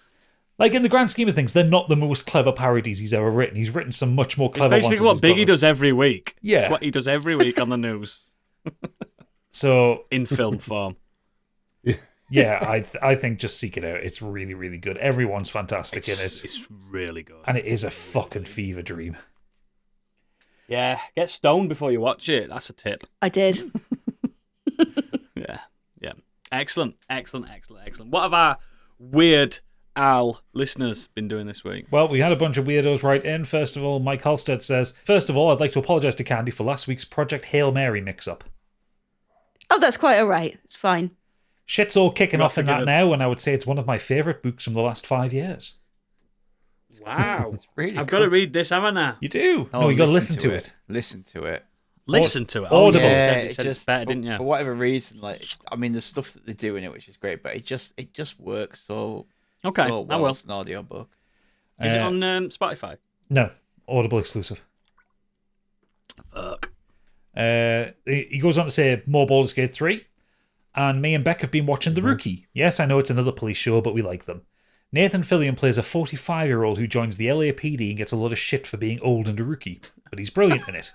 Like in the grand scheme of things, they're not the most clever parodies he's ever written. He's written some much more It's clever ones. basically as what his Biggie brother. does every week. Yeah. It's what he does every week on the news So in film form. yeah, I think just seek it out. It's really, really good. Everyone's fantastic in it. It's really good. And it is a fucking fever dream. Yeah, get stoned before you watch it. That's a tip. I did. Yeah. Excellent. What have our Weird Al listeners been doing this week? Well, we had a bunch of weirdos write in. First of all, Mike Halstead says, first of all, I'd like to apologise to Candy for last week's Project Hail Mary mix-up. Oh, that's quite all right. It's fine. Shit's all kicking You're off in that forgiven. now, and I would say it's one of my favourite books from the last 5 years. Wow. Really I've cool. got to read this, haven't I? You do? Oh, No, you got to listen to it. Listen to it. Listen to it. Audible. you Yeah, said, it it's just better, for, didn't you? for whatever reason, like I mean, the stuff that they do in it, which is great, but it just works so Okay, so I well will. as an audio book. Is it on Spotify? No, Audible exclusive. Fuck. He goes on to say, more Baldur's Gate 3. And me and Beck have been watching The Rookie. Yes, I know it's another police show, but we like them. Nathan Fillion plays a 45-year-old who joins the LAPD and gets a lot of shit for being old and a rookie. But he's brilliant in it.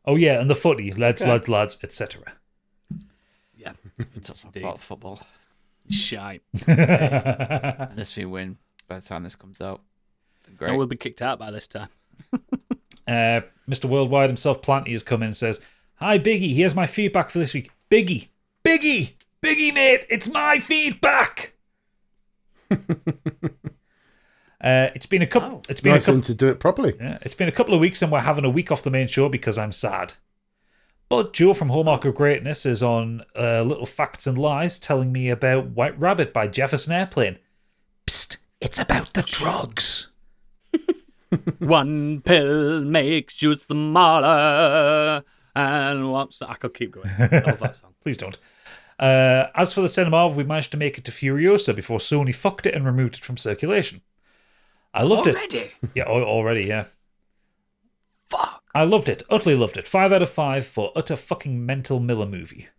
Oh yeah, and the footy, lads, etc. Yeah. It's not about football. Shite. Unless we win by the time this comes out. Great. And we'll be kicked out by this time. Mr. Worldwide himself, Planty, has come in and says, "Hi, Biggie. Here's my feedback for this week. Biggie, mate. It's my feedback." It's been a couple. It's been Nice a couple to do it properly. Yeah, it's been a couple of weeks and we're having a week off the main show because I'm sad. But Joe from Hallmark of Greatness is on Little Facts and Lies telling me about White Rabbit by Jefferson Airplane. Psst, it's about the drugs. One pill makes you smaller. And what's that? I could keep going. I love that song. Please don't. As for the cinema, we managed to make it to Furiosa before Sony fucked it and removed it from circulation. I loved it. Yeah, already, yeah. Fuck. I loved it. Utterly loved it. 5 out of 5 for utter fucking mental Miller movie.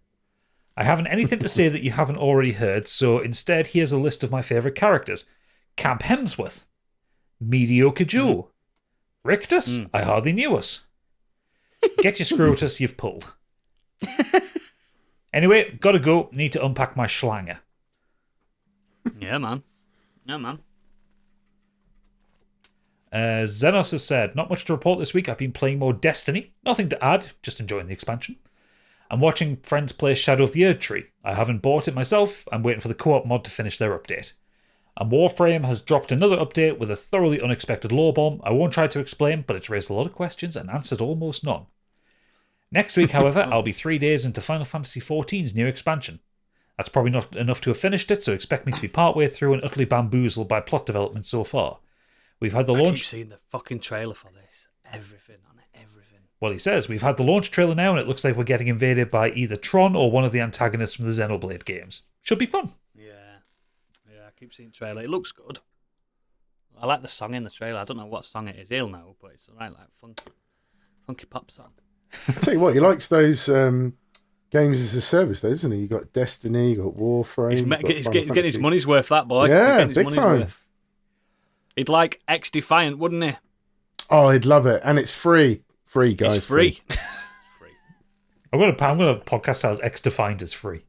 I haven't anything to say that you haven't already heard, so instead here's a list of my favourite characters. Camp Hemsworth. Mediocre Joe. Rictus. I hardly knew us. Get your scrotus, you've pulled. Anyway, gotta go. Need to unpack my schlanger. Yeah, man. Xenos has said, not much to report this week. I've been playing more Destiny. Nothing to add, just enjoying the expansion. I'm watching friends play Shadow of the Erdtree. I haven't bought it myself. I'm waiting for the co-op mod to finish their update. And Warframe has dropped another update with a thoroughly unexpected lore bomb. I won't try to explain, but it's raised a lot of questions and answered almost none. Next week, however, I'll be 3 days into Final Fantasy XIV's new expansion. That's probably not enough to have finished it, so expect me to be partway through and utterly bamboozled by plot development so far. We've had the launch. I keep seeing the fucking trailer for this. Everything. Well, he says, we've had the launch trailer now, and it looks like we're getting invaded by either Tron or one of the antagonists from the Xenoblade games. Should be fun. Yeah, I keep seeing trailer. It looks good. I like the song in the trailer. I don't know what song it is. He'll know, but it's right, like funky pop song. I'll tell you what, he likes those games as a service, though, isn't he? You got Destiny, you got Warframe. He's getting his money's worth, that boy. Yeah, big time. He'd like XDefiant, wouldn't he? Oh, he'd love it, and it's free. Free, guys. It's free. I'm gonna podcast as XDefiant is free.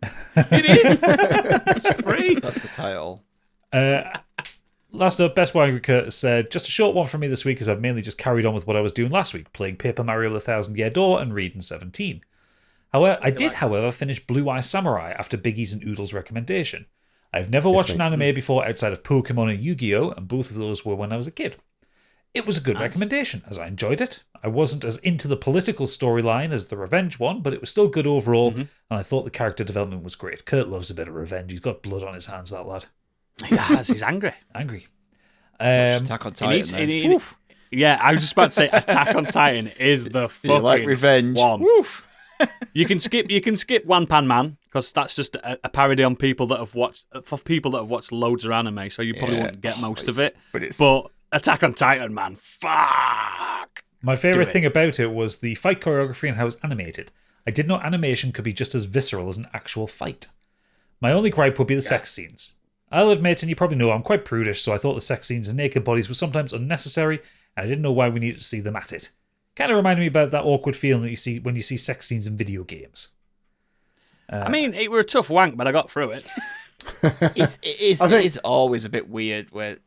It is. It's free. That's the title. Last up, Best Boy Angry Curtis said, just a short one for me this week as I've mainly just carried on with what I was doing last week, playing Paper Mario the 1,000-Year Door and reading 17. However, I did finish Blue Eye Samurai after Biggie's and Oodle's recommendation. I've never watched an anime before outside of Pokemon and Yu-Gi-Oh!, and both of those were when I was a kid. It was a good recommendation, as I enjoyed it. I wasn't as into the political storyline as the revenge one, but it was still good overall, and I thought the character development was great. Kurt loves a bit of revenge. He's got blood on his hands, that lad. He has. He's angry. Attack on Titan. Yeah, I was just about to say Attack on Titan is the fucking you like revenge one. Woof. You can skip One Pan Man because that's just a parody on people that have watched loads of anime, so you probably won't get most of it. But Attack on Titan, man, fuck. My favourite thing about it was the fight choreography and how it's animated. I didn't know animation could be just as visceral as an actual fight. My only gripe would be the sex scenes. I'll admit, and you probably know, I'm quite prudish, so I thought the sex scenes and naked bodies were sometimes unnecessary, and I didn't know why we needed to see them at it. Kind of reminded me about that awkward feeling that you see when you see sex scenes in video games. I mean, it were a tough wank, but I got through it. It is always a bit weird where...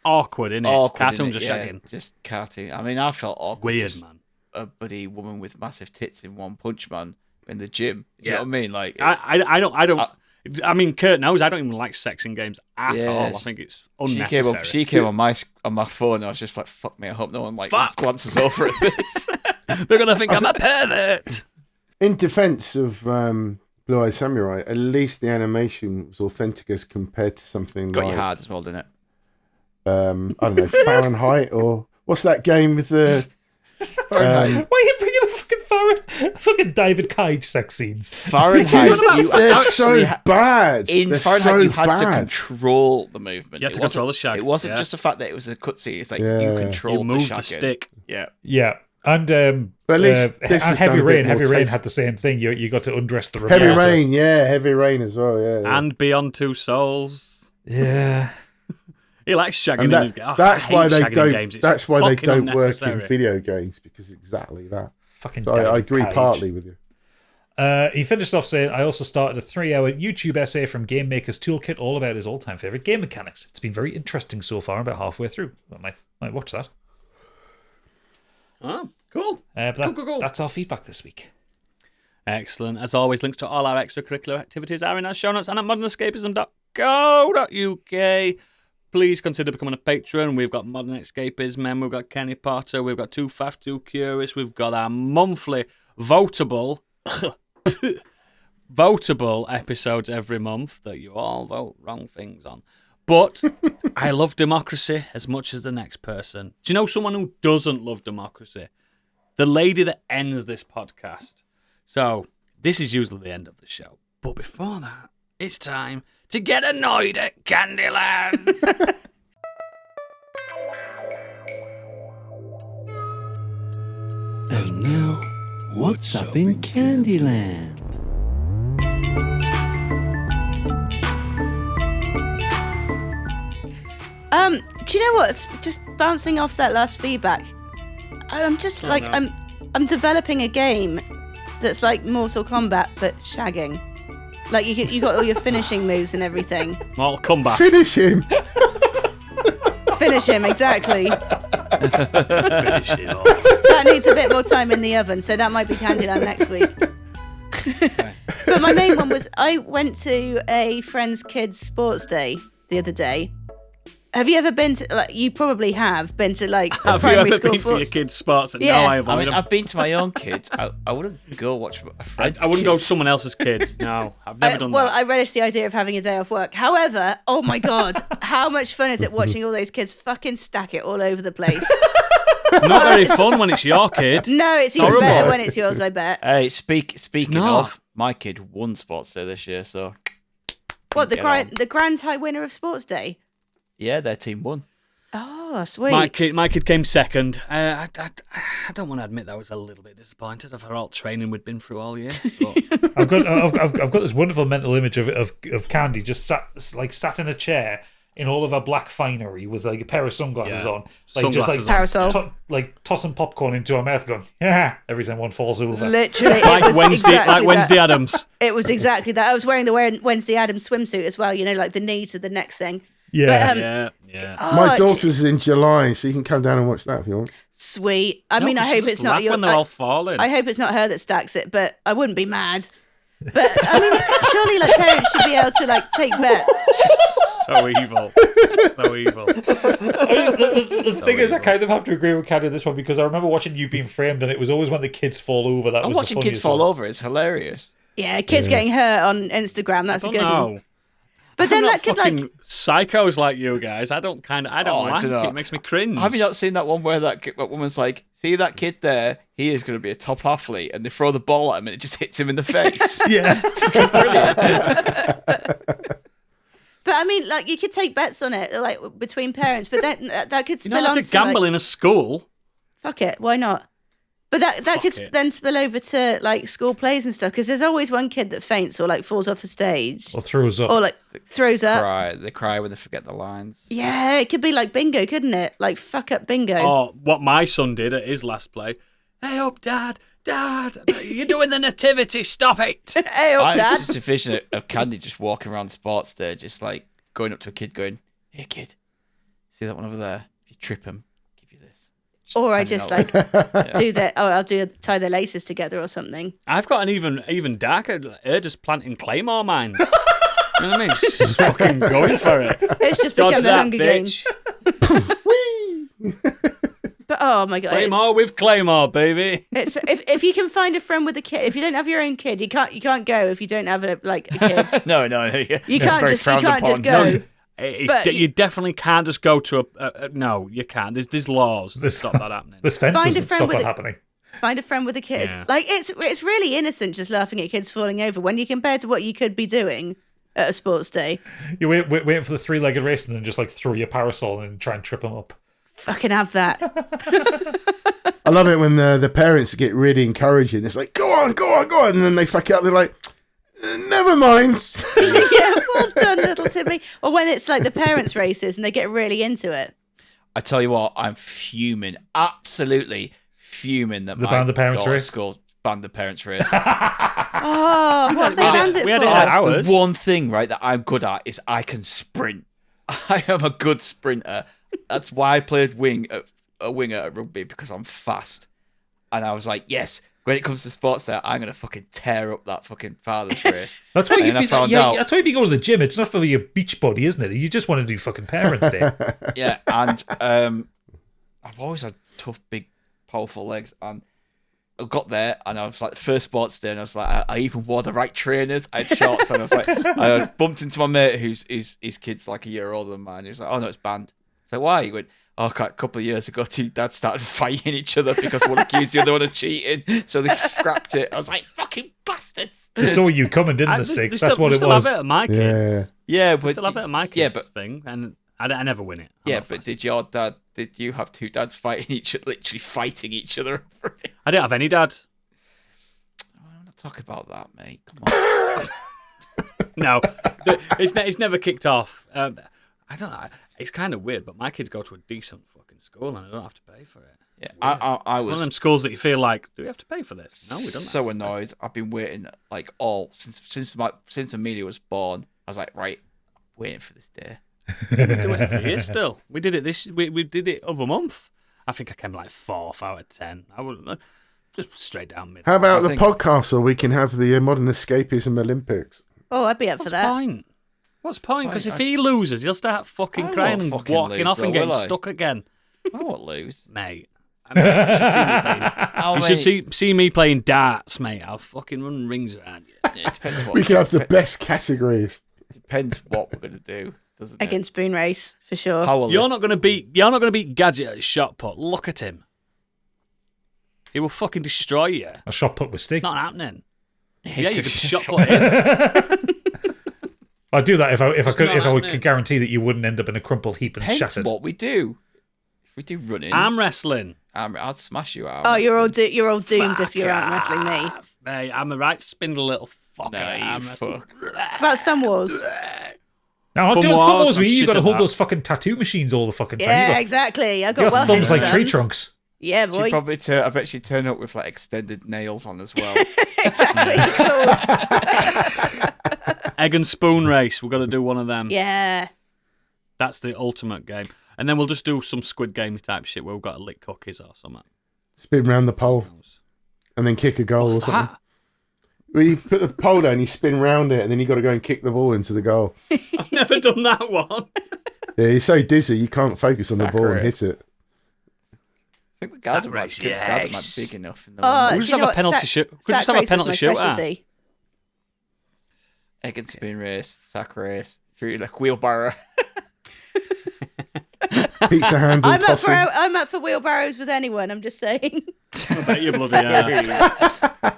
awkward, isn't it? Cartoons are shagging. Just cartoon. I mean, I felt awkward. Weird, man. A bloody woman with massive tits in One Punch Man in the gym. Do you know what I mean? Like, I don't. I mean, Kurt knows I don't even like sex in games at all. I think it's unnecessary. She came on my phone, and I was just like, "Fuck me! I hope no one glances over at this." They're gonna think I'm a pervert. In defense of Blue Eye Samurai, at least the animation was authentic as compared to something Got like you hard as well, didn't it? I don't know, Fahrenheit, or what's that game with the why are you bringing a fucking David Cage sex scenes? Fahrenheit, they're so bad. In they're Fahrenheit, so you had bad. to control the movement. You had to control the shag. It wasn't just the fact that it was a cutscene. It's like you controlled you moved the shagging. stick. Yeah. And but at least this and is Heavy done a bit Rain. more Heavy Rain taste. had the same thing. You got to undress the reporter. Heavy Rain, Heavy Rain as well, yeah. And Beyond Two Souls. Yeah. He likes shagging And in his that's why they don't. games. That's why they don't work in unnecessary. video games, because exactly that. Fucking. So I agree Cage. partly with you. He finished off saying, I also started a 3-hour YouTube essay from Game Maker's Toolkit all about his all-time favourite game mechanics. It's been very interesting so far, about halfway through. I might watch that. Oh, cool. But that's our feedback this week. Excellent. As always, links to all our extracurricular activities are in our show notes and at modernescapism.co.uk. Please consider becoming a patron. We've got Modern Escapism, we've got Kenny Potter, we've got Too Fast, Too Curious, we've got our monthly votable episodes every month that you all vote wrong things on. But I love democracy as much as the next person. Do you know someone who doesn't love democracy? The lady that ends this podcast. So this is usually the end of the show. But before that, it's time to get annoyed at Candyland. And now, what's up in Candyland? Do you know what? Just bouncing off that last feedback, I'm just I'm developing a game that's like Mortal Kombat but shagging. Like you got all your finishing moves and everything. Mortal Kombat. Finish him. Finish him, exactly. Finish it off. That needs a bit more time in the oven, so that might be Candyland next week. But my main one was I went to a friend's kids' sports day the other day. Have you ever been to, like, you probably have been to, like, a Have you primary ever school been to your sports? kids' sports? Yeah. No, I haven't. I mean, I've been to my own kids. I wouldn't go watch a friend's I wouldn't go to kids. someone else's kids. No, I've never done Well, that. I relish the idea of having a day off work. However, oh my God, how much fun is it watching all those kids fucking stack it all over the place? Not very fun when it's your kid. No, it's even Horrible. better when it's yours, I bet. Hey, speaking not. of, my kid won Sports Day this year, so What, get on. the grand high winner of sports day? yeah, their team won. Oh, sweet. My kid came second. I don't want to admit that I was a little bit disappointed after all training we'd been through all year. But I've got this wonderful mental image of Candy just sat in a chair in all of her black finery with like a pair of sunglasses Yeah. on, Sunglasses on. Parasol. tossing popcorn into her mouth, going yeah every time one falls over. Literally, like it was Wednesday, exactly like Wednesday that. Adams. It was exactly that. I was wearing the Wednesday Addams swimsuit as well, you know, like the knee to the neck thing. Yeah, But, Yeah. My oh, daughter's in July, so you can come down and watch that if you want. Sweet. I No, mean, I you should hope just it's not laugh your. when they're all falling. I hope it's not her that stacks it, but I wouldn't be mad. But I mean, surely like parents should be able to like take bets. So evil. So evil. the thing is, I kind of have to agree with Candy on this one because I remember watching You Being Framed, and it was always when the kids fall over that I'm was watching the kids funniest fall ones. over. It's hilarious. Yeah, kids getting hurt on Instagram. That's a I good don't one. know. But then I'm that not could fucking like. psychos like you guys. I don't Oh, I like dunno. it. It makes me cringe. Have you not seen that one where that woman's like, see that kid there? He is going to be a top athlete, and they throw the ball at him, and it just hits him in the face. Yeah, But I mean, like you could take bets on it, like between parents. But then that could You spill know how on to gamble like, in a school? fuck it, why not? But that Fuck could it. then spill over to like school plays and stuff because there's always one kid that faints or like falls off the stage or throws up. or like throws up. They cry when they forget the lines. Yeah, it could be like bingo, couldn't it? Like fuck up bingo. Or what my son did at his last play. Hey up, Dad, you're doing the nativity, stop it. Hey, up, I Dad. just envision of Candy just walking around sports day, just like going up to a kid going, hey kid, see that one over there? If you trip him, I'll give you this. Or I hand it just out. like do that. Oh, I'll tie their laces together or something. I've got an even darker. They're just planting claymore mines. You know what I mean? Just fucking going for it. It's just Dodge become the that, Hunger Games. bitch. But oh my god, Claymore with claymore, baby. it's if you can find a friend with a kid. If you don't have your own kid, you can't go if you don't have a kid. No. You can't just go. But You definitely can't just go to a no, you can't. There's laws that stop that happening. There's Find fences a that friend stop with that a- happening. Find a friend with a kid. Yeah. Like it's really innocent just laughing at kids falling over when you compare to what you could be doing at a sports day. You wait for the three-legged race and then just like throw your parasol and try and trip them up. Fucking have that. I love it when the parents get really encouraging. It's like, go on. And then they fuck it up. They're like, never mind. Yeah, well done, little Timmy. Or when it's like the parents' races and they get really into it. I tell you what, I'm fuming, absolutely fuming that The my banned the parents daughter's race? school banned the parents race. Oh, what have they banned it we had for? it at ours. The one thing, right, that I'm good at is I can sprint. I am a good sprinter. That's why I played a winger at rugby, because I'm fast. And I was like, yes, when it comes to sports there, I'm going to fucking tear up that fucking father's race. That's why And you'd then I be. found Yeah, out- that's why you'd be going to the gym. It's not for your beach body, isn't it? You just want to do fucking Parents' Day. Yeah, and I've always had tough, big, powerful legs. And I got there, and I was like, the first sports day, and I was like, I even wore the right trainers. I had shorts, and I was like, I bumped into my mate whose his kid's like a year older than mine. He was like, oh no, it's banned. So why? He went, oh, a couple of years ago, two dads started fighting each other because one accused the other one of cheating, so they scrapped it. I was like, fucking bastards. They saw you coming, didn't they, Stig? That's what it still was. have it at my kids. Yeah, They but still have it at my kids thing, and I never win it. I'm yeah, not but fussed. did you have two dads fighting literally fighting each other over it? I didn't have any dad. I don't want to talk about that, mate. Come on. No, it's never kicked off. I don't know. It's kind of weird, but my kids go to a decent fucking school, and I don't have to pay for it. Yeah, I One of was them schools that you feel like, do we have to pay for this? No, we don't. so annoyed. I've been waiting like since Amelia was born. I was like, right, waiting for this day. We do it every year still. We did it we did it other month. I think I came like 4th out of 10. I would just straight down mid. How about I the think- podcast so we can have the Modern Escapism Olympics? Oh, I'd be up for What's that. point? What's point? Because Why, if he loses, he'll start fucking I crying won't and fucking walking lose off and though, getting will I? stuck again. I won't lose. Mate. I mean, you should see me playing. How You many- should see me playing darts, mate. I'll fucking run rings around you. Yeah, it depends what We can have the best categories. depends what we're gonna do, doesn't it? Against Spoon Race, for sure. How will You're not gonna beat Gadget at shot put. Look at him. He will fucking destroy you. A shot put with Stig. It's not happening. Yeah, you could shot put him. I'd do that if I not could happening. guarantee that you wouldn't end up in a crumpled heap and depends shattered. what we do. If we do running, Arm wrestling. I'd smash you out. Oh, you're all doomed if you're out wrestling me. Mate, I'm a right spindle little fucker. No, you arm wrestling. fuck. About Thumb Wars. Now, I'm Thumb doing wars, thumb wars I'm with you. You got to shit at hold that. those fucking tattoo machines all the fucking time. Yeah, you got, exactly. I you got got well thumbs like tree trunks. Yeah, She'd boy. probably I bet she'd turn up with like extended nails on as well. Exactly. Claws. Egg and spoon race. We've got to do one of them. Yeah. That's the ultimate game. And then we'll just do some Squid Game type shit where we've got to lick cookies or something. Spin round the pole and then kick a goal What's or something. that? Well, you put the pole down, you spin round it, and then you got to go and kick the ball into the goal. I've never done that one. Yeah, you're so dizzy you can't focus on the ball and hit it. I think the garden race, might big enough. In the Oh, We'll do just you have know a what? penalty shoot. Could just have a race was penalty my shootout. specialty. egg and spoon race, sack race, through like wheelbarrow. Pizza handle tossing. I'm up for wheelbarrows with anyone. I'm just saying. I bet you bloody are.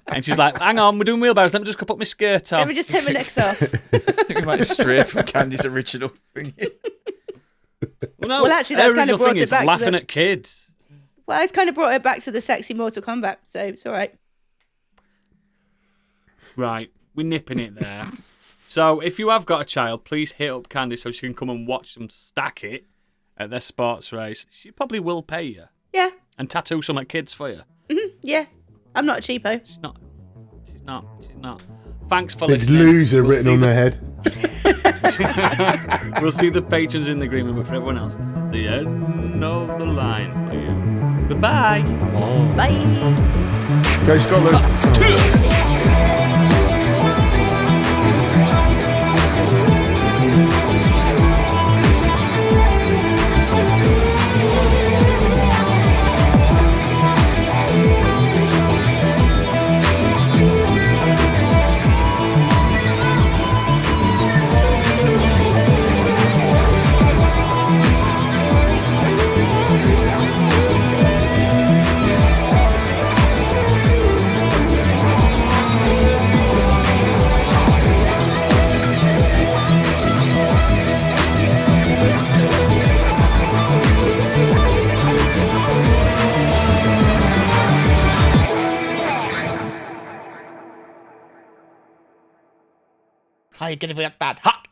And she's like, hang on, we're doing wheelbarrows. Let me just go put my skirt Let on. me just take my necks off. I think we might stray from Candy's original thing. No, Well, actually, that's her kind original of brought thing it is back to laughing the- at kids. Well, it's kind of brought it back to the sexy Mortal Kombat, so it's all right. Right, we're nipping it there. So if you have got a child, please hit up Candy so she can come and watch them stack it at their sports race. She probably will pay you Yeah, and tattoo some at kids for you. yeah. I'm not a cheapo. She's not. She's not. She's not. Thanks for There's listening. loser We'll written see on the- their head. We'll see the patrons in the agreement, but for everyone else, this is the end of the line for you. Goodbye. Bye. Go Scotland. How you gonna be like that? Ha!